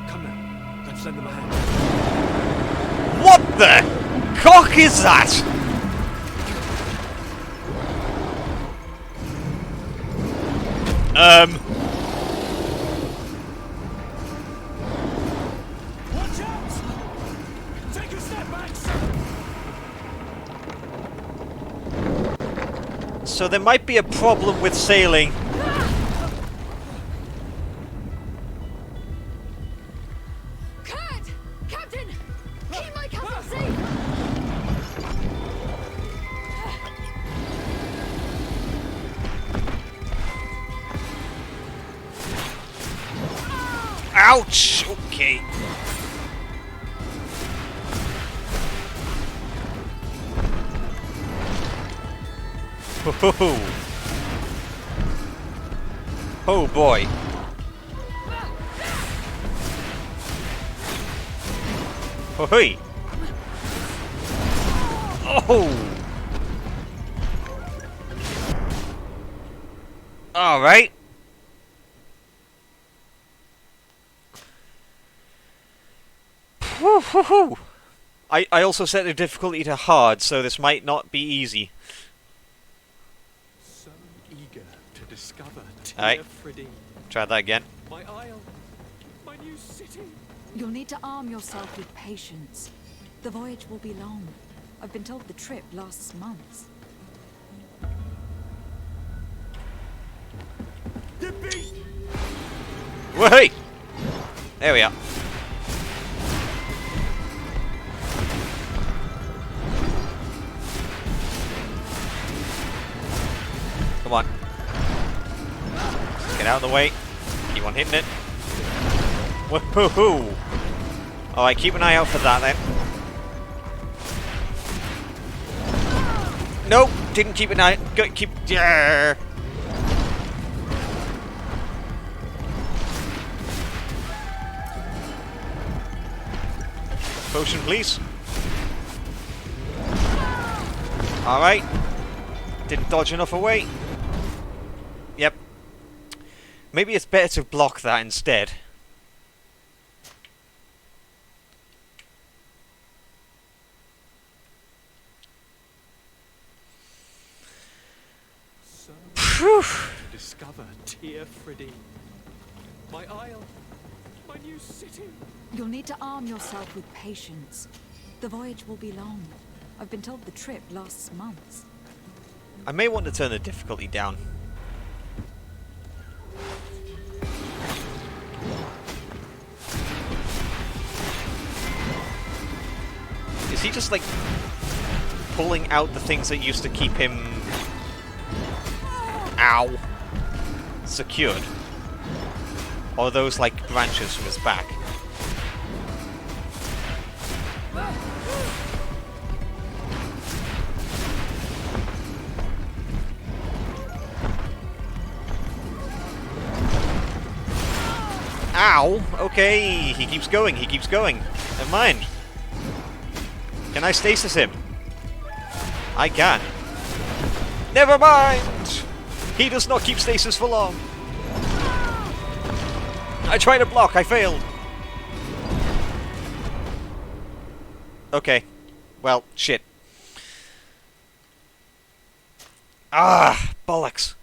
Come now. Let's lend them a hand. What the cock is that? Watch out! Take a step back, So there might be a problem with sailing. Kurt! Captain! Keep my castle safe! Ouch! Okay. Oh, oh boy. Oh, hey. Oh. All right. Woo-hoo-hoo. I also set the difficulty to hard, so this might not be easy. So eager to discover Alright. Teofridi. Try that again. My isle. My new city. You'll need to arm yourself with patience. The voyage will be long. I've been told the trip lasts months. Wait! There we are. Come on. Get out of the way. Keep on hitting it. Woohoo! Alright, keep an eye out for that then. Nope, didn't keep an eye. Keep. Yeah. Potion, please. Alright. Didn't dodge enough away. Yep. Maybe it's better to block that instead. Phew. Discover Teofridi. My isle. My new city. You'll need to arm yourself with patience. The voyage will be long. I've been told the trip lasts months. I may want to turn the difficulty down. Is he just like pulling out the things that used to keep him secured? Or are those like branches from his back? Ow! Okay, he keeps going, he keeps going. Never mind. Can I stasis him? I can. Never mind! He does not keep stasis for long. I tried to block, I failed. Okay. Well, shit. Ah, bollocks.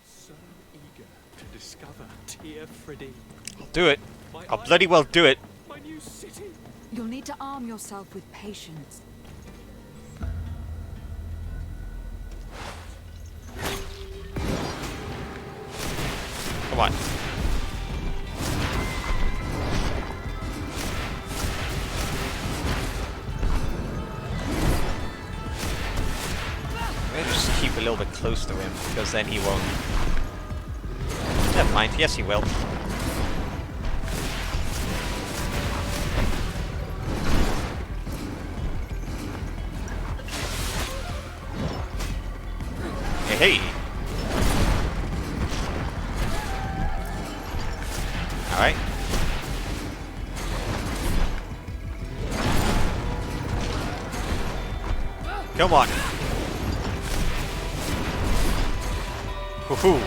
So eager to discover Teofridi. I'll do it. I'll bloody well do it. My new city. You'll need to arm yourself with patience. Come on. Maybe just keep a little bit close to him, because then he won't. Never mind, yes he will. Hey. Alright. Come on. Woohoo.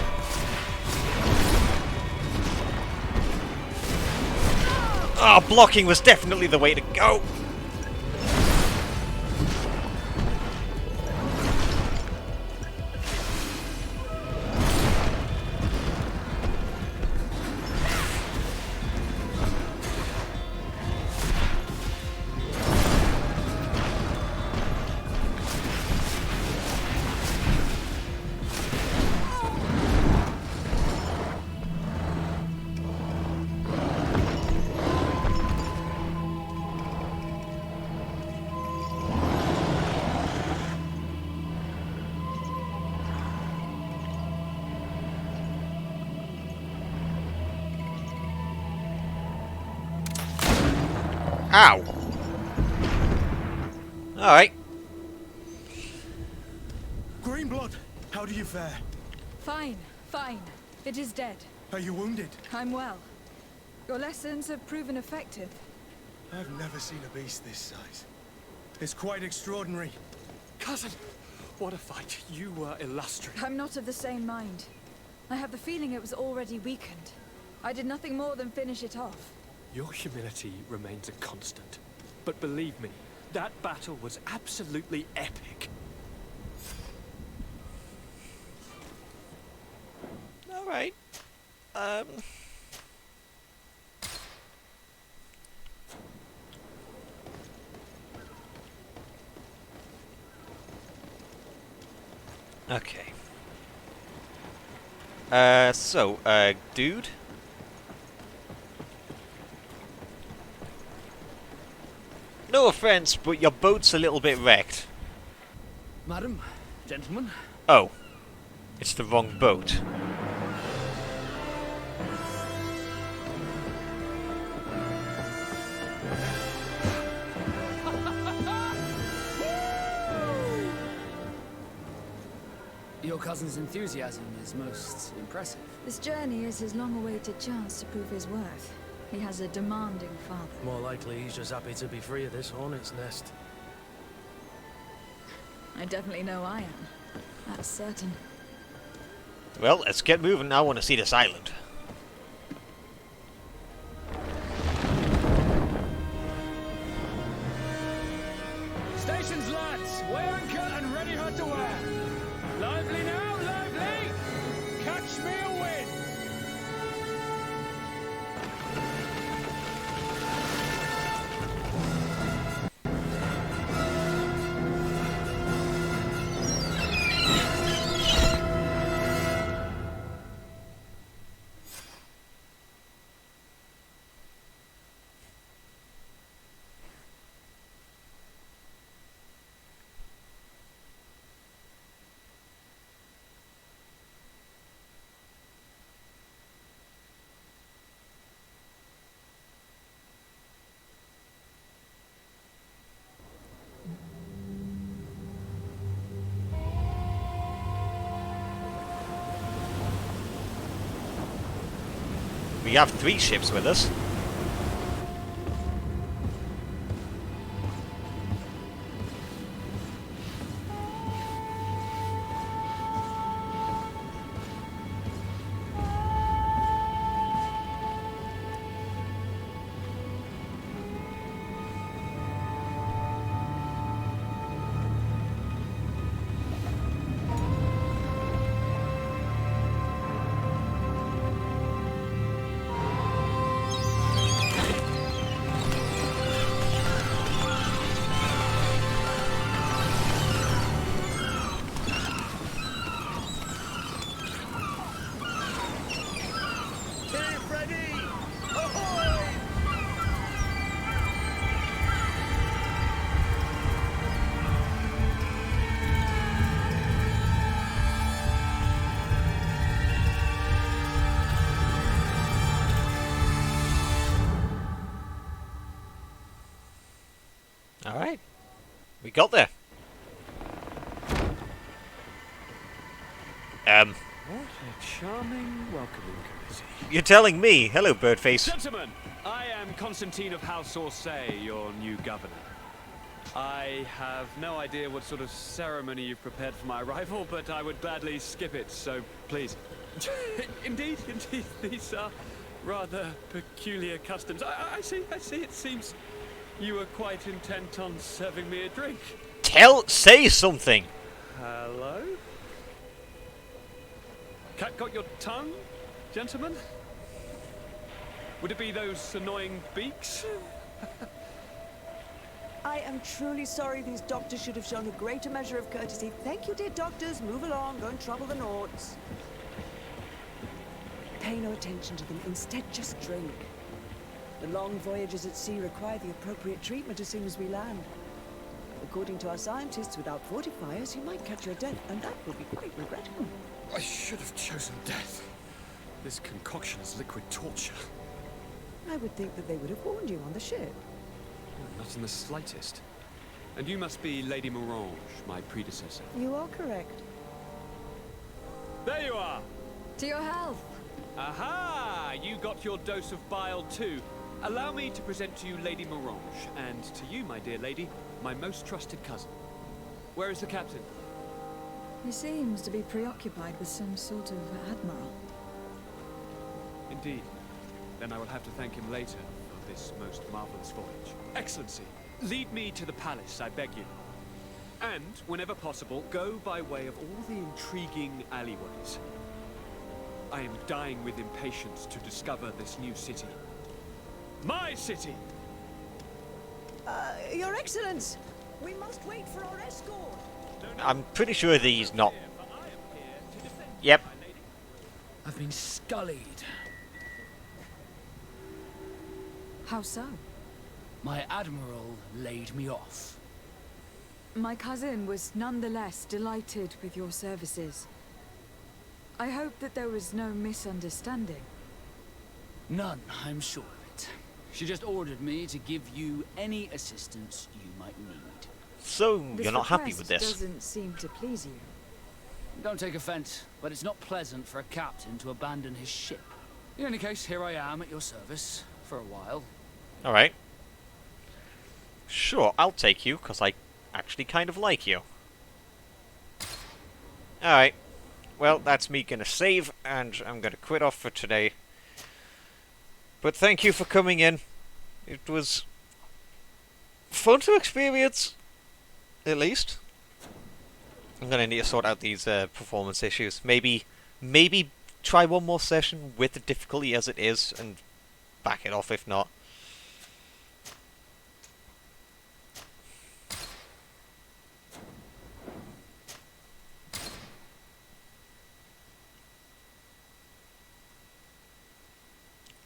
Ah, blocking was definitely the way to go. Ow! Alright. Greenblood, how do you fare? Fine, fine. It is dead. Are you wounded? I'm well. Your lessons have proven effective. I've never seen a beast this size. It's quite extraordinary. Cousin, what a fight. You were illustrious. I'm not of the same mind. I have the feeling it was already weakened. I did nothing more than finish it off. Your humility remains a constant. But believe me, that battle was absolutely epic. Alright. Okay. Dude? No offense, but your boat's a little bit wrecked. Madam, gentlemen. Oh. It's the wrong boat. Your cousin's enthusiasm is most impressive. This journey is his long-awaited chance to prove his worth. He has a demanding father. More likely he's just happy to be free of this hornet's nest. I definitely know I am. That's certain. Well, let's get moving. I want to see this island. Stations, lads! Wear anchor and ready her to wear. Lively now, lively! Catch me a wind! We have 3 ships with us. Alright. We got there. What a charming welcoming courtesy. You're telling me. Hello, Birdface. Gentlemen, I am Constantine of House Orsay, your new governor. I have no idea what sort of ceremony you've prepared for my arrival, but I would gladly skip it, so please. Indeed, these are rather peculiar customs. I see, it seems you are quite intent on serving me a drink. Say something! Hello? Cat got your tongue, gentlemen? Would it be those annoying beaks? I am truly sorry. These doctors should have shown a greater measure of courtesy. Thank you, dear doctors. Move along. Don't trouble the Nords. Pay no attention to them. Instead, just drink. The long voyages at sea require the appropriate treatment as soon as we land. According to our scientists, without fortifiers, you might catch your death, and that would be quite regrettable. I should have chosen death. This concoction is liquid torture. I would think that they would have warned you on the ship. Not in the slightest. And you must be Lady Morange, my predecessor. You are correct. There you are! To your health! Aha! You got your dose of bile too. Allow me to present to you Lady Morange, and to you, my dear lady, my most trusted cousin. Where is the captain? He seems to be preoccupied with some sort of admiral. Indeed. Then I will have to thank him later for this most marvelous voyage. Excellency, lead me to the palace, I beg you. And, whenever possible, go by way of all the intriguing alleyways. I am dying with impatience to discover this new city. My city! Your Excellence! We must wait for our escort! I'm pretty sure he's not. Yep. I've been scullied. How so? My admiral laid me off. My cousin was nonetheless delighted with your services. I hope that there was no misunderstanding. None, I'm sure of it. She just ordered me to give you any assistance you might need. So, This you're not happy request with this? Doesn't seem to please you. Don't take offense, but it's not pleasant for a captain to abandon his ship. In any case, here I am at your service for a while. Alright. Sure, I'll take you, because I actually kind of like you. Alright. Well, that's me gonna save, and I'm gonna quit off for today. But thank you for coming in. It was fun to experience, at least. I'm gonna need to sort out these performance issues. Maybe try one more session with the difficulty as it is, and back it off if not.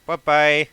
Bye-bye.